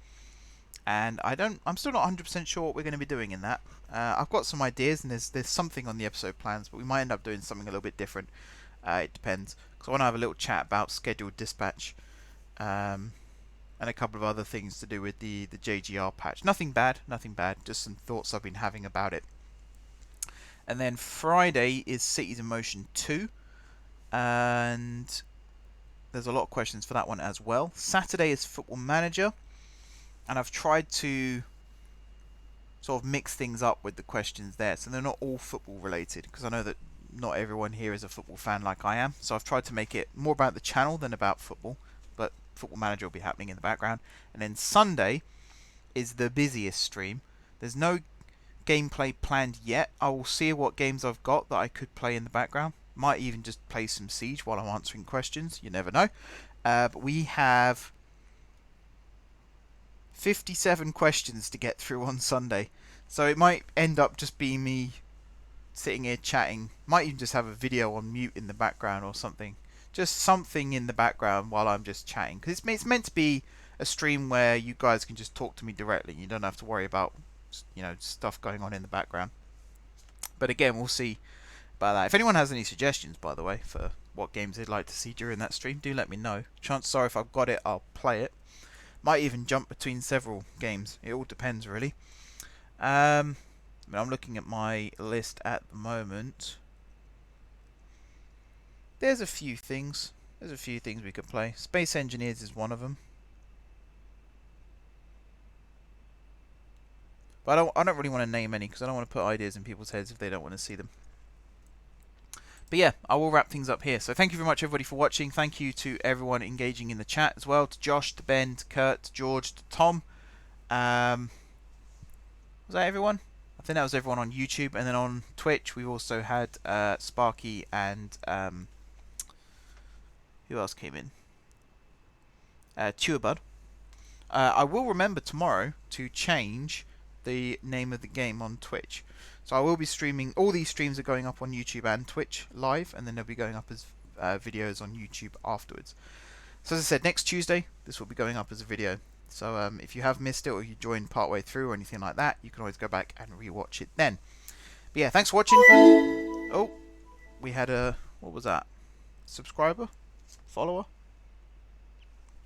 And I'm still not 100% sure what we're going to be doing in that. I've got some ideas, and there's something on the episode plans, but we might end up doing something a little bit different. It depends. Because I want to have a little chat about scheduled dispatch, and a couple of other things to do with the JGR patch. Nothing bad, just some thoughts I've been having about it. And then Friday is Cities in Motion 2, and there's a lot of questions for that one as well. Saturday is Football Manager, and I've tried to sort of mix things up with the questions there, so they're not all football related, because I know that not everyone here is a football fan like I am, so I've tried to make it more about the channel than about football, but Football Manager will be happening in the background. And then Sunday is the busiest stream. There's no gameplay planned yet. I will see what games I've got that I could play in the background. Might even just play some Siege while I'm answering questions. You never know. But we have 57 questions to get through on Sunday. So it might end up just being me sitting here chatting. Might even just have a video on mute in the background or something. Just something in the background while I'm just chatting. Because it's meant to be a stream where you guys can just talk to me directly. You don't have to worry about, you know, stuff going on in the background. But again, we'll see about that. If anyone has any suggestions, by the way, for what games they'd like to see during that stream, do let me know. Chances are if I've got it, I'll play it. Might even jump between several games. It all depends, really. I'm looking at my list at the moment. There's a few things. There's a few things we could play. Space Engineers is one of them. But I don't really want to name any, because I don't want to put ideas in people's heads if they don't want to see them. But yeah, I will wrap things up here. So thank you very much, everybody, for watching. Thank you to everyone engaging in the chat as well. To Josh, to Ben, to Kurt, to George, to Tom. Was that everyone? I think that was everyone on YouTube, and then on Twitch we also had Sparky and who else came in? Tuabud. I will remember tomorrow to change the name of the game on Twitch. So I will be streaming. All these streams are going up on YouTube and Twitch live, and then they'll be going up as videos on YouTube afterwards. So as I said, next Tuesday this will be going up as a video. So if you have missed it or you joined partway through or anything like that, you can always go back and rewatch it then. But yeah, thanks for watching. Oh, we had a, what was that? Subscriber? Follower?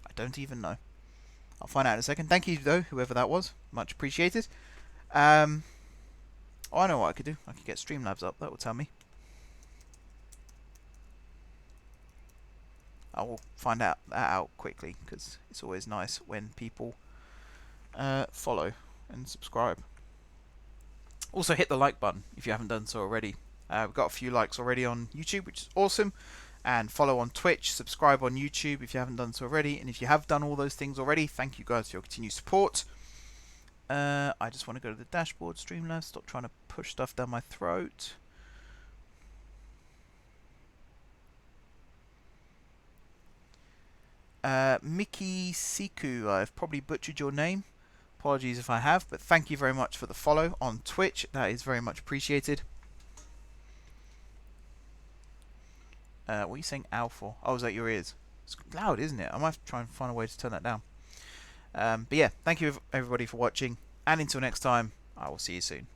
I don't even know. I'll find out in a second. Thank you though, whoever that was. Much appreciated. Oh, I know what I could do. I could get Streamlabs up. That will tell me. I will find that out quickly, because it's always nice when people follow and subscribe. Also hit the like button if you haven't done so already. We've got a few likes already on YouTube, which is awesome. And follow on Twitch, subscribe on YouTube if you haven't done so already. And if you have done all those things already, thank you guys for your continued support. I just want to go to the dashboard, Streamlabs, stop trying to push stuff down my throat. Mickey Siku, I've probably butchered your name. Apologies if I have, but thank you very much for the follow on Twitch. That is very much appreciated. What are you saying ow for? Oh, is that your ears? It's loud, isn't it? I might have to try and find a way to turn that down. But yeah, thank you everybody for watching, and until next time, I will see you soon.